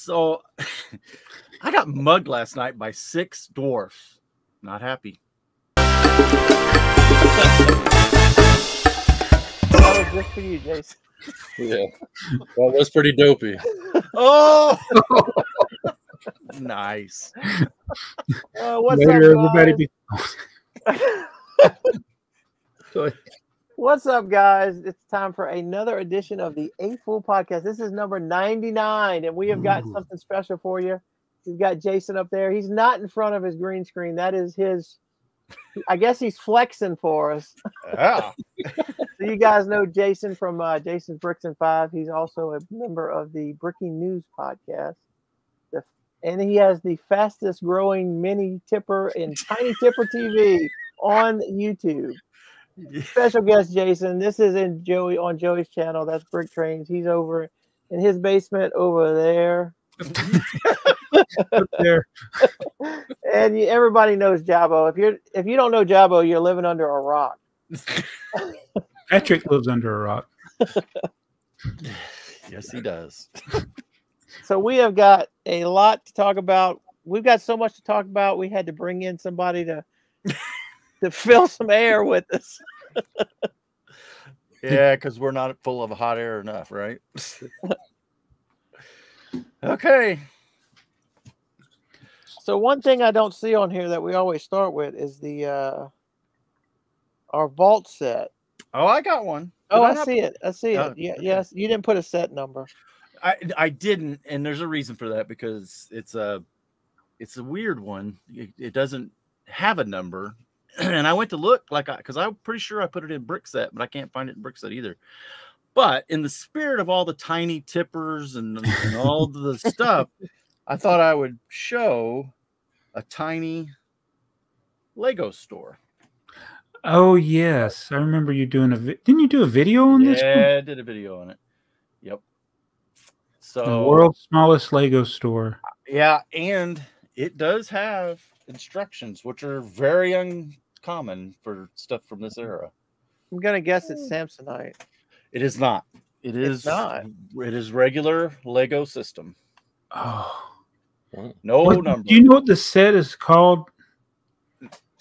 So I got mugged last night by 6 dwarfs. Not happy. That was just for you, Jason. Yeah. Well, that's pretty dopey. Oh, nice. What's Later, up, everybody. What's up, guys? It's time for another edition of the AFoOL podcast. This is number 99, and we have got something special for you. We've got Jason up there. He's not in front of his green screen. That is his, I guess he's flexing for us. Yeah. So you guys know Jason from Jason's Bricks and Five. He's also a member of the Bricking News podcast. And he has the fastest growing mini tipper in Tiny Tipper TV on YouTube. Special guest Jason. This is on Joey's channel. That's BrickTrains. He's over in his basement over there. Up there. And everybody knows Jabbo. If you don't know Jabbo, you're living under a rock. Patrick lives under a rock. Yes, he does. So we have got a lot to talk about. We've got so much to talk about. We had to bring in somebody to fill some air with us. Yeah, because we're not full of hot air enough, right? Okay. So one thing I don't see on here that we always start with is the our vault set. Oh, I got one. Oh, I see it. I see it. Oh, Yeah, okay. yes. You didn't put a set number. I didn't, and there's a reason for that, because it's a weird one. It doesn't have a number, and I went to look because I'm pretty sure I put it in BrickSet, but I can't find it in BrickSet either. But in the spirit of all the tiny tippers and all the stuff, I thought I would show a tiny Lego store. Oh yes, I remember you doing didn't you do a video on this? Yeah, I did a video on it. Yep. So The world's smallest Lego store. yeah, and it does have instructions, which are very uncommon for stuff from this era. I'm gonna guess it's Samsonite. It is not. It's not. It is regular Lego system. Oh, No number. do you know what the set is called?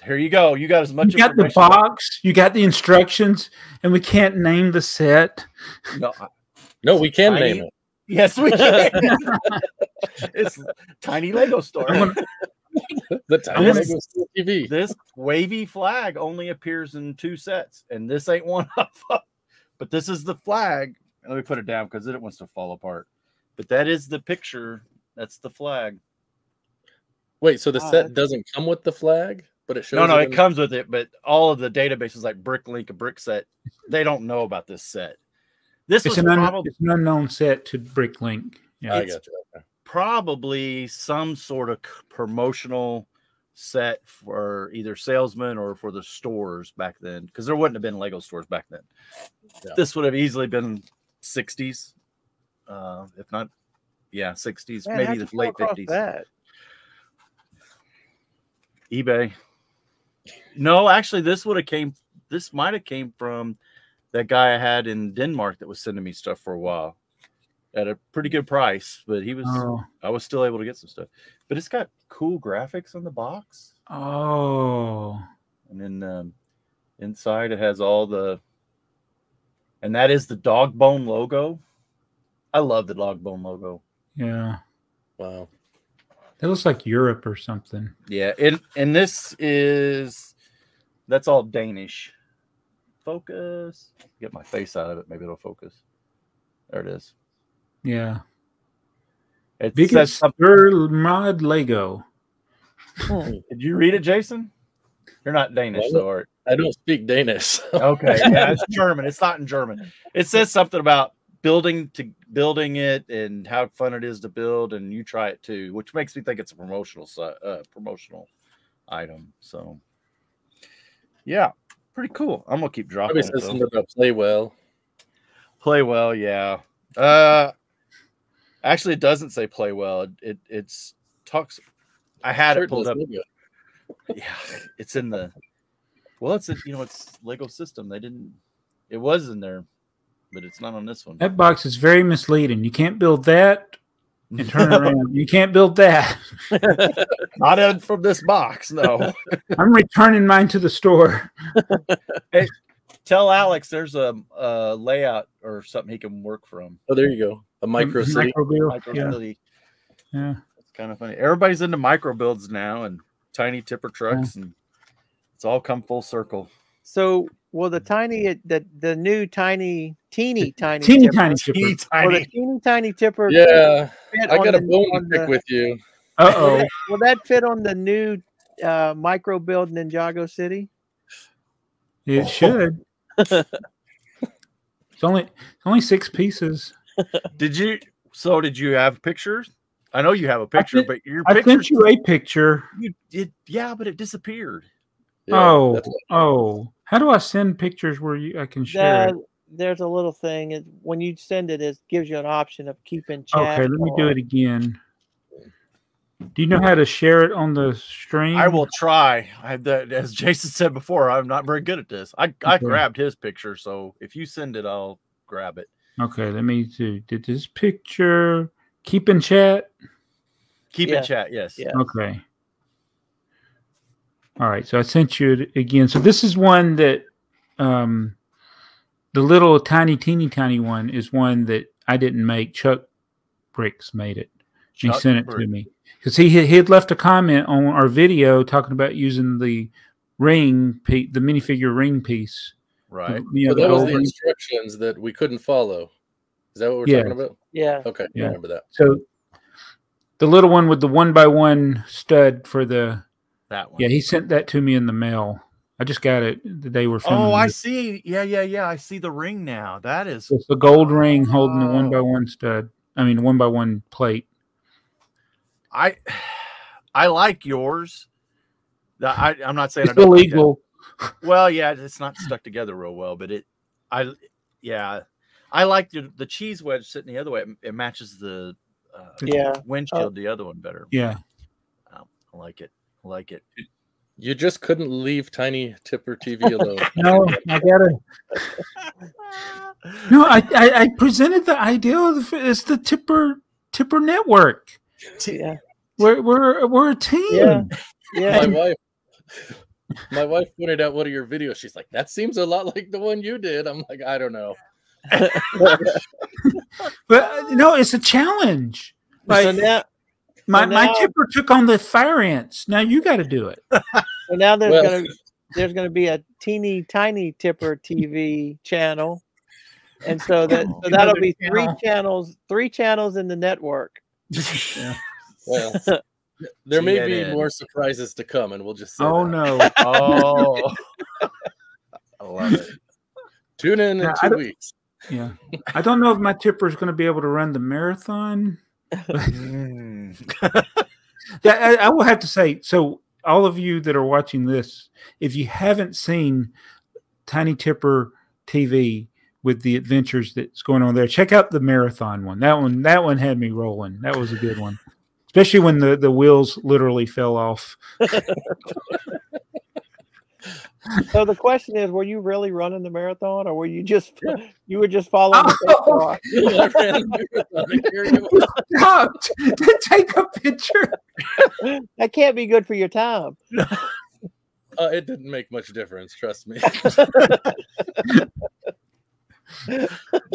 Here you go. You got as much. You got the box. You got the instructions, and we can't name the set. No, we can name it. Yes, we can. It's tiny Lego store. The tiny Lego store TV. This wavy flag only appears in 2 sets, and this ain't one of them. But this is the flag. Let me put it down because it wants to fall apart. But that is the picture. That's the flag. Wait, so the set doesn't come with the flag, but it shows. No, it comes with it. But all of the databases like Bricklink and BrickSet, they don't know about this set. This It's was an unknown set to Bricklink. Yeah, I got you. Okay. probably some sort of promotional set for either salesmen or for the stores back then, because there wouldn't have been Lego stores back then. Yeah. This would have easily been 60s, if not, 60s, Man, maybe the late 50s. That? eBay. No, actually, this might have came from that guy I had in Denmark that was sending me stuff for a while at a pretty good price, but I was still able to get some stuff. But it's got cool graphics on the box. Oh. And then inside it has and that is the dog bone logo. I love the dog bone logo. Yeah. Wow. That looks like Europe or something. Yeah, and that's all Danish. Focus. Get my face out of it. Maybe it'll focus. There it is. Yeah. It Biggest says mod Lego. Did you read it, Jason? You're not Danish, though, Art. I don't speak Danish. Okay, yeah, it's German. It's not in German. It says something about building it and how fun it is to build, and you try it too, which makes me think it's a promotional item. So, yeah, pretty cool. I'm gonna keep dropping. Probably says something about play well. Play well, yeah. Actually, it doesn't say play well. It's talks. I had it pulled up. Yeah, it's in the. Well, it's Lego system. It was in there, but it's not on this one. That box is very misleading. You can't build that and turn around. You can't build that. Not from this box, no. I'm returning mine to the store. Hey, tell Alex there's a layout or something he can work from. Oh, there you go. A micro city. Micro Yeah. city. Yeah. It's kind of funny. Everybody's into micro builds now and tiny tipper trucks, and it's all come full circle. So will the new teeny tiny Teeny tipper, tiny tipper. will the teeny tiny tipper Yeah, fit I on got a the- bone on to pick the- with you. Uh-oh. will that fit on the new micro build Ninjago City? It should. It's only 6 pieces. Did you have pictures? I know you have a picture, but your I picture sent you a picture. yeah, but it disappeared. Yeah, that's How do I send pictures where I can share it? There's a little thing. When you send it, it gives you an option of keeping chat. Okay, let me do it again. Do you know how to share it on the stream? I will try. As Jason said before, I'm not very good at this. I grabbed his picture, so if you send it, I'll grab it. Okay, let me do. Did this picture keep in chat? Keep in chat, yes. Yeah. Okay. All right, so I sent you it again. So this is one that the little teeny tiny one is one that I didn't make. Chuck Bricks made it. He sent it to me because he had left a comment on our video talking about using the the minifigure ring piece. Right. So that was the instructions that we couldn't follow. Is that what we're talking about? Yeah. Okay, I remember that. So the little one with the 1x1 stud for the that one. Yeah, he sent that to me in the mail. I just got it the day we're filming. Oh, I see. Yeah. I see the ring now. That is. It's the gold ring holding the 1x1 stud. I mean, 1x1 plate. I like yours. I'm not saying it's illegal. Well, yeah, it's not stuck together real well, but I like the cheese wedge sitting the other way. It matches the windshield the other one better. Yeah, I like it. I like it. You just couldn't leave Tiny Tipper TV alone. No, I gotta. No, I presented the idea of it's the Tipper network. Yeah, we're a team. Yeah. My wife pointed out one of your videos. She's like, "That seems a lot like the one you did." I'm like, "I don't know." But no, it's a challenge. So now, my tipper took on the fire ants. Now you got to do it. So now there's gonna be a teeny tiny Tipper TV channel, and so that'll be three channels in the network. Yeah. Well, there may be more surprises to come, and we'll just say no. Oh, I love it. Tune in 2 weeks. Yeah, I don't know if my tipper is going to be able to run the marathon. I will have to say, so all of you that are watching this, if you haven't seen Tiny Tipper TV with the adventures that's going on there, check out the marathon one. That one had me rolling. That was a good one, especially when the wheels literally fell off. So the question is, were you really running the marathon, or were you just following the Stop to take a picture? That can't be good for your time. It didn't make much difference, trust me.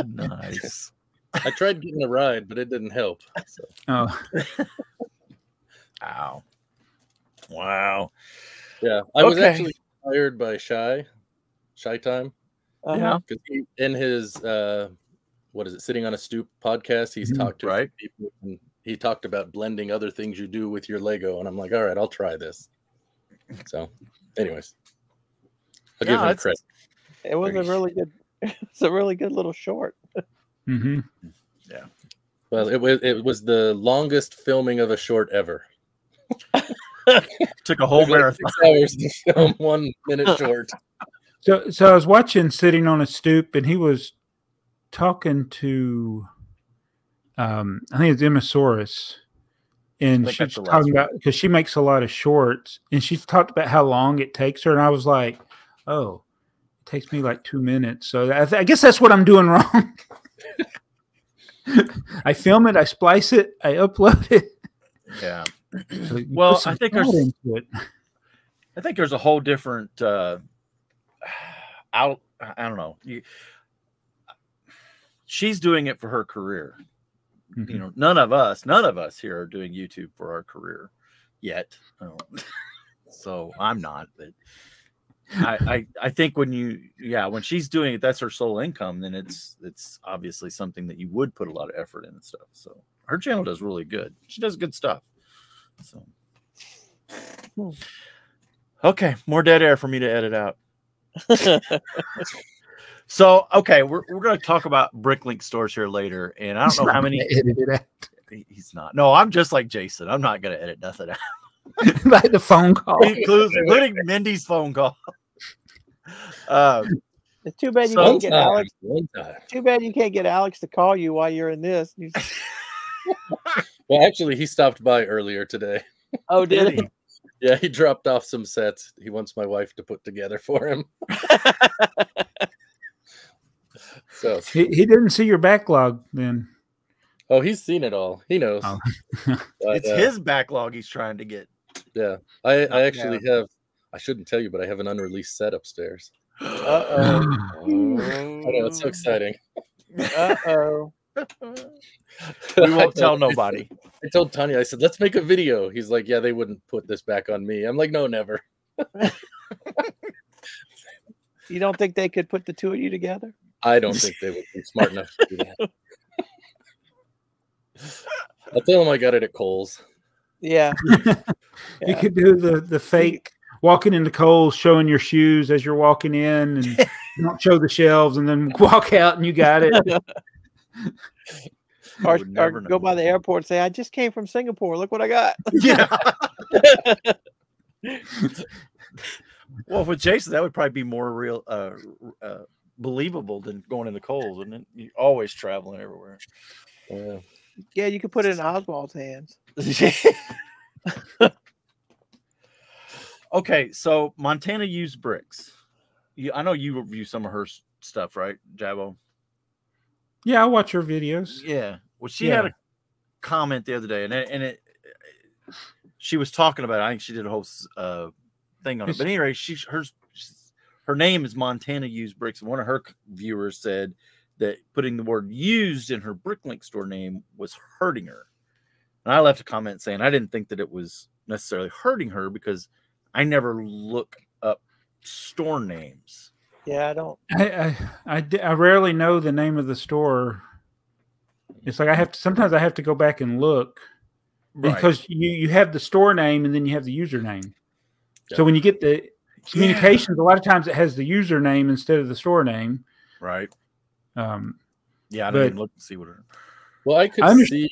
Nice. I tried getting a ride, but it didn't help. So. Oh. Ow. Wow. Yeah, I was actually inspired by Shy Time. Yeah, because in his Sitting on a Stoop podcast, he's talked to people, and he talked about blending other things you do with your Lego, and I'm like, all right, I'll try this. So, anyways, I'll give him credit. It was it's a really good little short. Mm-hmm. Yeah. Well, it was the longest filming of a short ever. Took a whole marathon. 6 hours to film 1 minute short. So I was watching Sitting on a Stoop, and he was talking to, I think it's Emmasaurus, and she's talking about, because she makes a lot of shorts, and she talked about how long it takes her, and I was like, oh, it takes me like 2 minutes. So I guess that's what I'm doing wrong. I film it, I splice it, I upload it. Yeah. So Well, I think there's a whole different I don't know. She's doing it for her career. Mm-hmm. You know, none of us here are doing YouTube for our career yet. So I'm not, but I think when she's doing it, that's her sole income, then it's obviously something that you would put a lot of effort in and stuff. So her channel does really good. She does good stuff. So okay, more dead air for me to edit out. So okay, we're going to talk about Bricklink stores here later, and I don't know how many edited out. He's not. No, I'm just like Jason. I'm not going to edit nothing out. Like the phone call, including Mindy's phone call. It's too bad you can't get Alex. Too bad you can't get Alex to call you while you're in this. Well, actually, he stopped by earlier today. Oh, did he? Yeah, he dropped off some sets he wants my wife to put together for him. So he didn't see your backlog then. Oh, he's seen it all. He knows. Oh. But, it's his backlog he's trying to get. Yeah, I actually have. I shouldn't tell you, but I have an unreleased set upstairs. Uh-oh. I know, it's so exciting. Uh-oh. We won't tell nobody. I told Tanya, I said, let's make a video. He's like, yeah, they wouldn't put this back on me. I'm like, no, never. You don't think they could put the two of you together? I don't think they would be smart enough to do that. I'll tell them I got it at Kohl's. Yeah. You could do the fake walking into Kohl's, showing your shoes as you're walking in, and don't show the shelves, and then walk out and you got it. Or go by the airport and say, I just came from Singapore. Look what I got. Yeah. Well, with Jason, that would probably be more real, believable than going into Kohl's, and then you're always traveling everywhere. Yeah, you could put it in Oswald's hands. Okay, so Montana used bricks. I know you review some of her stuff, right, Jabo? Yeah, I watch her videos. Yeah. Well, she had a comment the other day, and she was talking about it. I think she did a whole thing on it. But anyway, her name is Montana Used Bricks. And one of her viewers said that putting the word used in her Bricklink store name was hurting her. And I left a comment saying I didn't think that it was necessarily hurting her because I never look up store names. Yeah, I don't. I rarely know the name of the store. It's like sometimes I have to go back and look because you have the store name and then you have the username. Yeah. So when you get the communications, a lot of times it has the username instead of the store name. Right. Yeah, I didn't even look and see what. Well, I could see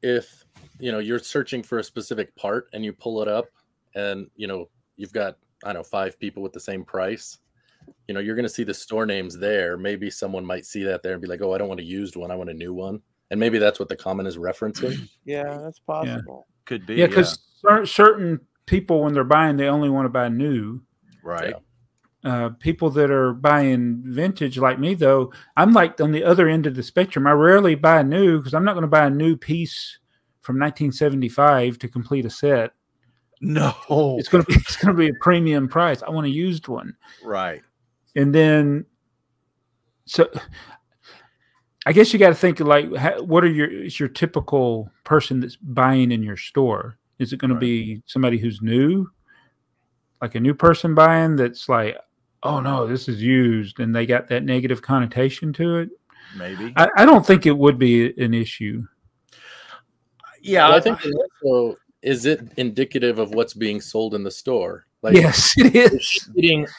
if you're searching for a specific part and you pull it up, and you've got 5 people with the same price. You're going to see the store names there. Maybe someone might see that there and be like, "Oh, I don't want a used one. I want a new one." And maybe that's what the comment is referencing. Yeah, that's possible. Yeah. Could be. Yeah, because certain people, when they're buying, they only want to buy new. Right. People that are buying vintage like me, though, I'm like on the other end of the spectrum. I rarely buy new because I'm not going to buy a new piece from 1975 to complete a set. No, it's going to be a premium price. I want a used one. Right. And then, so I guess you got to think like, what is your typical person that's buying in your store? Is it going to be somebody who's new, like a new person buying that's like, oh no, this is used, and they got that negative connotation to it? Maybe. I don't think it would be an issue. Yeah, well, I think also, is it indicative of what's being sold in the store? Like, yes, it is.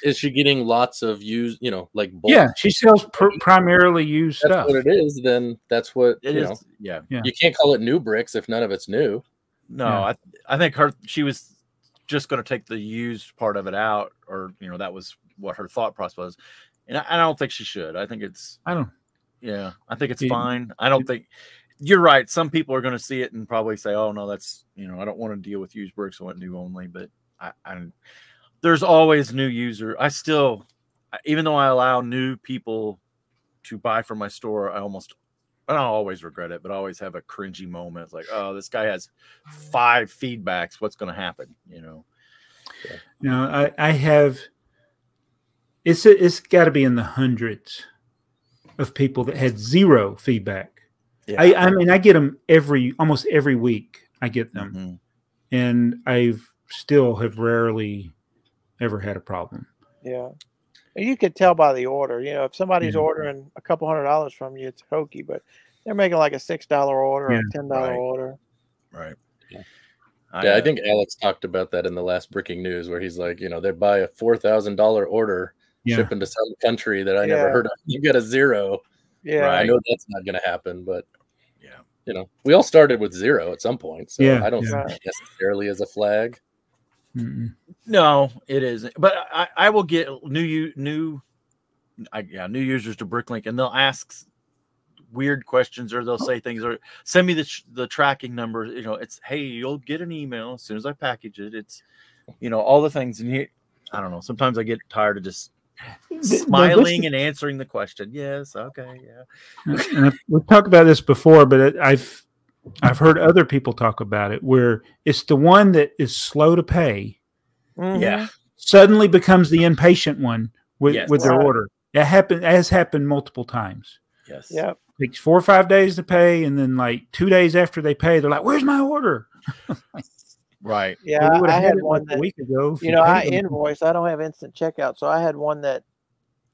Is she getting lots of used, like bulk? Yeah, she sells primarily used that's stuff. What it is, then that's what it is. Yeah. You can't call it new bricks if none of it's new. No, I think she was just going to take the used part of it out, or that was what her thought process was, and I don't think she should. I think it's. I think it's fine. I don't think. You're right. Some people are going to see it and probably say, "Oh no, that's I don't want to deal with used bricks. I want new only." But there's always new user. I still, even though I allow new people to buy from my store, I almost I don't always regret it, but I always have a cringy moment. It's like, oh, this guy has 5 feedbacks. What's going to happen? You know. Yeah. You know, I have. It's got to be in the hundreds of people that had 0 feedback. Yeah. I mean, I get them almost every week. I get them, and I've still have rarely ever had a problem. Yeah. You could tell by the order. You know, if somebody's ordering a couple $100 from you, it's hokey, but they're making like a $6 order or a $10 order. Right. Yeah. I think Alex talked about that in the last Bricking News, where he's like, you know, they buy a $4,000 order shipping to some country that I never heard of. You get a 0. Yeah. Right. I know that's not going to happen, but you know, we all started with 0 at some point. So I don't see it necessarily as a flag. No, it isn't. But I will get new users to Bricklink, and they'll ask weird questions, or they'll say things, or send me the tracking number. You know, it's, hey, you'll get an email as soon as I package it. It's, you know, all the things. And I don't know. Sometimes I get tired of just smiling and answering the question. Yes, okay, yeah. And we've talked about this before, but I've heard other people talk about it, where it's the one that is slow to pay. Suddenly becomes the impatient one with their order. It has happened multiple times. Yes. Yeah. It takes 4 or 5 days to pay, and then like 2 days after they pay, they're like, "Where's my order?" Right. Yeah, I had one a week ago. You know, I invoice. I don't have instant checkout, so I had one that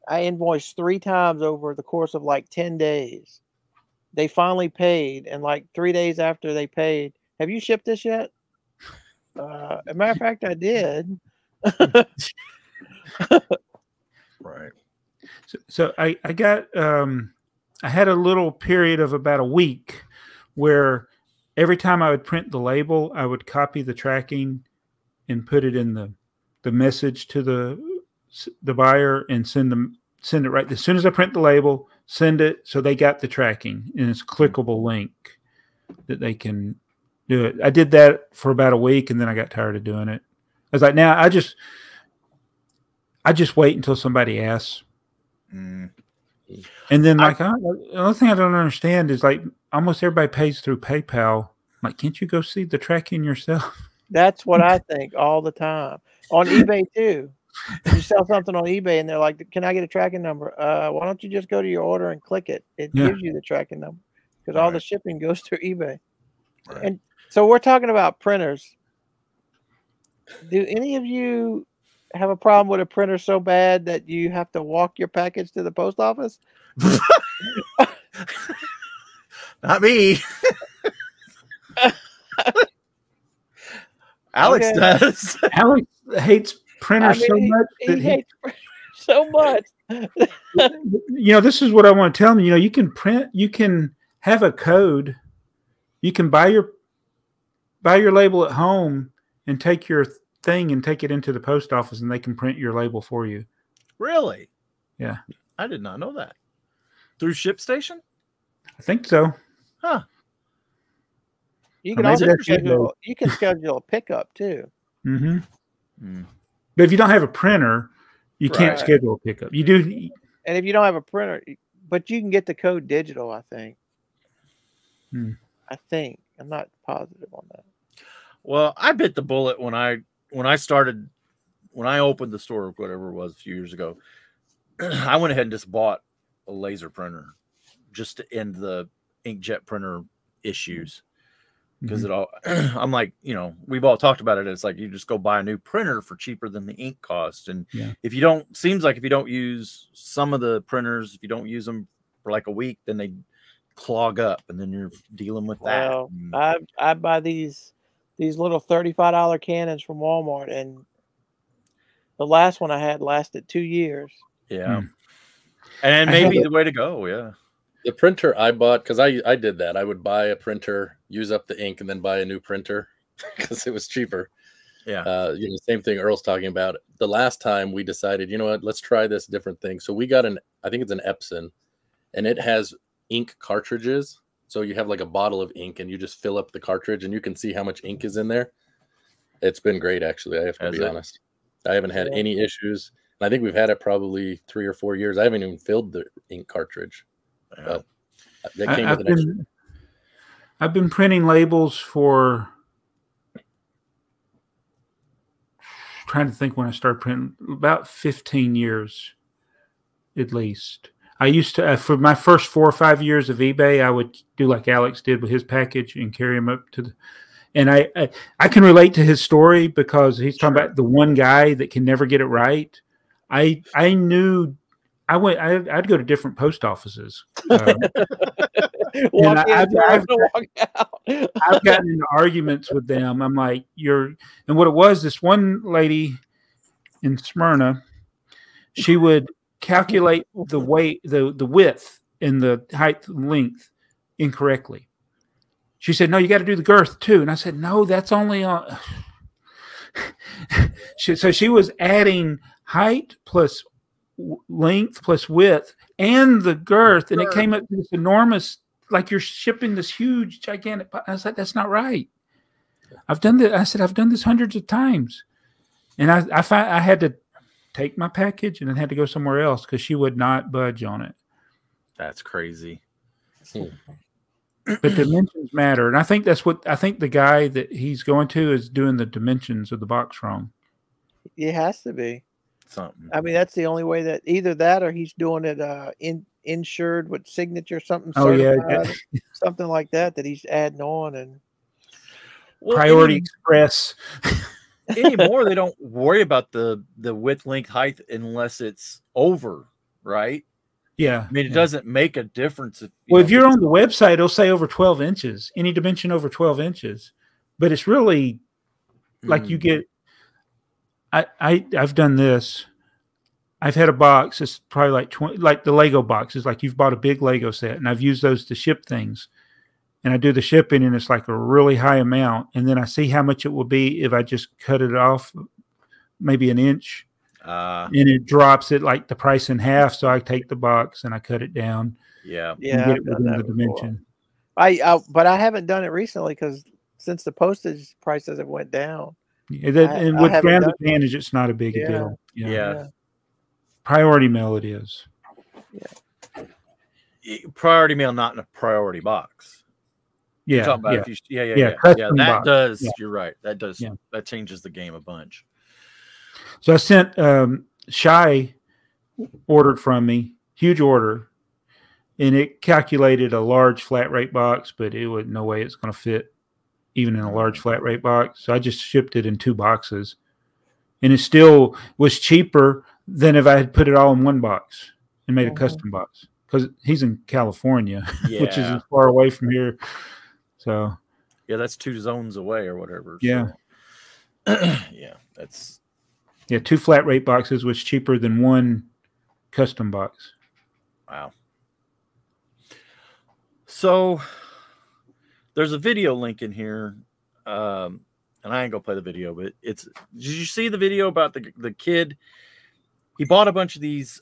I invoiced 3 times over the course of like 10 days. They finally paid, and like 3 days after they paid, have you shipped this yet? As a matter of fact, I did. Right. So I got I had a little period of about a week where every time I would print the label, I would copy the tracking and put it in the message to the buyer and send it right as soon as I print the label, send it so they got the tracking, and it's a clickable link that they can do it. I did that for about a week, and then I got tired of doing it. I was like, now I just wait until somebody asks. And then the only thing I don't understand is like almost everybody pays through PayPal. Like, can't you go see the tracking yourself? That's what I think all the time. On eBay too. You sell something on eBay and they're like, "Can I get a tracking number?" Why don't you just go to your order and click it? It gives you the tracking number, because all the shipping goes through eBay. Right. And so we're talking about printers. Do any of you have a problem with a printer so bad that you have to walk your package to the post office? Not me. Alex does. Alex hates printers so much. He hates printers so much. You know, this is what I want to tell him. You know, you can print. You can have a code. You can buy your label at home and take your thing and take it into the post office, and they can print your label for you. Really? Yeah. I did not know that. Through ShipStation? I think so. Huh. You can also schedule a pickup too. But if you don't have a printer, you can't schedule a pickup. You do. And if you don't have a printer, but you can get the code digital, I think. I think. I'm not positive on that. Well, I bit the bullet when I opened the store, whatever it was, a few years ago. I went ahead and just bought a laser printer just to end the inkjet printer issues. Because I'm like, you know, we've all talked about it. It's like you just go buy a new printer for cheaper than the ink cost. And if you don't use some of the printers, if you don't use them for like a week, then they clog up, and then you're dealing with that. I buy these little $35 cannons from Walmart, and the last one I had lasted 2 years. Yeah. And maybe the way to go. Yeah. The printer I bought, because I did that. I would buy a printer, use up the ink, and then buy a new printer because it was cheaper. Yeah. You know, same thing Earl's talking about. The last time we decided, you know what, let's try this different thing. So we got I think it's an Epson, and it has ink cartridges. So you have like a bottle of ink, and you just fill up the cartridge, and you can see how much ink is in there. It's been great, actually. I have to be honest. I haven't had any issues. And I think we've had it probably 3 or 4 years. I haven't even filled the ink cartridge. Yeah. That came with an extra. I've been printing labels for, trying to think when I started printing, about 15 years at least. I used to, for my first 4 or 5 years of eBay, I would do like Alex did with his package and carry them up to the, and I can relate to his story because he's talking about the one guy that can never get it right. I knew I'd go to different post offices. I've gotten into arguments with them. I'm like, and what it was, this one lady in Smyrna, she would calculate the weight, the width and the height and length incorrectly. She said, no, you got to do the girth too. And I said, no, that's only on. So she was adding height plus length plus width and the girth. And it came up to this enormous, like you're shipping this huge, gigantic. I said, that's not right. I've done that. I said, I've done this hundreds of times. And I had to take my package and then had to go somewhere else because she would not budge on it. That's crazy. But dimensions matter. And I think the guy that he's going to is doing the dimensions of the box wrong. It has to be. Something. I mean, that's the only way, that either that or he's doing it insured with signature, something. Oh, yeah. Something like that he's adding on. And Priority Express. Anymore, they don't worry about the width, length, height unless it's over, right? Yeah. I mean, it doesn't make a difference. If you're on the website, it'll say over 12 inches, any dimension over 12 inches. But it's really like you get, I've done this. I've had a box. It's probably like 20, like the Lego boxes. Like you've bought a big Lego set, and I've used those to ship things. And I do the shipping, and it's like a really high amount. And then I see how much it will be if I just cut it off, maybe an inch. And it drops it like the price in half. So I take the box and I cut it down. Yeah. And get it within the dimension. But I haven't done it recently because since the postage prices have went down. And with Grand Advantage, it's not a big deal. Yeah. Priority mail it is. Yeah. Priority mail, not in a priority box. Yeah. That box. Does. Yeah. You're right. That does. Yeah. That changes the game a bunch. So I sent Shy ordered from me, huge order, and it calculated a large flat rate box, but it was no way it's going to fit even in a large flat rate box. So I just shipped it in 2 boxes, and it still was cheaper than if I had put it all in one box and made a custom box, because he's in California, which is as far away from here. So yeah, that's 2 zones away or whatever. Yeah. So. Yeah, that's. Yeah, 2 flat rate boxes was cheaper than 1 custom box. Wow. So there's a video link in here, and I ain't gonna play the video, but it's. Did you see the video about the kid? He bought a bunch of these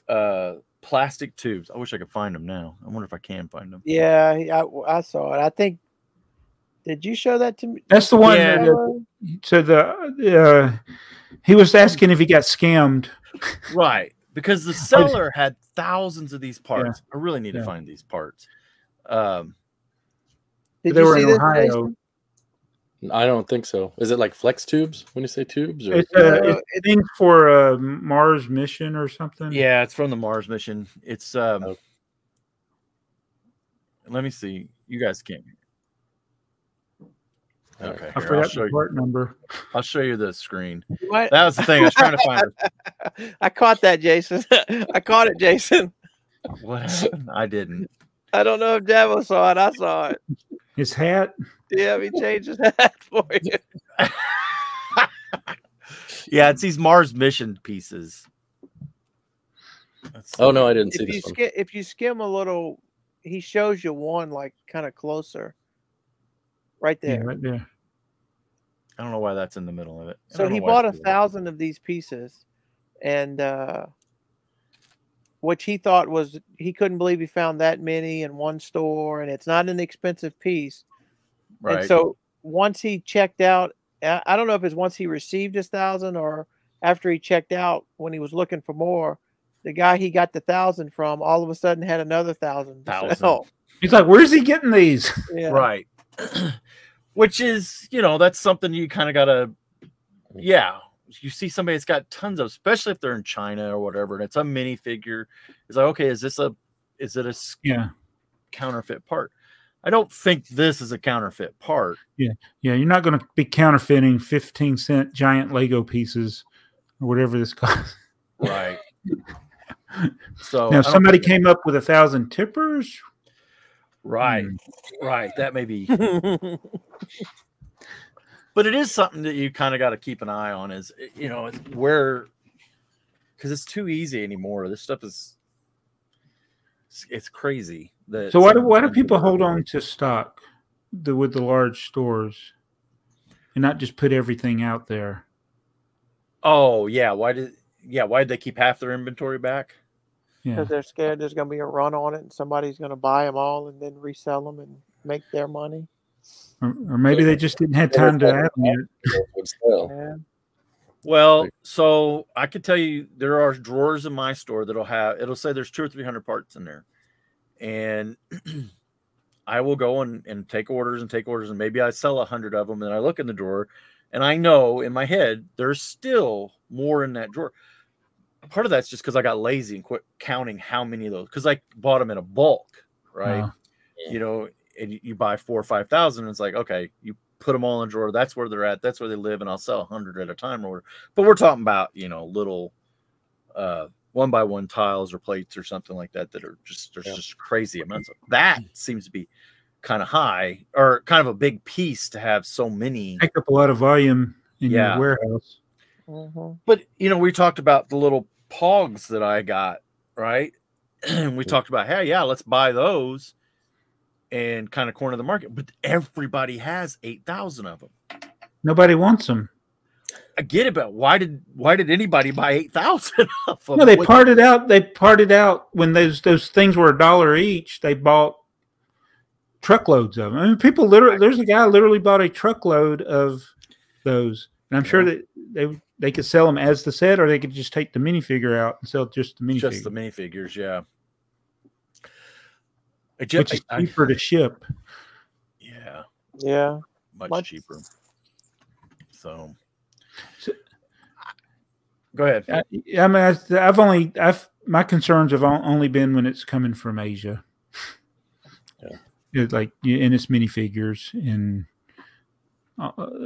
plastic tubes. I wish I could find them now. I wonder if I can find them. Yeah, I saw it. I think. Did you show that to me? That's the one. Yeah. He was asking if he got scammed. Right. Because the seller had thousands of these parts. Yeah. I really need to find these parts. Did you see this, Jason? I don't think so. Is it like flex tubes when you say tubes? Or? It's things for Mars mission or something. Yeah, it's from the Mars mission. It's let me see. You guys can't. Okay, I forgot the part number. I'll show you the screen. That was the thing I was trying to find. I caught that, Jason. I caught it, Jason. What happened? I didn't. I don't know if Davo saw it. I saw it. His hat? Yeah, he changed his hat for you. Yeah, it's these Mars mission pieces. Oh, no, I didn't see this one. If you skim a little, he shows you one like kind of closer. Right there. Yeah, right there. I don't know why that's in the middle of it. So he bought 1,000 of these pieces, and which he thought was, he couldn't believe he found that many in one store, and it's not an expensive piece. Right. And so once he checked out, I don't know if it's once he received his 1,000 or after he checked out when he was looking for more, the guy he got the 1,000 from all of a sudden had another 1,000. He's like, where's he getting these? Yeah. Right. Which is, that's something you kind of gotta, you see somebody that's got tons of, especially if they're in China or whatever, and it's a minifigure. It's like, okay, is it a counterfeit part? I don't think this is a counterfeit part. Yeah. You're not going to be counterfeiting 15-cent giant Lego pieces or whatever this costs. Right. So now, if somebody came up with 1,000 tippers. Right. Right. That may be. But it is something that you kind of got to keep an eye on, is, where, because it's too easy anymore. This stuff it's crazy. So why do people hold on to stock with the large stores and not just put everything out there? Oh yeah. Why did they keep half their inventory back? Because they're scared there's going to be a run on it and somebody's going to buy them all and then resell them and make their money. Or maybe they just didn't have time to add them yet. Yeah. Well, so I could tell you there are drawers in my store it'll say there's 200 or 300 parts in there. And I will go and take orders, and maybe I sell 100 of them, and I look in the drawer and I know in my head there's still more in that drawer. Part of that's just because I got lazy and quit counting how many of those, because I bought them in a bulk, right? And you buy 4,000 or 5,000, and it's like, okay, you put them all in a drawer. That's where they're at. That's where they live, and I'll sell 100 at a time or whatever. But we're talking about, little 1x1 tiles or plates or something like that are just just crazy amounts of. That seems to be kind of high, or kind of a big piece to have so many. Take up a lot of volume in your warehouse. But we talked about the little pogs that I got, right? And we talked about, hey, let's buy those and kind of corner the market. But everybody has 8,000 of them. Nobody wants them. I get it, but why did anybody buy 8,000 of them? No, they parted out. They parted out when those things were $1 each. They bought truckloads of them. I mean, people literally. There's a guy literally bought a truckload of those, and I'm sure that they could sell them as the set, or they could just take the minifigure out and sell just the minifigure. Just the minifigures, yeah. Which is cheaper to ship. Yeah. Much cheaper. So go ahead. I mean, my concerns have only been when it's coming from Asia. It's like, and it's minifigures, and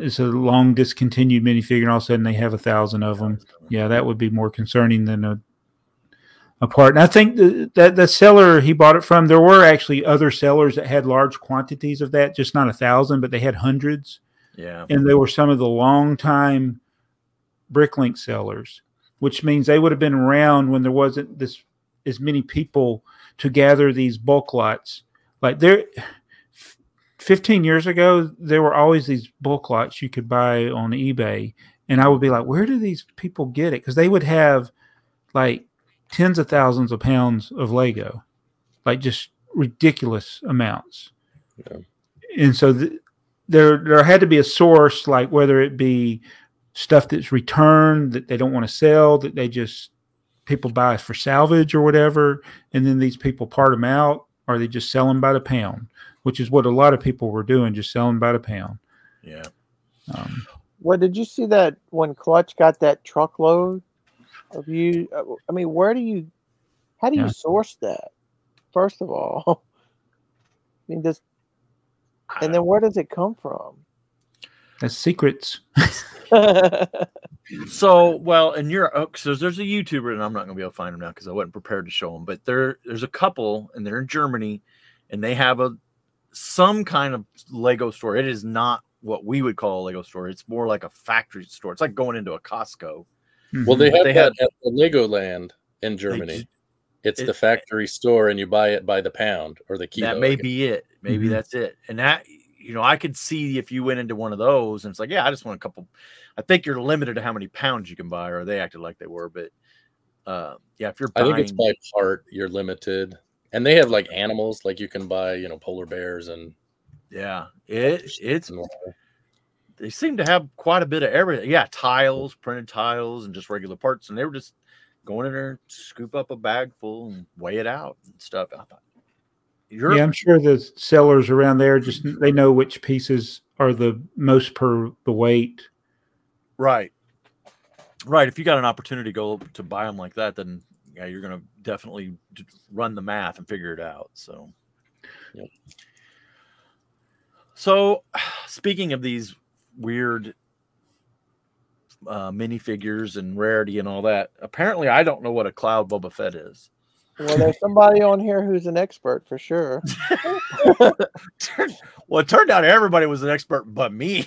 it's a long discontinued minifigure, and all of a sudden they have 1,000 of them. Yeah, that would be more concerning than a part. And I think that the seller he bought it from, there were actually other sellers that had large quantities of that, just not 1,000, but they had hundreds. Yeah. And they were some of the long-time Bricklink sellers, which means they would have been around when there wasn't as many people to gather these bulk lots. Like 15 years ago, there were always these bulk lots you could buy on eBay. And I would be like, where do these people get it? Because they would have like tens of thousands of pounds of Lego, like just ridiculous amounts. Yeah. And so there had to be a source, like whether it be stuff that's returned that they don't want to sell, that people buy for salvage or whatever, and then these people part them out, or they just sell them by the pound, which is what a lot of people were doing, just selling by the pound. Yeah. Well, did you see that when Clutch got that truckload of you? I mean, how do you source that? First of all, I mean, and then where does it come from? That's secrets. So, well, in Europe, so there's a YouTuber, and I'm not going to be able to find him now because I wasn't prepared to show him, but there's a couple, and they're in Germany, and they have some kind of Lego store. It is not what we would call a Lego store. It's more like a factory store. It's like going into a Costco. Well, they have at the Legoland in Germany. It's the factory store, and you buy it by the pound or the kilo. That may be it. Maybe that's it. And that, I could see if you went into one of those and it's like, I just want a couple. I think you're limited to how many pounds you can buy, or they acted like they were. But if you're buying, I think it's by part, you're limited. And they have like animals, like you can buy, polar bears and it's they seem to have quite a bit of everything. Yeah, tiles, printed tiles, and just regular parts. And they were just going in there, scoop up a bag full and weigh it out and stuff. I thought, Yeah, I'm sure the sellers around there they know which pieces are the most per the weight. Right. Right. If you got an opportunity to go to buy them like that, then yeah, you're going to definitely run the math and figure it out. So, yep. So speaking of these weird minifigures and rarity and all that, apparently I don't know what a Cloud Boba Fett is. Well, there's somebody on here who's an expert for sure. Well, it turned out everybody was an expert but me.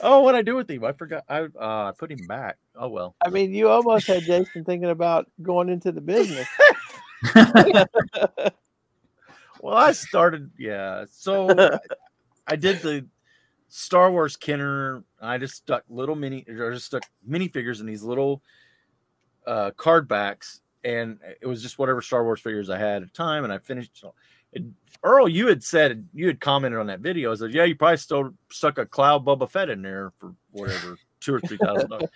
Oh, what'd I do with him? I forgot. I put him back. Oh, well. I mean, you almost had Jason thinking about going into the business. Well, I started, yeah. So I did the Star Wars Kenner. I just stuck minifigures in these little card backs, and it was just whatever Star Wars figures I had at the time, and I finished. And Earl, you had commented on that video. I said, yeah, you probably still stuck a Cloud Boba Fett in there for whatever $2,000 or $3,000.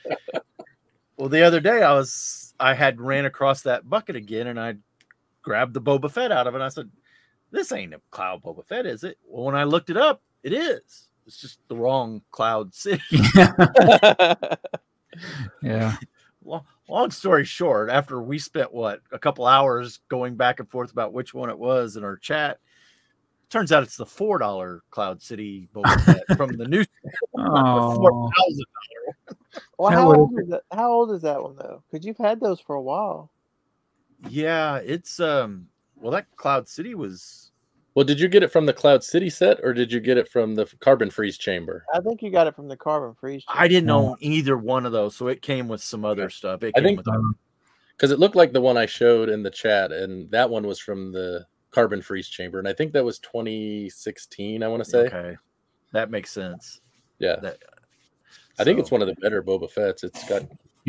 Well, the other day I had ran across that bucket again, and I grabbed the Boba Fett out of it. And I said, this ain't a Cloud Boba Fett, is it? Well, when I looked it up, it is. It's just the wrong Cloud City. Yeah. Long story short, after we spent a couple hours going back and forth about which one it was in our chat, turns out it's the $4 Cloud City Boba Fett from the new $4,000. Well, how old is that one though? Because you've had those for a while. Yeah, it's well, that Cloud City was. Well, did you get it from the Cloud City set, or did you get it from the Carbon Freeze chamber? I think you got it from the Carbon Freeze chamber. I didn't own either one of those, so it came with some other stuff. I think because it looked like the one I showed in the chat, and that one was from the Carbon Freeze chamber, and I think that was 2016. I want to say. Okay, that makes sense. Yeah, I think it's one of the better Boba Fett's. It's got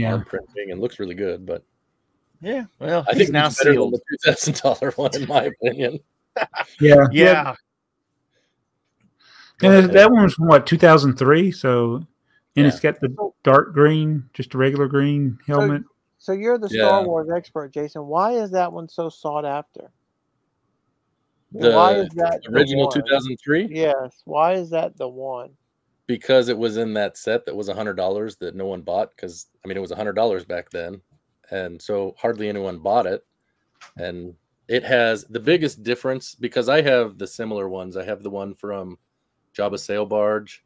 arm printing and looks really good, but yeah, well, I think now sealed the $2,000 one, in my opinion. Yeah. And that one was from what, 2003? So, and it's got the dark green, just a regular green helmet. So you're the Star Wars expert, Jason. Why is that one so sought after? Why is that original 2003? Yes. Why is that the one? Because it was in that set that was $100 that no one bought. Because I mean, it was $100 back then, and so hardly anyone bought it. And it has the biggest difference because I have the similar ones. I have the one from Jabba's Sail Barge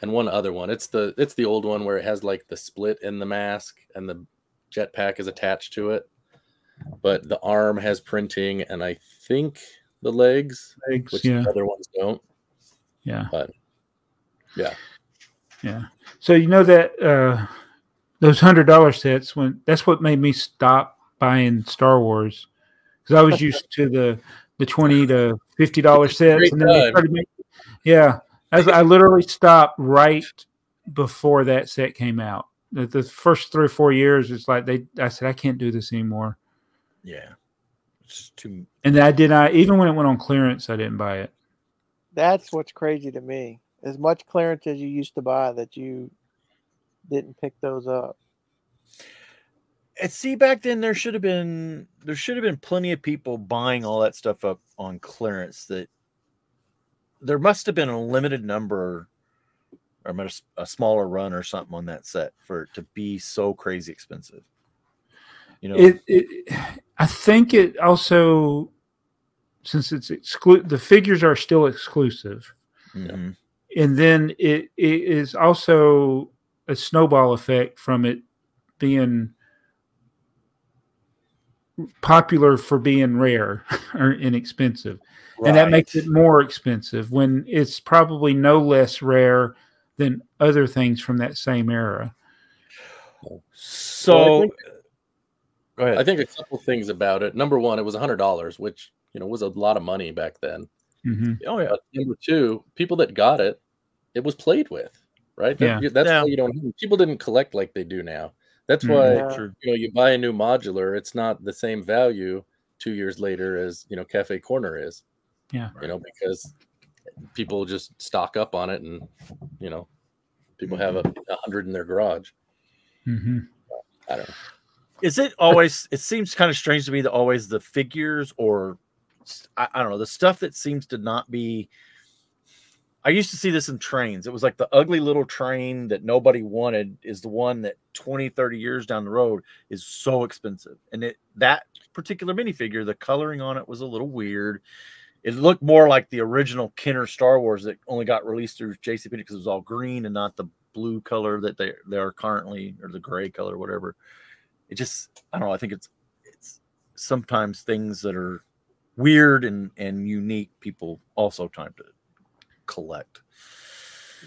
and one other one. It's the old one where it has like the split in the mask and the jetpack is attached to it. But the arm has printing, and I think the legs which the other ones don't. Yeah. But yeah. So you know that those $100 sets, that's what made me stop buying Star Wars. Because I was used to the $20 to $50 sets, and then they started making, I literally stopped right before that set came out. The first 3 or 4 years, it's like I said I can't do this anymore. Yeah, it's too. And then I did not even when it went on clearance, I didn't buy it. That's what's crazy to me. As much clearance as you used to buy, that you didn't pick those up. And see, back then there should have been plenty of people buying all that stuff up on clearance. That there must have been a limited number, or a smaller run or something on that set for it to be so crazy expensive. You know, I think it also, since it's the figures are still exclusive, and then it is also a snowball effect from it being popular for being rare or inexpensive, and that makes it more expensive when it's probably no less rare than other things from that same era. So go ahead. I think a couple things about it. Number one, it was $100, which was a lot of money back then. Oh yeah. Number two, people that got it, it was played with, right? That's why you don't. People didn't collect like they do now. That's why you buy a new modular. It's not the same value 2 years later as Cafe Corner is. Yeah. Because people just stock up on it, and people have 100 in their garage. Mm-hmm. I don't know. Is it always? It seems kind of strange to me that always the figures, or I don't know, the stuff that seems to not be. I used to see this in trains. It was like the ugly little train that nobody wanted is the one that 20, 30 years down the road is so expensive. And that particular minifigure, the coloring on it was a little weird. It looked more like the original Kenner Star Wars that only got released through JCPenney because it was all green and not the blue color that they are currently, or the gray color, whatever. It just, I don't know. I think it's sometimes things that are weird and unique, people also time to collect.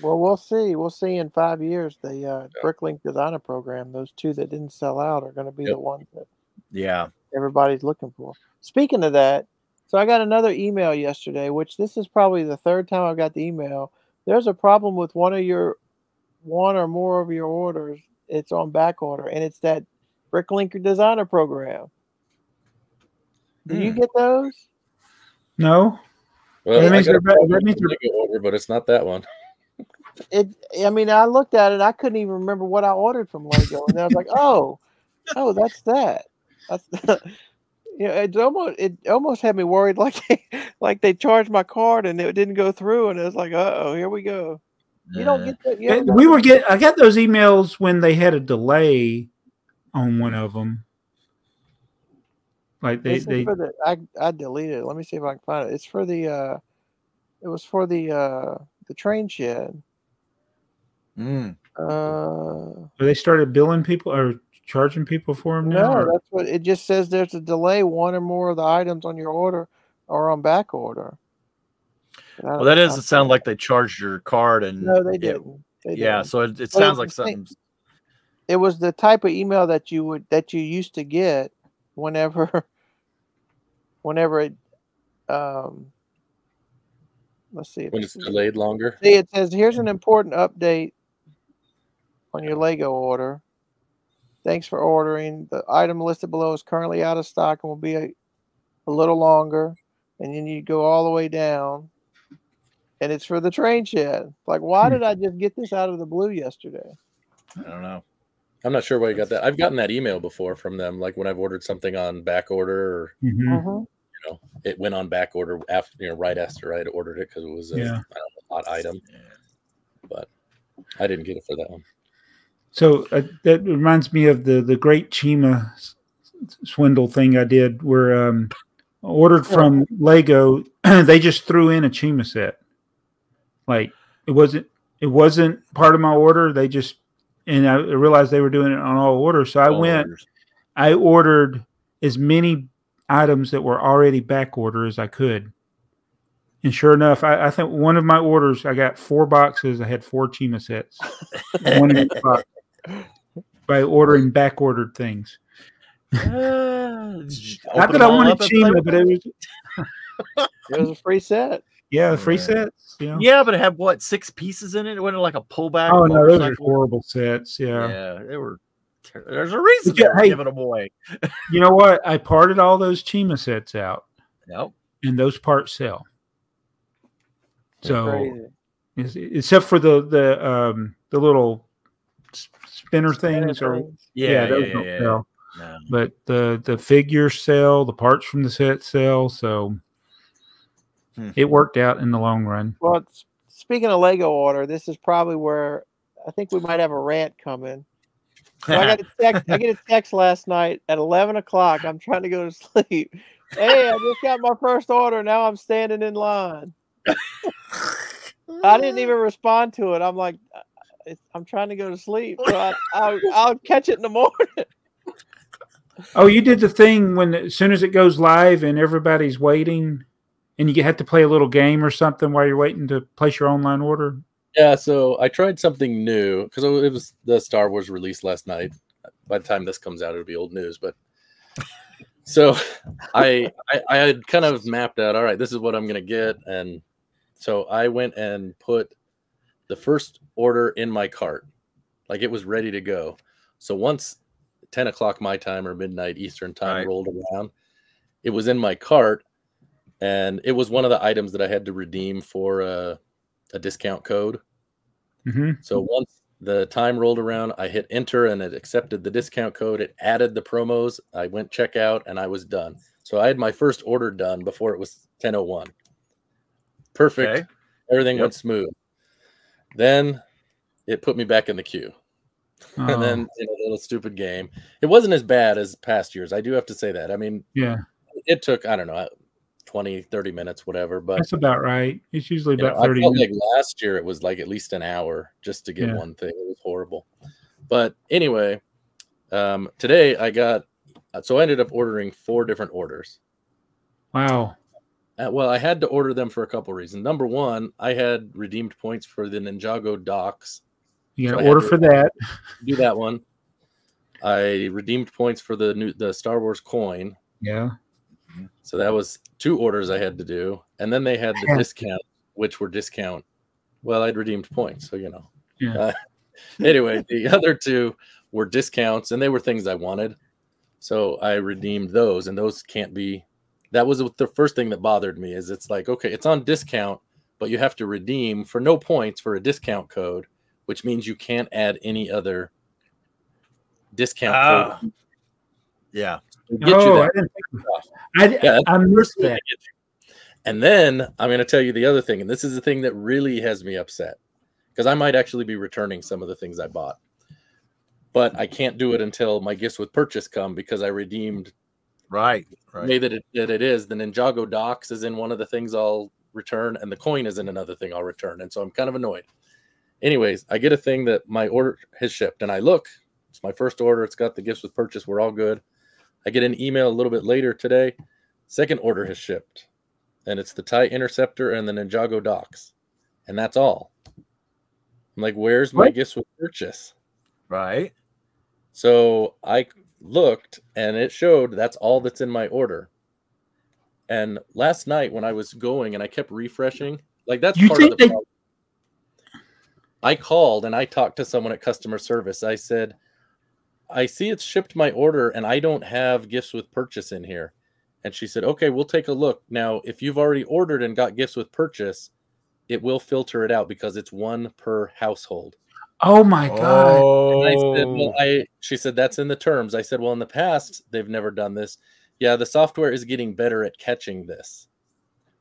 Well, we'll see. We'll see in 5 years. The Bricklink designer program, those two that didn't sell out are going to be the ones that everybody's looking for. Speaking of that, so I got another email yesterday, which this is probably the third time I've got the email. There's a problem with one or more of your orders. It's on back order, and it's that Bricklink designer program. Do you get those? No. Well, that means they're order, but it's not that one. I mean, I looked at it. I couldn't even remember what I ordered from Lego, and I was like, "Oh, that's that." It almost had me worried, like they charged my card and it didn't go through, and it was like, "Uh-oh, here we go." You don't get that. I got those emails when they had a delay on one of them. Like I deleted it. Let me see if I can find it. It's for the it was for the train shed. They started billing people or charging people for them now? No, that's what it just says. There's a delay. One or more of the items on your order are on back order. Well, that doesn't sound like they charged your card, and no, they didn't. So it sounds like something. It was the type of email that you used to get whenever it let's see when it's delayed longer. See, it says here's an important update on your Lego order. Thanks for ordering. The item listed below is currently out of stock and will be a little longer. And then you go all the way down, and it's for the train shed. Like, why did I just get this out of the blue yesterday? I don't know. I'm not sure why you got that. I've gotten that email before from them, like when I've ordered something on back order, or it went on back order after, right after I'd ordered it because it was a hot item. But I didn't get it for that one. So that reminds me of the Great Chima swindle thing I did, where ordered from Lego. They just threw in a Chima set. Like it wasn't part of my order. They just, and I realized they were doing it on all orders. So I ordered as many items that were already back order as I could. And sure enough, I think one of my orders, I got 4 boxes. I had 4 Chima sets. One in each box by ordering back ordered things. Not that I wanted Chima, but it was a free set. Yeah, free sets. You know? Yeah, but it had what, 6 pieces in it? It wasn't like a pullback. Oh no, those are horrible sets. Yeah, they were. There's a reason they're giving them away. You know what? I parted all those Chima sets out. Yep. And those parts sell. So, except for the little spinner things, those don't sell. No. But the figures sell, the parts from the set sell. So it worked out in the long run. Well, speaking of Lego order, this is probably where I think we might have a rant coming. So I get a text last night at 11 o'clock. I'm trying to go to sleep. Hey, I just got my first order. Now I'm standing in line. I didn't even respond to it. I'm like, I'm trying to go to sleep. So I'll catch it in the morning. Oh, you did the thing when as soon as it goes live and everybody's waiting, and you have to play a little game or something while you're waiting to place your online order. Yeah, so I tried something new because it was the Star Wars release last night. By the time this comes out, it'll be old news. But so I had kind of mapped out, all right, this is what I'm going to get. And so I went and put the first order in my cart. Like it was ready to go. So once 10 o'clock my time or midnight Eastern time rolled around, it was in my cart. And it was one of the items that I had to redeem for a discount code. So the time rolled around. I hit enter and it accepted the discount code. It added the promos. I went checkout and I was done. So I had my first order done before it was 10:01. Perfect. Okay. Everything went smooth. Then it put me back in the queue. And then in a little stupid game. It wasn't as bad as past years. I do have to say that. I mean, yeah, it took, I don't know, 20, 30 minutes, whatever. But that's about right. It's usually about 30 I felt minutes. like last year it was like at least an hour just to get one thing. It was horrible. But anyway, today so I ended up ordering 4 different orders. Wow. Well, I had to order them for a couple reasons. Number one, I had redeemed points for the Ninjago docks. You got to order for that. Do that one. I redeemed points for the Star Wars coin. Yeah. So that was 2 orders I had to do. And then they had the discount, which were discount. Well, I'd redeemed points, so Yeah. Anyway, the other 2 were discounts, and they were things I wanted. So I redeemed those, and those can't be. That was the first thing that bothered me. Is it's like, okay, it's on discount, but you have to redeem for no points for a discount code, which means you can't add any other discount code. Yeah. I missed that. And then I'm going to tell you the other thing, and this is the thing that really has me upset, because I might actually be returning some of the things I bought, but I can't do it until my gifts with purchase come, because I redeemed. Right. The way that it is, the Ninjago docks is in one of the things I'll return, and the coin is in another thing I'll return, and so I'm kind of annoyed. Anyways, I get a thing that my order has shipped, and I look. It's my first order. It's got the gifts with purchase. We're all good. I get an email a little bit later today. Second order has shipped, and it's the TIE Interceptor and the Ninjago docks, and that's all. I'm like, where's my gifts with purchase? Right. So I looked, and it showed that's all that's in my order. And last night when I was going and I kept refreshing, like that's part of the problem. I called and I talked to someone at customer service. I said, I see it's shipped my order and I don't have gifts with purchase in here. And she said, okay, we'll take a look. Now, if you've already ordered and got gifts with purchase, it will filter it out because it's 1 per household. Oh my God. And I said, well, she said, that's in the terms. I said, well, in the past, they've never done this. Yeah, the software is getting better at catching this.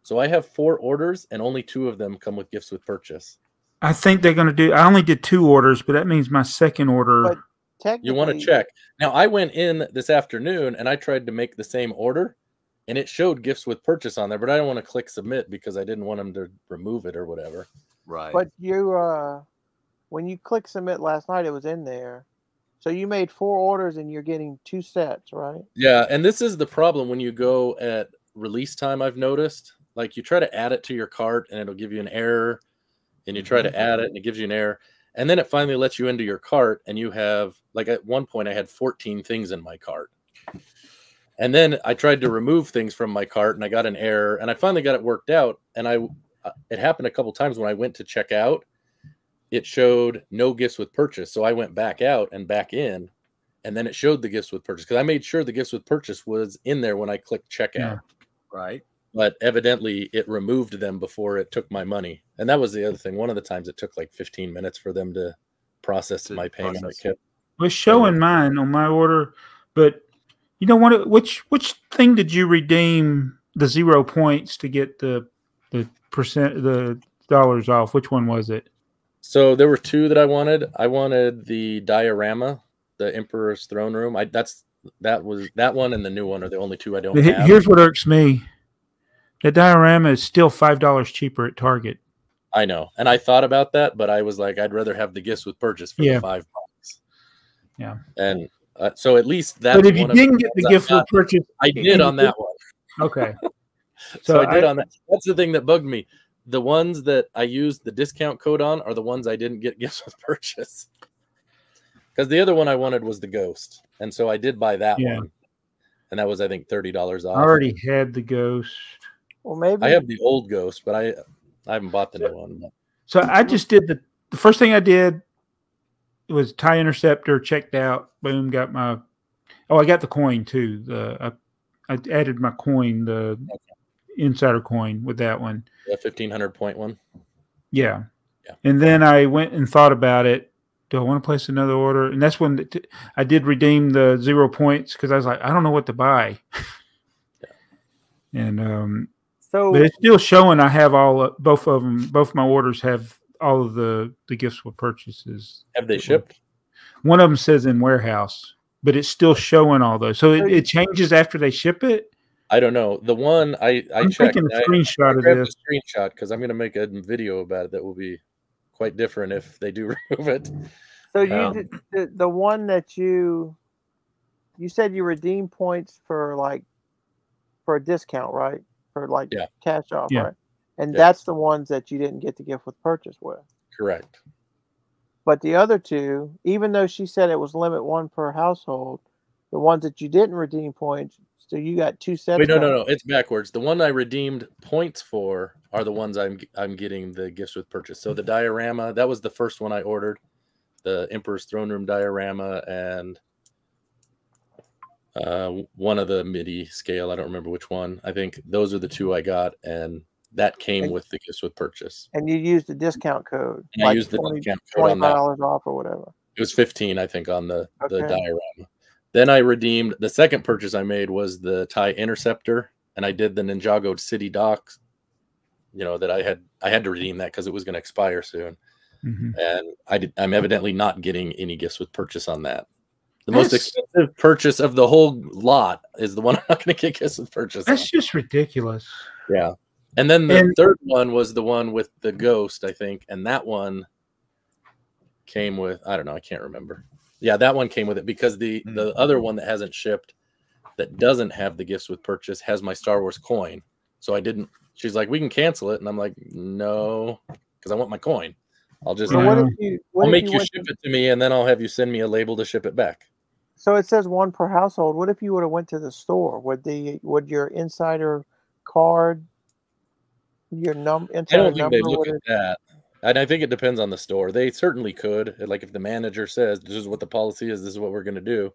So I have 4 orders and only 2 of them come with gifts with purchase. I think they're going to do, I only did 2 orders, but that means my second order. You want to check. Now, I went in this afternoon and I tried to make the same order and it showed gifts with purchase on there, but I don't want to click submit because I didn't want them to remove it or whatever. Right. But when you click submit last night, it was in there. So you made 4 orders and you're getting 2 sets, right? Yeah. And this is the problem when you go at release time, I've noticed. Like you try to add it to your cart and it'll give you an error, and you try to add it and it gives you an error. And then it finally lets you into your cart, and you have, like at one point I had 14 things in my cart. And then I tried to remove things from my cart and I got an error, and I finally got it worked out. And it happened a couple times when I went to check out, it showed no gifts with purchase. So I went back out and back in, and then it showed the gifts with purchase because I made sure the gifts with purchase was in there when I clicked checkout. Yeah. Right. But evidently it removed them before it took my money. And that was the other thing. One of the times it took like 15 minutes for them to process my payment. It was showing mine on my order, but you know what? Which thing did you redeem the 0 points to get the dollars off? Which one was it? So there were 2 that I wanted. I wanted the diorama, the Emperor's Throne Room. That one and the new one are the only 2 I don't have. Here's what irks me. The diorama is still $5 cheaper at Target. I know. And I thought about that, but I was like, I'd rather have the gifts with purchase for the $5. Yeah. And so at least that's. But if you didn't get the gift with purchase, I did on that one. Okay. So I did on that. That's the thing that bugged me. The ones that I used the discount code on are the ones I didn't get gifts with purchase. Because the other one I wanted was the Ghost. And so I did buy that one. And that was, I think, $30 off. I already had the Ghost. Well, maybe I have the old Ghost, but I haven't bought the new one. So I just did the first thing I did was TIE Interceptor, checked out, boom, got my. Oh, I got the coin too. I added my coin, the insider coin, with that one. The 1,500 point one. Yeah. And then I went and thought about it, do I want to place another order? And that's when I did redeem the 0 points because I was like, I don't know what to buy. And so, but it's still showing I have both of them. Both my orders have all of the gifts with purchases. Have they shipped? One of them says in warehouse, but it's still showing all those. So it changes after they ship it. I don't know. The one I'm checked. Taking a screenshot of this. A screenshot because I'm going to make a video about it that will be quite different if they do remove it. So you did, the one that you said you redeem points for a discount, right? For cash off, right? And that's the ones that you didn't get the gift with purchase with. Correct. But the other two, even though she said it was limit 1 per household, the ones that you didn't redeem points, so you got 2 sets. Wait, no, it's backwards. The one I redeemed points for are the ones I'm getting the gifts with purchase. So the diorama, that was the first one I ordered, the Emperor's Throne Room diorama, and one of the MIDI scale. I don't remember which one. I think those are the 2 I got, and that came with the gifts with purchase. And you used the discount code. And I used the discount code on that. $25 off or whatever. It was 15, I think, on the diorama. Then I redeemed the second purchase I made was the TIE Interceptor, and I did the Ninjago City Docks. You know that I had to redeem that because it was going to expire soon, and I'm evidently not getting any gifts with purchase on that. The most expensive purchase of the whole lot is the one I'm not going to get gifts with purchase. That's just ridiculous. Yeah, and then the third one was the one with the ghost, I think, and that one came with I don't know, I can't remember. Yeah, that one came with it because the other one that hasn't shipped, that doesn't have the gifts with purchase, has my Star Wars coin. So I didn't. She's like, we can cancel it, and I'm like, no, because I want my coin. I'll just. So I'll make you ship it to me, and then I'll have you send me a label to ship it back. So it says 1 per household. What if you would have went to the store? Would your insider card, your insider I don't think number? they look at that. And I think it depends on the store. They certainly could. Like if the manager says, this is what the policy is, this is what we're going to do.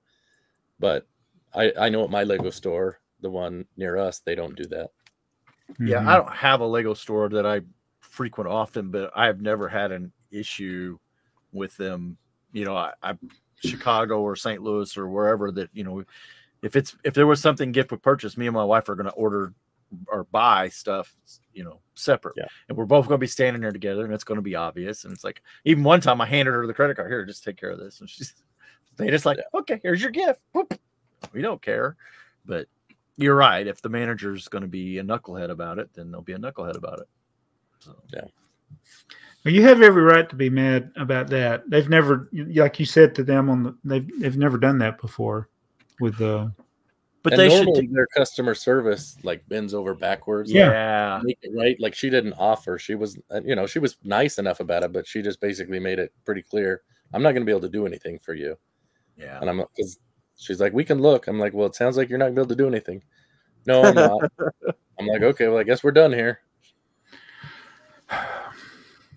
But I know at my Lego store, the one near us, they don't do that. Yeah, I don't have a Lego store that I frequent often, but I have never had an issue with them. You know, I Chicago or St. Louis or wherever that, you know, if there was something gift with purchase, me and my wife are going to order or buy stuff, you know, separate. Yeah. And we're both going to be standing there together, and it's going to be obvious. And it's like, even one time I handed her the credit card, here, just take care of this. And they just like, okay, here's your gift. Whoop. We don't care. But you're right. If the manager's going to be a knucklehead about it, then they'll be a knucklehead about it. So, yeah. Well, you have every right to be mad about that. They've never, like you said to them, they've never done that before with the. But and they should. Their customer service like bends over backwards. Yeah, make it right. Like she didn't offer. She was, you know, she was nice enough about it, but she just basically made it pretty clear. I'm not going to be able to do anything for you. Yeah, and because she's like, we can look. I'm like, well, it sounds like you're not going to be able to do anything. No, I'm not. I'm like, okay, well, I guess we're done here.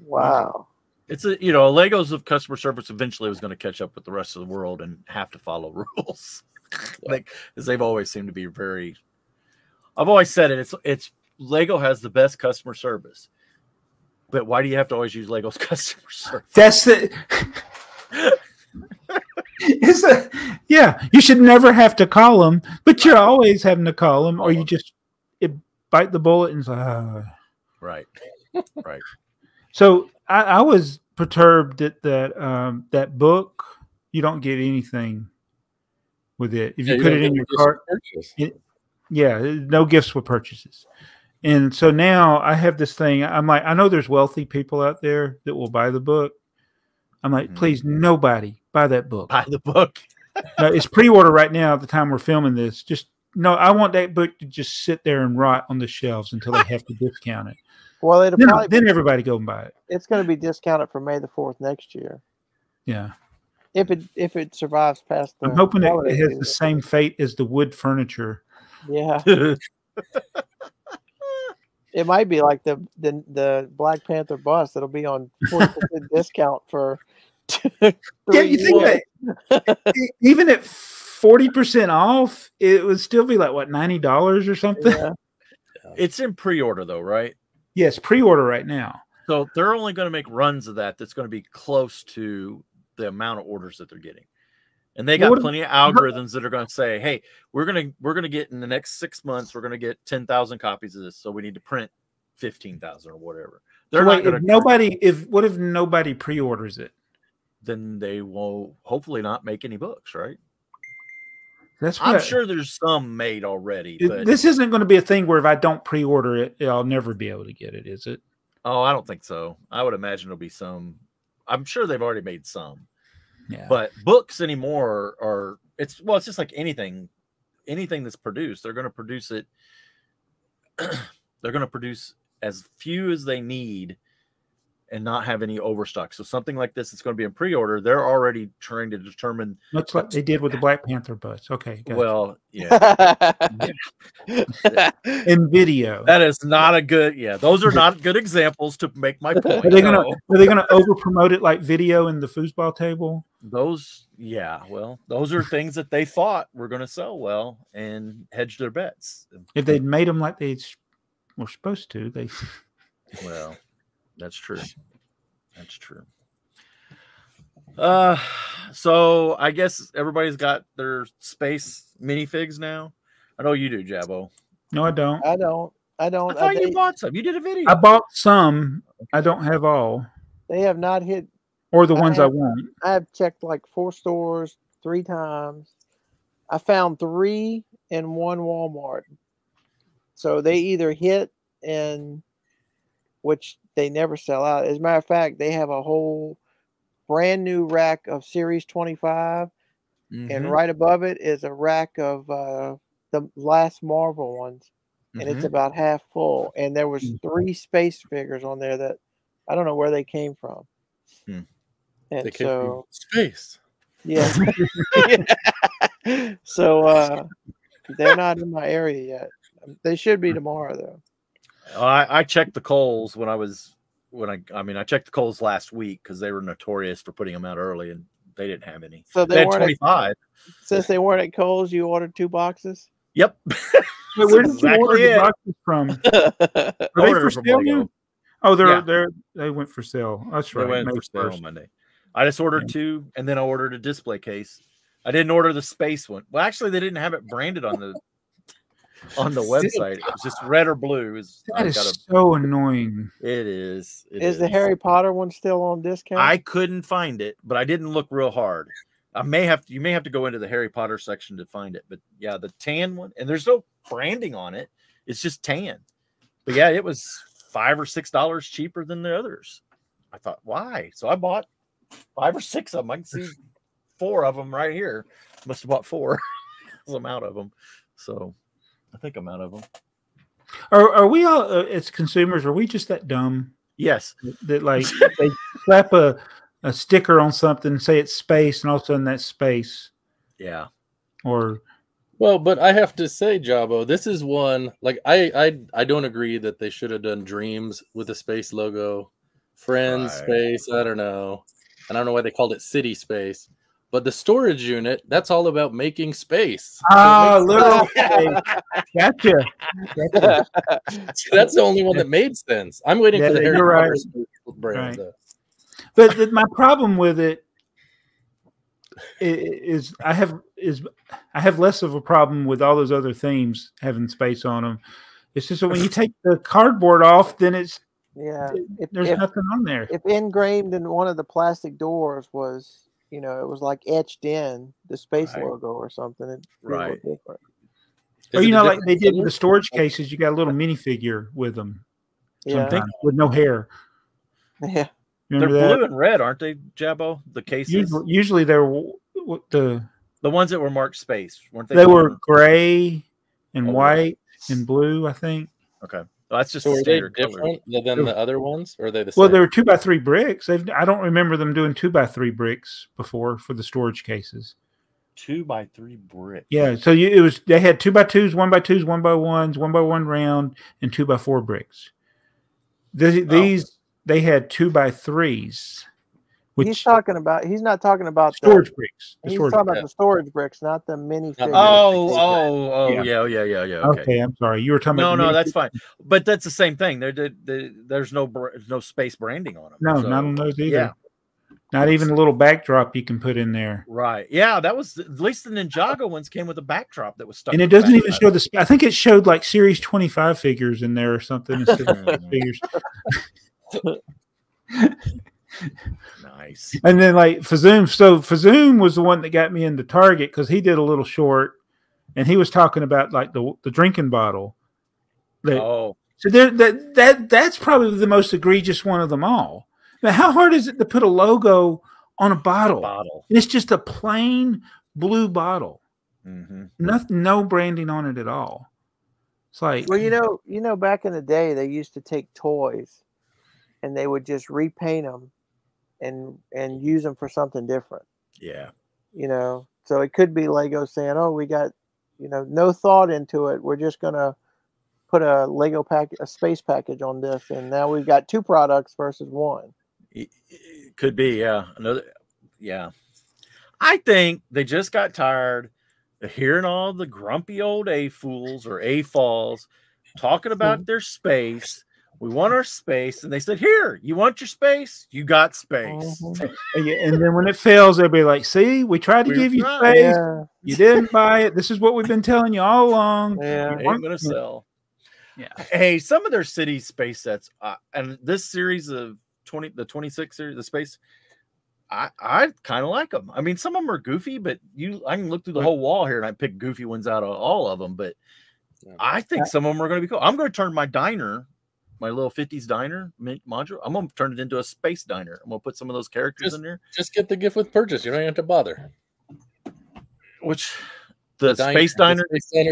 Wow. It's a, you know, Legos of customer service eventually was going to catch up with the rest of the world and have to follow rules. Like, as they've always seemed to be very. I've always said it. It's Lego has the best customer service, but why do you have to always use Lego's customer service? That's the. Yeah, you should never have to call them, but you're always having to call them, or you just bite the bullet and say, right. So I was perturbed that book. You don't get anything with it if you put it in your cart. No gifts with purchases. And so now I have this thing. I'm like, I know there's wealthy people out there that will buy the book. I'm like, please, nobody buy that book. Buy the book. No, it's pre-order right now at the time we're filming this. No, I want that book to just sit there and rot on the shelves until they have to discount it. Well, then everybody go and buy it. It's going to be discounted for May the 4th next year. Yeah. If it survives past the. I'm hoping it has the same fate as the wood furniture. Yeah. It might be like the Black Panther bus that'll be on 40% discount for 3 Yeah, you think that even at 40% off, it would still be like what, $90 or something? Yeah. It's in pre-order though, right? Yes, pre-order right now. So they're only going to make runs of that. That's going to be close to the amount of orders that they're getting. And they got plenty of algorithms that are going to say, hey, we're going to get in the next 6 months, we're going to get 10,000 copies of this. So we need to print 15,000 or whatever. They're not going to. What if nobody pre-orders it? Then they will hopefully not make any books, right? I'm sure there's some made already. But this isn't going to be a thing where if I don't pre-order it, I'll never be able to get it, is it? Oh, I don't think so. I would imagine there'll be some. I'm sure they've already made some. Yeah. But books anymore are it's just like anything that's produced. They're going to produce it. They're going to produce as few as they need and not have any overstock. So something like this, it's going to be in pre-order. They're already trying to determine. Much like they did with the Black Panther bus. Okay. Gotcha. Well, yeah. In video. That is not a good. Yeah, those are not good examples to make my point. Are they gonna over promote it like video in the foosball table? Those are things that they thought were going to sell well and hedge their bets. If they'd made them like they were supposed to, they. Well. That's true. That's true. So I guess everybody's got their space minifigs now. I know you do, Jabbo. No, I don't. I don't. I thought you bought some. You did a video. I bought some. I don't have all. They have not hit. Or the ones I want. I have checked like 4 stores 3 times. I found 3 in 1 Walmart. So they either hit and which they never sell out. As a matter of fact, they have a whole brand new rack of Series 25, and right above it is a rack of the last Marvel ones, and it's about half full. And there was 3 space figures on there that I don't know where they came from. And they came from space. Yeah. So they're not in my area yet. They should be tomorrow though. I checked the Kohl's I checked the Kohl's last week because they were notorious for putting them out early, and they didn't have any. So they had 25. Since they weren't at Kohl's, you ordered 2 boxes. Yep. Where did you order the boxes from? Are they for sale now? Oh, they went for sale. That's right. They went for sale on Monday. I just ordered 2, and then I ordered a display case. I didn't order the space one. Well, actually, they didn't have it branded on the website. It was just red or blue. That is so annoying. It is. Is the Harry Potter one still on discount? I couldn't find it, but I didn't look real hard. You may have to go into the Harry Potter section to find it. But yeah, the tan one, and there's no branding on it. It's just tan. But yeah, it was $5 or $6 cheaper than the others. I thought, why? So I bought 5 or 6 of them. I can see 4 of them right here. Must have bought 4. I'm out of them. So I think I'm out of them. Are we all as consumers? Are we just that dumb? Yes. That like they slap a sticker on something, say it's space, and all of a sudden that's space. Yeah. But I have to say, Jabbo, this is one like I don't agree that they should have done Dreams with a space logo, Friends space. I don't know why they called it City Space. But the storage unit, that's all about making space. Literal space. Gotcha. That's the only one that made sense. I'm waiting for the Harry Potter brand. Right. But my problem with it is I have less of a problem with all those other themes having space on them. It's just that when you take the cardboard off, then it's there's nothing on there. If engraved in one of the plastic doors was, it was like etched in the space logo or something. It'd look different. Or like they did with the storage cases, you got a little minifigure with them. Yeah. With no hair. Yeah. Remember they're blue and red, aren't they, Jabbo? The cases. Usually they're the ones that were marked space, weren't they? They were gray and white and blue, I think. Okay. Well, that's just so are they different than the other ones, or are they the same? Well, they were 2x3 bricks. I don't remember them doing 2x3 bricks before for the storage cases. 2x3 bricks. Yeah, so they had 2x2s, 1x2s, 1x1s, 1x1 round, and 2x4 bricks. These they had 2x3s. He's not talking about storage bricks. He's talking about the storage bricks, not the mini. Yeah. Okay, I'm sorry. You were talking about. No, that's fine. But that's the same thing. There's no space branding on them. No, not on those either. Yeah. Not even a little backdrop you can put in there. Right. Yeah, that was at least the Ninjago ones came with a backdrop that was stuck. And it doesn't even show the. I think it showed like Series 25 figures in there or something instead of figures. Nice. And then like Fazoom. So Fazoom was the one that got me into Target because he did a little short, and he was talking about like the drinking bottle. So that's probably the most egregious one of them all. Now, how hard is it to put a logo on a bottle? And it's just a plain blue bottle. Nothing, no branding on it at all. It's like, well, you know, back in the day, they used to take toys, and they would just repaint them, and use them for something different. Yeah. You know, so it could be Lego saying, "Oh, we got, no thought into it. We're just gonna put a Lego a space package on this, and now we've got 2 products versus 1." It could be, yeah. Yeah. I think they just got tired of hearing all the grumpy old AFoOLs or AFoLs talking about their space. We want our space, and they said, "Here, you want your space? You got space." And then when it fails, they'll be like, "See, we tried to give you space. Yeah. You didn't buy it. This is what we've been telling you all along. Yeah, it ain't gonna sell." Yeah. Hey, some of their city space sets, and this series of the 26 series, the space, I kind of like them. I mean, some of them are goofy, but I can look through the whole wall here and I pick goofy ones out of all of them. But I think some of them are going to be cool. I'm going to turn my diner, my little 50s diner module, I'm going to turn it into a space diner. I'm going to put some of those characters in there. Just get the gift with purchase. You don't have to bother. Which the space diner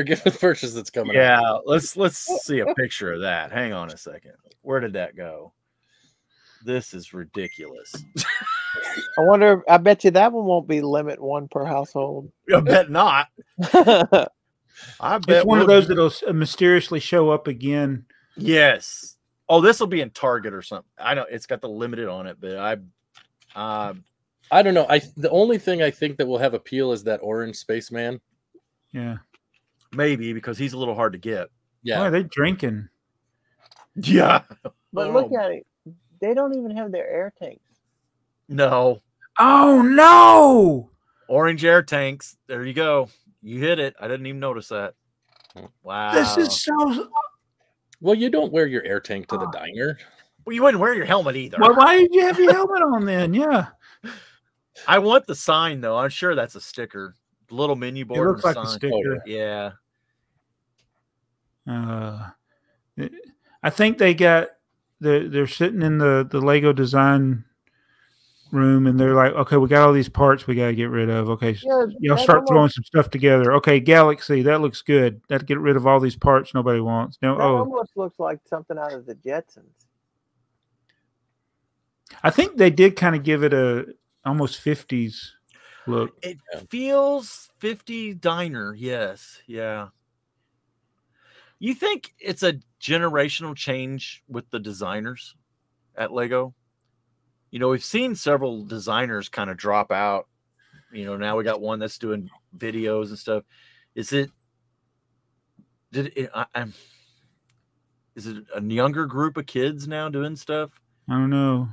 gift with purchase that's coming. Yeah, out. let's see a picture of that. Hang on a second. Where did that go? This is ridiculous. I bet you that one won't be limit 1 per household. I bet not. I bet it's one of those that'll mysteriously show up again. Yes. Oh, this will be in Target or something. I know it's got the limited on it, but I don't know. The only thing I think that will have appeal is that orange spaceman. Yeah. Maybe because he's a little hard to get. Yeah. Why are they drinking? Yeah. But look at it. They don't even have their air tanks. No. Oh, no. Orange air tanks. There you go. You hit it. I didn't even notice that. Wow. This is so... Well, you don't wear your air tank to the diner. Well, you wouldn't wear your helmet either. Well, why did you have your helmet on then? Yeah. I want the sign, though. I'm sure that's a sticker. The little menu board. It looks like sign. a sticker. Yeah. I think they got... They're sitting in the Lego design room, and they're like, "Okay, we got all these parts we got to get rid of. Okay, y'all start throwing some stuff together. Okay, Galaxy, that looks good. That get rid of all these parts nobody wants." No, that almost looks like something out of the Jetsons. I think they did kind of give it a almost 50s look. It feels 50 diner. Yes, yeah. You think it's a generational change with the designers at Lego? We've seen several designers kind of drop out. Now we got one that's doing videos and stuff. Is it a younger group of kids now doing stuff? I don't know.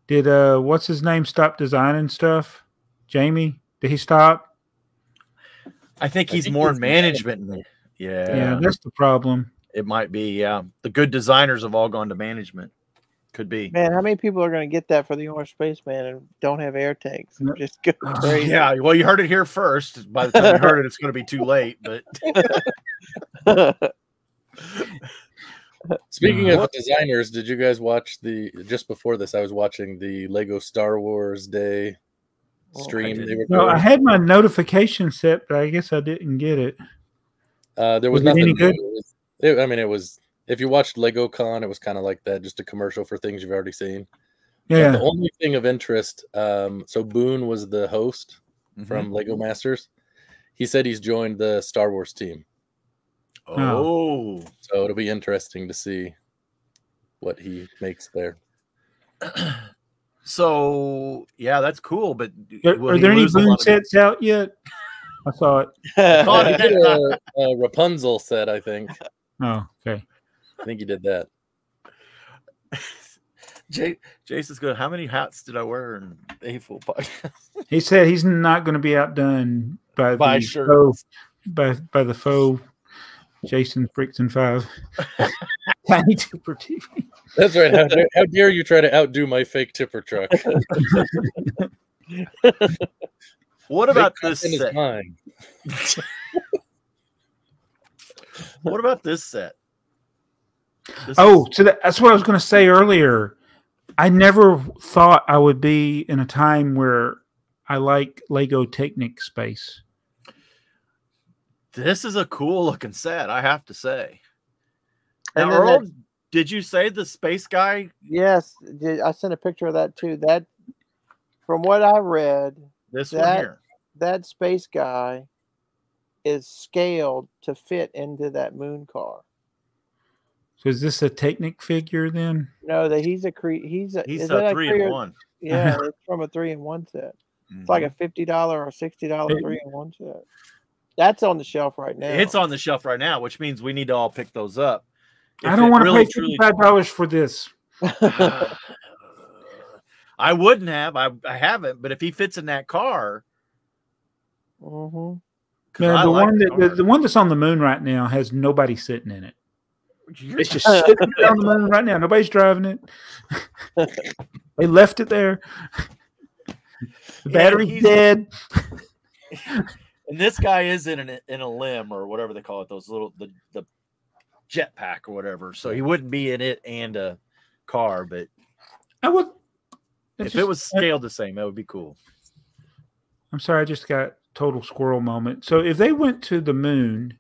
Did what's his name stop designing stuff? Jamie, did he stop? I think he's more in management. Yeah, that's the problem. It might be. Yeah, the good designers have all gone to management. Could be. Man, how many people are going to get that for the Orange Spaceman and don't have air tanks? Just go crazy. Yeah, well, you heard it here first. By the time you heard it, it's going to be too late. But speaking of designers, did you guys watch just before this? I was watching the Lego Star Wars Day stream. I had my notification set, but I guess I didn't get it. There was nothing any good. It was. If you watched LegoCon, it was kind of like that, just a commercial for things you've already seen. Yeah. But the only thing of interest, so Boone was the host from Lego Masters. He said he's joined the Star Wars team. Oh. So it'll be interesting to see what he makes there. So, yeah, that's cool. But are there any Boone sets out yet? I saw it. He did a Rapunzel set, I think. Oh, okay. I think he did that. Jason's going, how many hats did I wear in AFoOL podcast? He said he's not going to be outdone by the faux Jason Bricks and 5 tiny tipper TV. That's right. How dare you try to outdo my fake tipper truck? What about this set? What about this set? So that's what I was going to say earlier. I never thought I would be in a time where I like Lego Technic space. This is a cool looking set, I have to say. Now, Earl, did you say the space guy? Yes, I sent a picture of that too. That, from what I read, one here, that space guy is scaled to fit into that moon car. So is this a Technic figure then? No, that he's a 3-in-1. Yeah, it's from a 3-in-1 set. It's like a $50 or $60 3-in-1 set. That's on the shelf right now. It's on the shelf right now, which means we need to all pick those up. I don't want to pay $55 for this. I wouldn't have. I haven't. But if he fits in that car, mm-hmm. Man, the one that's on the moon right now has nobody sitting in it. It's just sitting on the moon right now. Nobody's driving it. They left it there. The battery's dead. And this guy is in a limb or whatever they call it, those little the jetpack or whatever. So he wouldn't be in it and a car, but I would. If it was scaled the same, that would be cool. I'm sorry, I just got total squirrel moment. So if they went to the moon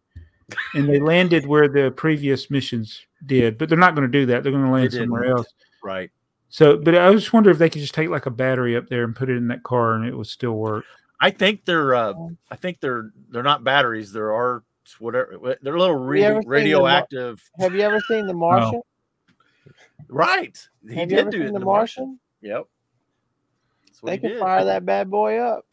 and they landed where the previous missions did, but they're not going to do that. They're going to land somewhere else. Right. So, but I just wonder if they could just take like a battery up there and put it in that car and it would still work. I think they're not batteries. There are whatever. They're a little radioactive. Have you ever seen The Martian? No. Right. He did do it in The Martian. Yep. They can fire that bad boy up.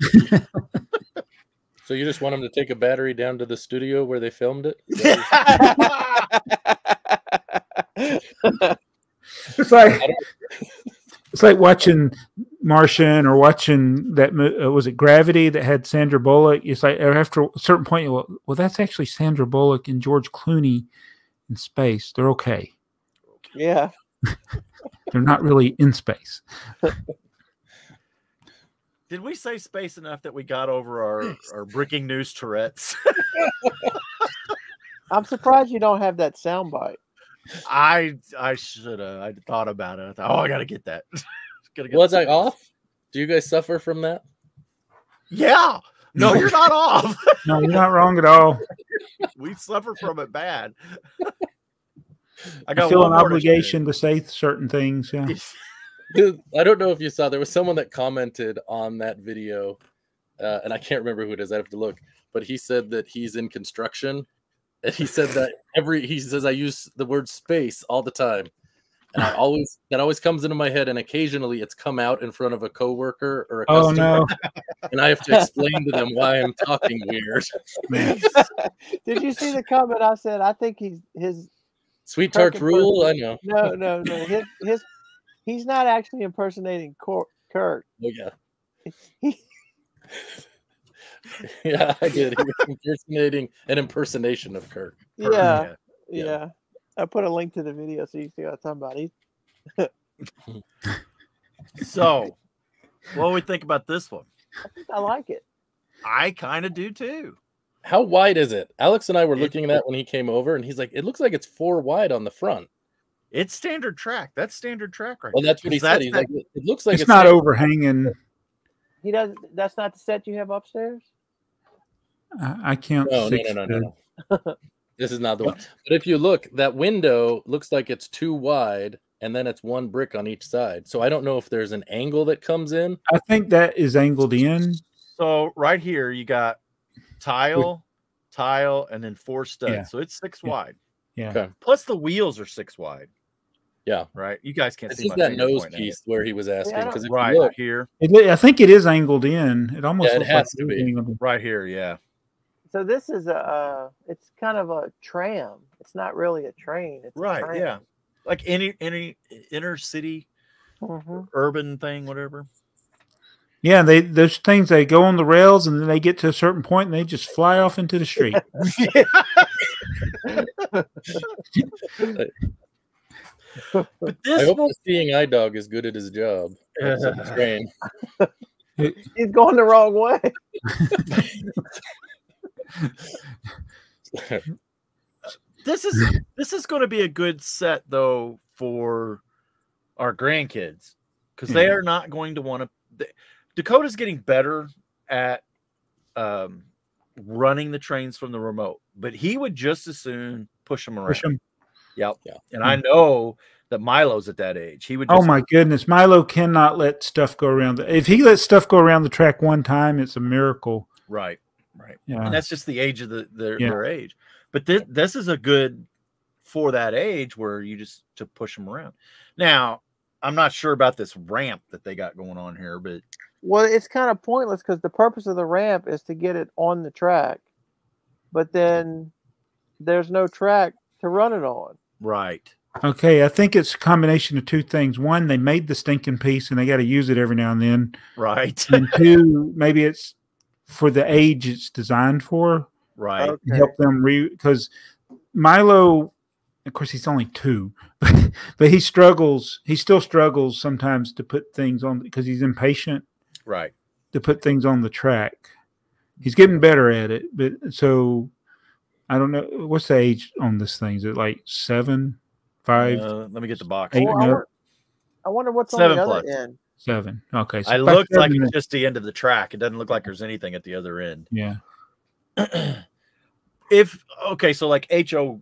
So you just want them to take a battery down to the studio where they filmed it? It's like watching Martian or watching that was it Gravity that had Sandra Bullock. It's like after a certain point, well, that's actually Sandra Bullock and George Clooney in space. They're okay. Yeah. They're not really in space. Did we say space enough that we got over our breaking news Tourette's? I'm surprised you don't have that soundbite. I should have. I thought about it. I thought, I got to get that. Was I off? Do you guys suffer from that? Yeah. No, you're not off. No, you're not wrong at all. We suffer from it bad. I feel an obligation to say certain things. Yeah. Dude, I don't know if you saw, there was someone that commented on that video, and I can't remember who it is. I have to look, but he said that he's in construction, and he said that he says I use the word space all the time, and that always comes into my head, and occasionally it's come out in front of a coworker or a customer, and I have to explain to them why I'm talking weird. Did you see the comment I said? I think his sweet tart rule. I know. No. He's not actually impersonating Kirk. Oh, yeah. Yeah, I did. He was impersonating an impersonation of Kirk. Yeah. I put a link to the video so you see what I'm talking about. So, what do we think about this one? I like it. I kind of do too. How wide is it? Alex and I were looking at that when he came over, and he's like, "It looks like it's 4 wide on the front." It's standard track. That's standard track right Well, that's what he said. He's like, it looks like it's not overhanging. He doesn't. That's not the set you have upstairs. I count. No. This is not the one. But if you look, that window looks like it's 2 wide, and then it's 1 brick on each side. So I don't know if there's an angle that comes in. I think that is angled in. So right here, you got tile, and then 4 studs. Yeah. So it's 6 wide. Yeah. Okay. Plus the wheels are 6 wide. Yeah. Right. You guys can't see my that nose piece where he was asking because right look, here. I think it is angled in. It almost looks has like to be right here. Yeah. So this is it's kind of a tram. It's not really a train. It's right. A tram. Yeah. Like any inner city urban thing, whatever. Yeah, those things, they go on the rails and then they get to a certain point and they just fly off into the street. But this I hope the seeing eye dog is good at his job. He's going the wrong way. This is going to be a good set though for our grandkids, because they are not going to want to. Dakota's getting better at running the trains from the remote, but he would just as soon push them around. Yep. Yeah. And I know that Milo's at that age. He would. Just, oh my goodness, Milo cannot let stuff go around. If he lets stuff go around the track one time, it's a miracle. Right. Right. Yeah. And that's just the age of their age. But this is a good for that age where you just to push them around. Now, I'm not sure about this ramp that they got going on here, but well, it's kind of pointless because the purpose of the ramp is to get it on the track, but then there's no track to run it on. Right. Okay, I think it's a combination of two things. One, they made the stinking piece and they got to use it every now and then. Right. And two, maybe it's for the age it's designed for. Right. Okay. Help them because Milo, of course, he's only 2, but he struggles. He still struggles sometimes to put things on because he's impatient. Right. To put things on the track. He's getting better at it, but so I don't know what's the age on this thing. Is it like 7, 5? Let me get the box. 8, I wonder what's 7 on the plus. other end. 7. Okay. So I looked like it's just the end of the track. It doesn't look like there's anything at the other end. Yeah. So like HO,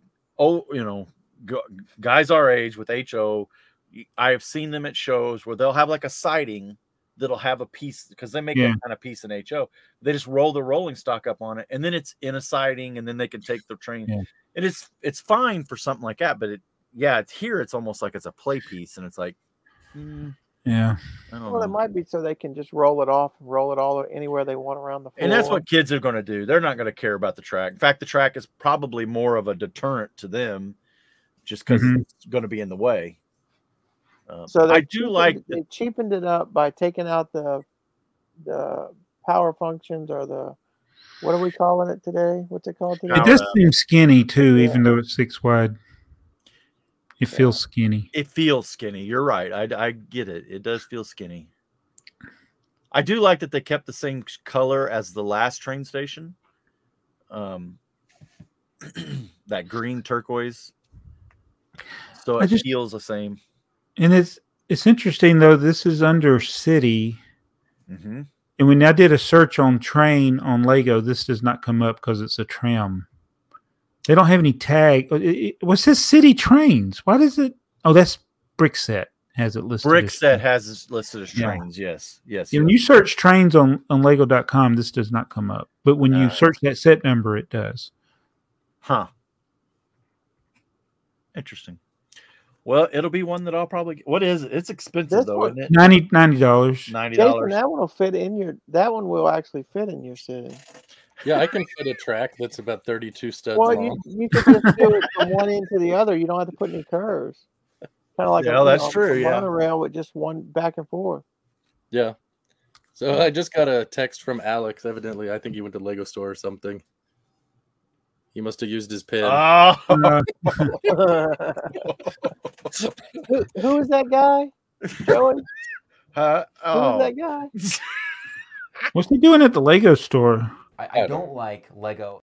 guys our age with HO, I've seen them at shows where they'll have like a siding that'll have a piece because they make that kind of piece in HO. They just roll the rolling stock up on it, and then it's in a siding, and then they can take the train. Yeah. And it's fine for something like that, but it's here. It's almost like it's a play piece, and it's like, yeah. I don't know. Well, it might be so they can just roll it off, roll it all anywhere they want around the floor. And that's what kids are going to do. They're not going to care about the track. In fact, the track is probably more of a deterrent to them, just because it's going to be in the way. So I do like they cheapened it up by taking out the power functions or the what are we calling it today? What's it called today? It does seem skinny too, even though it's 6 wide. It feels skinny. It feels skinny. You're right. I get it. It does feel skinny. I do like that they kept the same color as the last train station. That green turquoise. So it feels the same. And it's interesting though. This is under city, and when I did a search on train on Lego, this does not come up because it's a tram. They don't have any tag. What's this city trains? Why does it? Oh, that's BrickTsar has it listed. BrickTsar has it listed as trains. Yes. When you search trains on Lego.com, this does not come up. But when you search that set number, it does. Huh. Interesting. Well, it'll be one that I'll probably. What is it? It's expensive though, isn't it? $90. $90. Jason, that one will fit in your. That one will actually fit in your city. Yeah, I can fit a track that's about 32 studs well, long. You could just do it from one end to the other. You don't have to put any curves. Kind of like that's true. Yeah, monorail with just one back and forth. Yeah. So I just got a text from Alex. Evidently, I think he went to Lego store or something. He must have used his pen. Who is that guy? Joey? Who is that guy? What's he doing at the Lego store? I don't like Lego.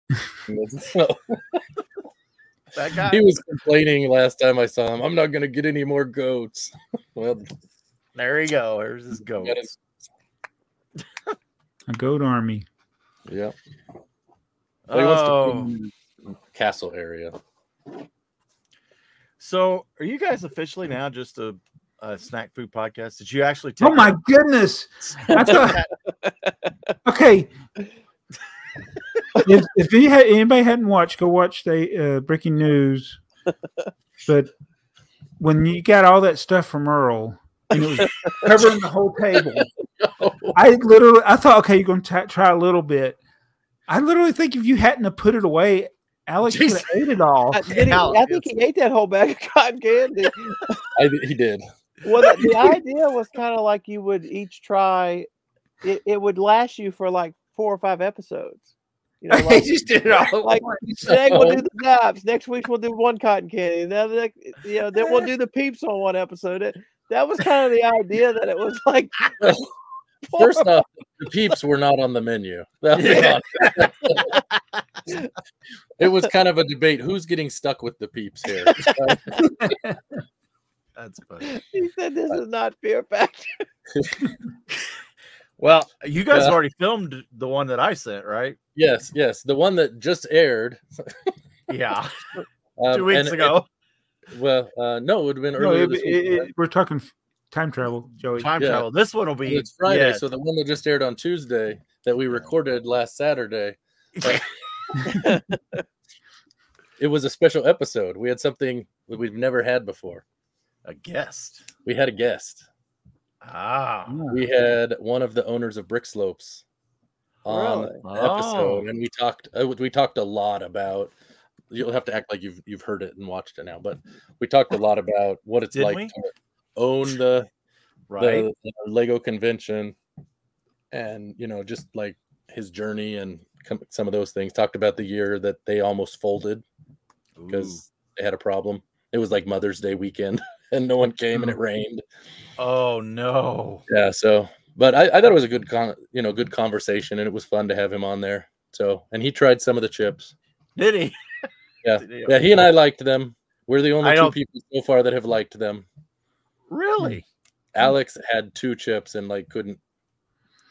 That guy. He was complaining last time I saw him. I'm not going to get any more goats. Well, there you go. There's his goat. A goat army. Yeah. Well, he wants to castle area. So, are you guys officially now just a snack food podcast? Did you actually take Oh my goodness. I thought, okay. If anybody hadn't watched, go watch the breaking news. But when you got all that stuff from Earl and it was covering the whole table, I thought, okay, you're going to try a little bit. I literally think if you hadn't have put it away, Alex would have ate it all. I think he ate that whole bag of cotton candy. He did. Well, the idea was kind of like you would each try. It would last you for like 4 or 5 episodes. You know, like, just did it all. like today we'll do the Zaps. Next week we'll do one cotton candy. Then we'll do the Peeps on one episode. That was kind of the idea, that it was like. First off, the Peeps were not on the menu. That was it was kind of a debate. Who's getting stuck with the Peeps here? That's funny. He said this is not Fear Factor. Well, you guys have already filmed the one that I sent, right? Yes. The one that just aired. Yeah. 2 weeks ago. No, it would have been earlier this week. We're talking time travel, Joey. Time travel. This one will be. It's Friday, so the one that just aired on Tuesday that we recorded last Saturday. It was a special episode. We had something that we've never had before. A guest. We had a guest. Ah. We had one of the owners of Brick Slopes on the episode, and we talked a lot about. You'll have to act like you've heard it and watched it now, but we talked a lot about what it's like to own the Lego convention, and just like his journey and some of those things. Talked about the year that they almost folded because they had a problem. It was like Mother's Day weekend and no one came and it rained. Oh no. Yeah. So, but I thought it was a good good conversation, and it was fun to have him on there. So, and he tried some of the chips. Did he? Yeah. Yeah. He and I liked them. We're the only 2 people so far that have liked them. Really? Alex had 2 chips and couldn't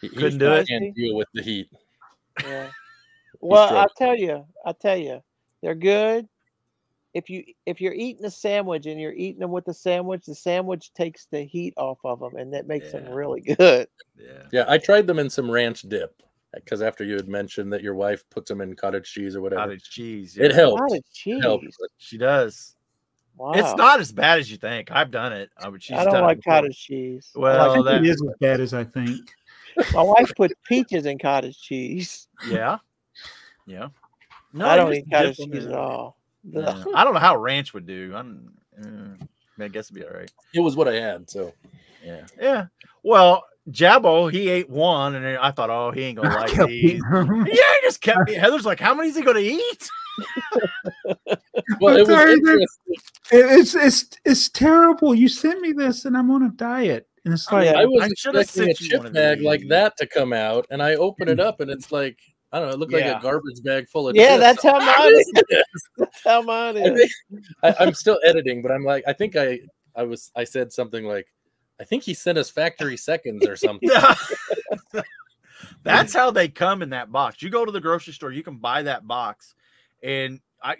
do it. Can't deal with the heat. Yeah. Well, I tell you, they're good. If you're eating a sandwich and you're eating them with the sandwich takes the heat off of them, and that makes them really good. Yeah. I tried them in some ranch dip because after you had mentioned that your wife puts them in cottage cheese or whatever. Cottage cheese. It helps. Cottage cheese. It helps. She does. Wow. It's not as bad as you think. I've done it. I don't like cottage cheese. Well, it is as bad as I think. My wife put peaches in cottage cheese. Yeah. Yeah. No, I don't eat cottage cheese at all. Yeah. I don't know how ranch would do. I guess it'd be all right. It was what I had, so yeah. Well, Jabbo, he ate one, and I thought, oh, he ain't gonna like these. Yeah, he just kept. Heather's like, how many is he gonna eat? Well, it's terrible. You sent me this, and I'm on a diet, and it's like I was expecting a chip bag like that to come out, and I open it up, and it's like, I don't know, it looked like a garbage bag full of chips. That's how mine is. That's how mine is. I'm still editing, but I'm like, I think I said something like, I think he sent us factory seconds or something. Yeah. That's how they come in that box. You go to the grocery store, you can buy that box, and I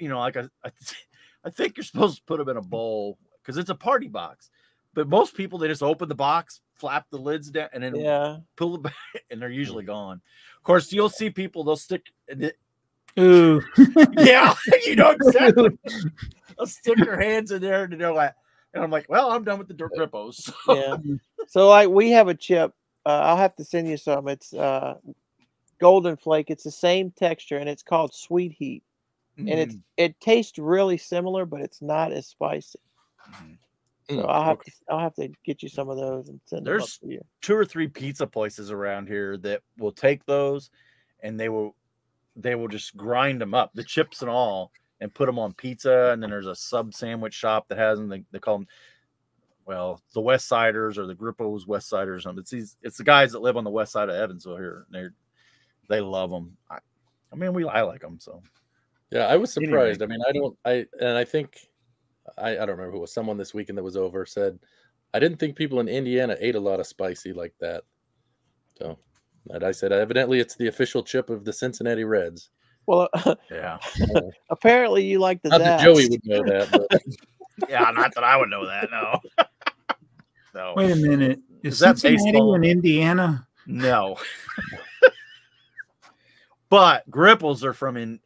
think you're supposed to put them in a bowl because it's a party box. But most people, they just open the box, flap the lids down, and then pull it back, and they're usually gone. Of course, you'll see people, they'll stick. Ooh. Yeah, you know exactly. They'll stick their hands in there, and they're like, and I'm like, well, I'm done with the Grippos. So. Yeah. So like we have a chip. I'll have to send you some. It's Golden Flake. It's the same texture, and it's called Sweet Heat. And it tastes really similar, but it's not as spicy. So I'll have to get you some of those and send them up to you. 2 or 3 pizza places around here that will take those, and they will just grind them up, the chips and all, and put them on pizza. And then there's a sub sandwich shop that has them. They call them, well, the West Siders or the Grippos West Siders or something. It's the guys that live on the west side of Evansville here. They love them. I like them. So yeah, I was surprised. Anyway. I think I don't remember who it was. Someone this weekend that was over said, I didn't think people in Indiana ate a lot of spicy like that. So, and I said, evidently it's the official chip of the Cincinnati Reds. Well, yeah. Apparently you like the. Not that Joey would know that. But. Yeah, not that I would know that. No. No. Wait a minute. Is that Cincinnati in Indiana? No. But Gripples are from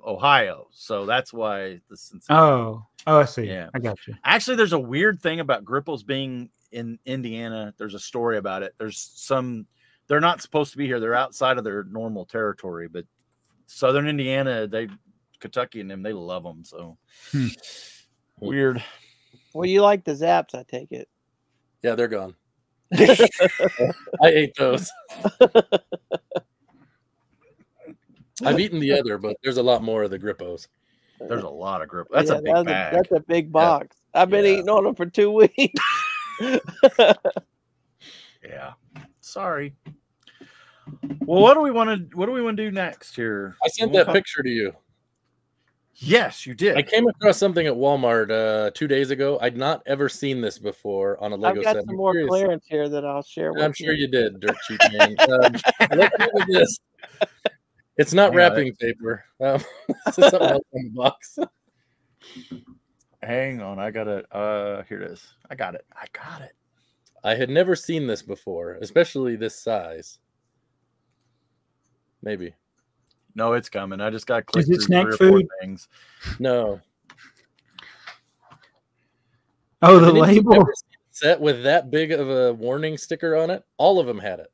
Ohio, so that's why the Cincinnati. Oh, I see. Yeah, I got you. Actually, there's a weird thing about Gripples being in Indiana. There's a story about it. They're not supposed to be here. They're outside of their normal territory, but Southern Indiana, Kentucky and them, they love them. So weird. Well, you like the Zaps, I take it. Yeah, they're gone. I ate those. I've eaten the other, but there's a lot more of the Grippos. There's a lot of grip. That's a big bag. That's a big box. Yeah. I've been eating on them for 2 weeks. Yeah. Sorry. Well, what do we want to do next here? I sent that picture to you. Yes, you did. I came across something at Walmart 2 days ago. I'd not ever seen this before on a Lego set. I've got some more clearance here that I'll share with you. I'm sure you did, dirt cheap man. Let's look at this. It's not wrapping paper. This is something else in the box. Hang on, I got it. Here it is. I got it. I had never seen this before, especially this size. Maybe. No, it's coming. I just got clicked through snack 3 or 4 things. No. Oh, the label set with that big of a warning sticker on it. All of them had it.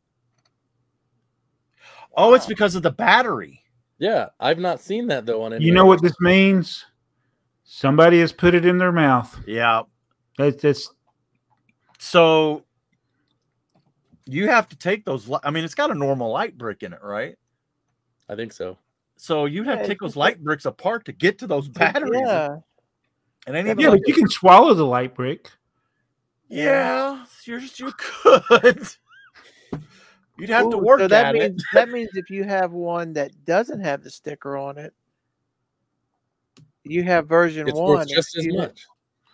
Oh, it's because of the battery. Yeah, I've not seen that though on any. You know what this means? Somebody has put it in their mouth. Yeah. That's so you have to take those. I mean, it's got a normal light brick in it, right? I think so. So you'd have to take those light bricks apart to get to those batteries. Yeah. And but you can swallow the light brick. Yeah, you could. You'd have to work at it. That means if you have one that doesn't have the sticker on it, you have version 1. It's just as much.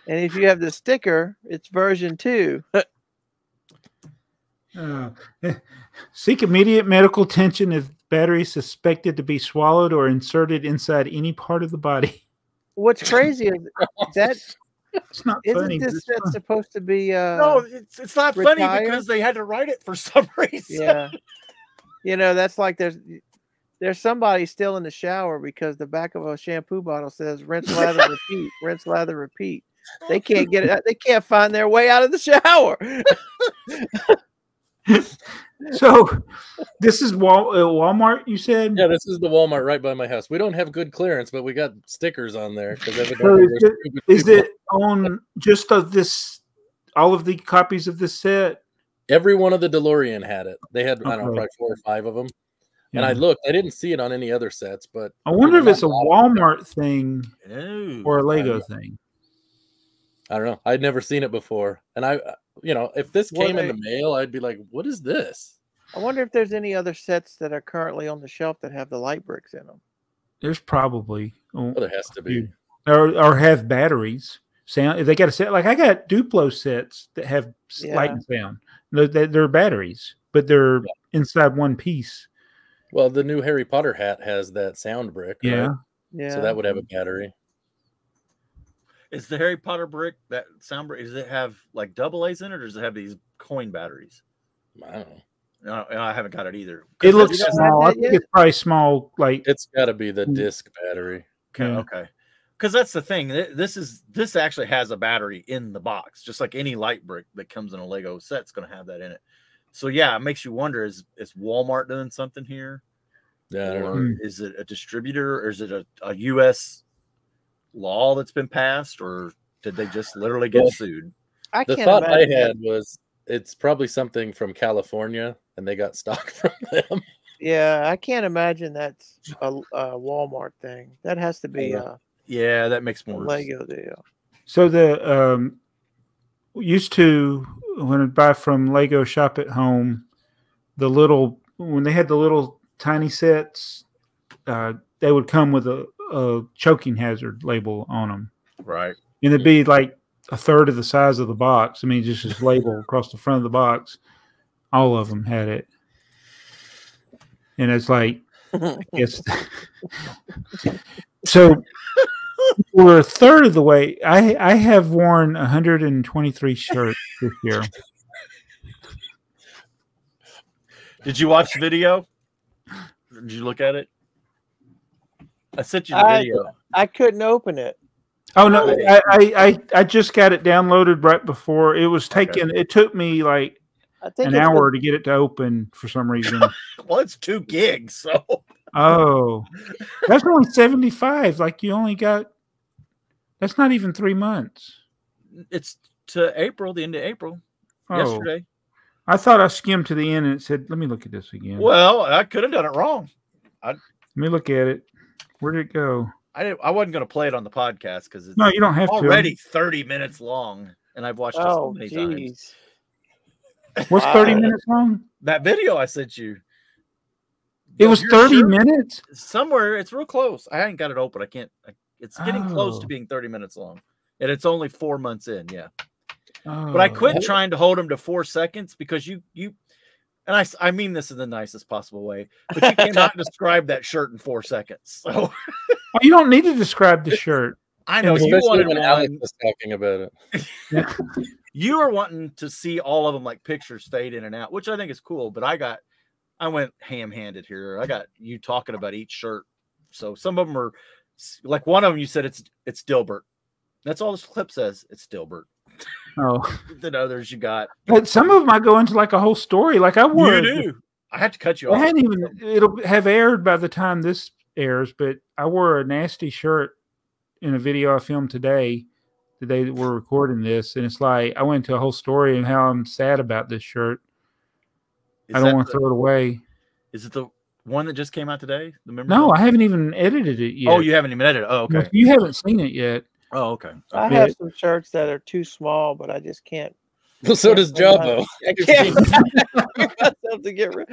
And if you have the sticker, it's version 2. Seek immediate medical attention if battery suspected to be swallowed or inserted inside any part of the body. What's crazy is that it's not isn't funny. this set supposed to be no, it's not retired? Funny because they had to write it for some reason. Yeah. You know, that's like there's somebody still in the shower because the back of a shampoo bottle says rinse, lather, repeat, rinse, lather, repeat. They can't get it. They can't find their way out of the shower. So this is Walmart, you said? Yeah, this is the Walmart right by my house. We don't have good clearance, but we got stickers on there. So is it on just of this, all of the copies of this set? Every one of the DeLorean had it. They had, I don't know, probably 4 or 5 of them. Yeah. And I looked. I didn't see it on any other sets, but I wonder if it's a Walmart thing or a Lego thing. I don't know. I'd never seen it before. And if this came in the mail, I'd be like, what is this? I wonder if there's any other sets that are currently on the shelf that have the light bricks in them. There's probably. Well, there has to be. Or have batteries. Sound. If they got a set, like I got Duplo sets that have light and sound. They're batteries, but they're inside one piece. Well, the new Harry Potter hat has that sound brick. Yeah. Right? Yeah. So that would have a battery. Is the Harry Potter brick, that sound brick, does it have like double A's in it, or does it have these coin batteries? I don't know. No, I haven't got it either. It looks small. I think it's probably small. Like it's got to be the disc battery. Okay. Because that's the thing. This actually has a battery in the box, just like any light brick that comes in a Lego set's going to have that in it. So yeah, it makes you wonder: is Walmart doing something here? Yeah, I don't know. Is it a distributor, or is it a U.S. law that's been passed, or did they just literally get sued? The thought I had was it's probably something from California, and they got stock from them. Yeah, I can't imagine that's a Walmart thing. That has to be yeah, that makes more Lego deal. So the used to, when I buy from Lego Shop at Home, when they had the little tiny sets, they would come with a choking hazard label on them. Right. And it'd be like a third of the size of the box. I mean, just this label across the front of the box. All of them had it. And it's like, I guess. So we're a third of the way. I have worn 123 shirts this year. Did you watch the video? Did you look at it? I sent you the video. I couldn't open it. Oh no, I just got it downloaded right before it was taken. Okay. It took me like an hour to get it to open for some reason. Well, it's 2 gigs, so. Oh, that's only 75. Like you only got. That's not even 3 months. It's to April, the end of April. yesterday. I thought I skimmed to the end and it said, "Let me look at this again." Well, I could have done it wrong. Let me look at it. Where did it go? I wasn't going to play it on the podcast because it's No, you don't have already 30 minutes long, and I've watched it so Oh, many times. jeez. What's 30 minutes long? That video I sent you. It was 30 minutes? Somewhere. It's real close. I ain't got it open. I can't. It's getting close to being 30 minutes long, and it's only 4 months in. Yeah. But I quit trying to hold them to 4 seconds because you and I mean this in the nicest possible way, but you cannot describe that shirt in 4 seconds. So you don't need to describe the shirt. I know you wanted when Alex was talking about it. You were wanting to see all of them like pictures fade in and out, which I think is cool. But I went ham-handed here. I got you talking about each shirt. So some of them are like one of them. You said it's Dilbert. That's all this clip says. It's Dilbert. Oh, The others you got. But some of them I go into like a whole story. Like I wore. You do. I had to cut you off. I hadn't even. It'll have aired by the time this airs. But I wore a nasty shirt in a video I filmed today, the day that we're recording this, and it's like I went into a whole story and how I'm sad about this shirt. I don't want to throw it away. Is it the one that just came out today? No, I haven't even edited it yet. Oh, you haven't even edited it. Oh, okay. You haven't seen it yet. Oh, okay. I have some shirts that are too small, but I just can't. Well, so does Jabo. I can't. I have to get rid.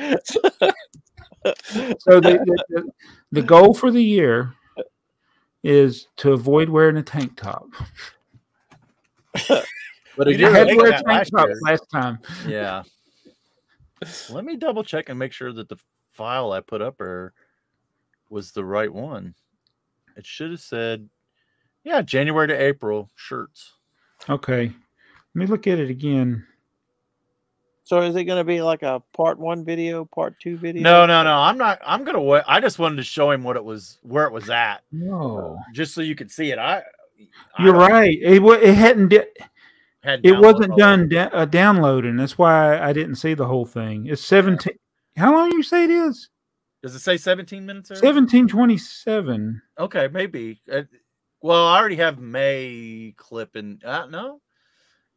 So the goal for the year is to avoid wearing a tank top. But You you didn't I had make to wear a that tank last top year. last time. Yeah. Let me double check and make sure that the file I put up was the right one. It should have said, yeah, January to April shirts. Okay. Let me look at it again. So is it going to be like a part 1 video, part 2 video? No. I'm not. I'm gonna wait. I just wanted to show him where it was at. No, just so you could see it. You're right. It hadn't. It wasn't done download. downloading. That's why I didn't see the whole thing. It's 17. How long you say it is? Does it say 17 minutes? 17:27. Okay, maybe. Well, I already have May clip and no.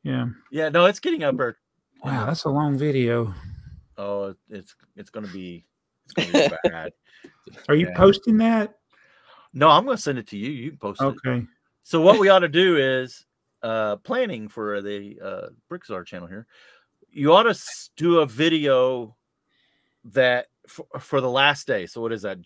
Yeah. Yeah, no, it's getting up there. Wow, that's a long video. Oh, it's gonna be bad. Are you posting that? No, I'm gonna send it to you. You can post it. Okay. So what we ought to do is planning for the BrickTsar channel here. You ought to do a video that for the last day. So what is that?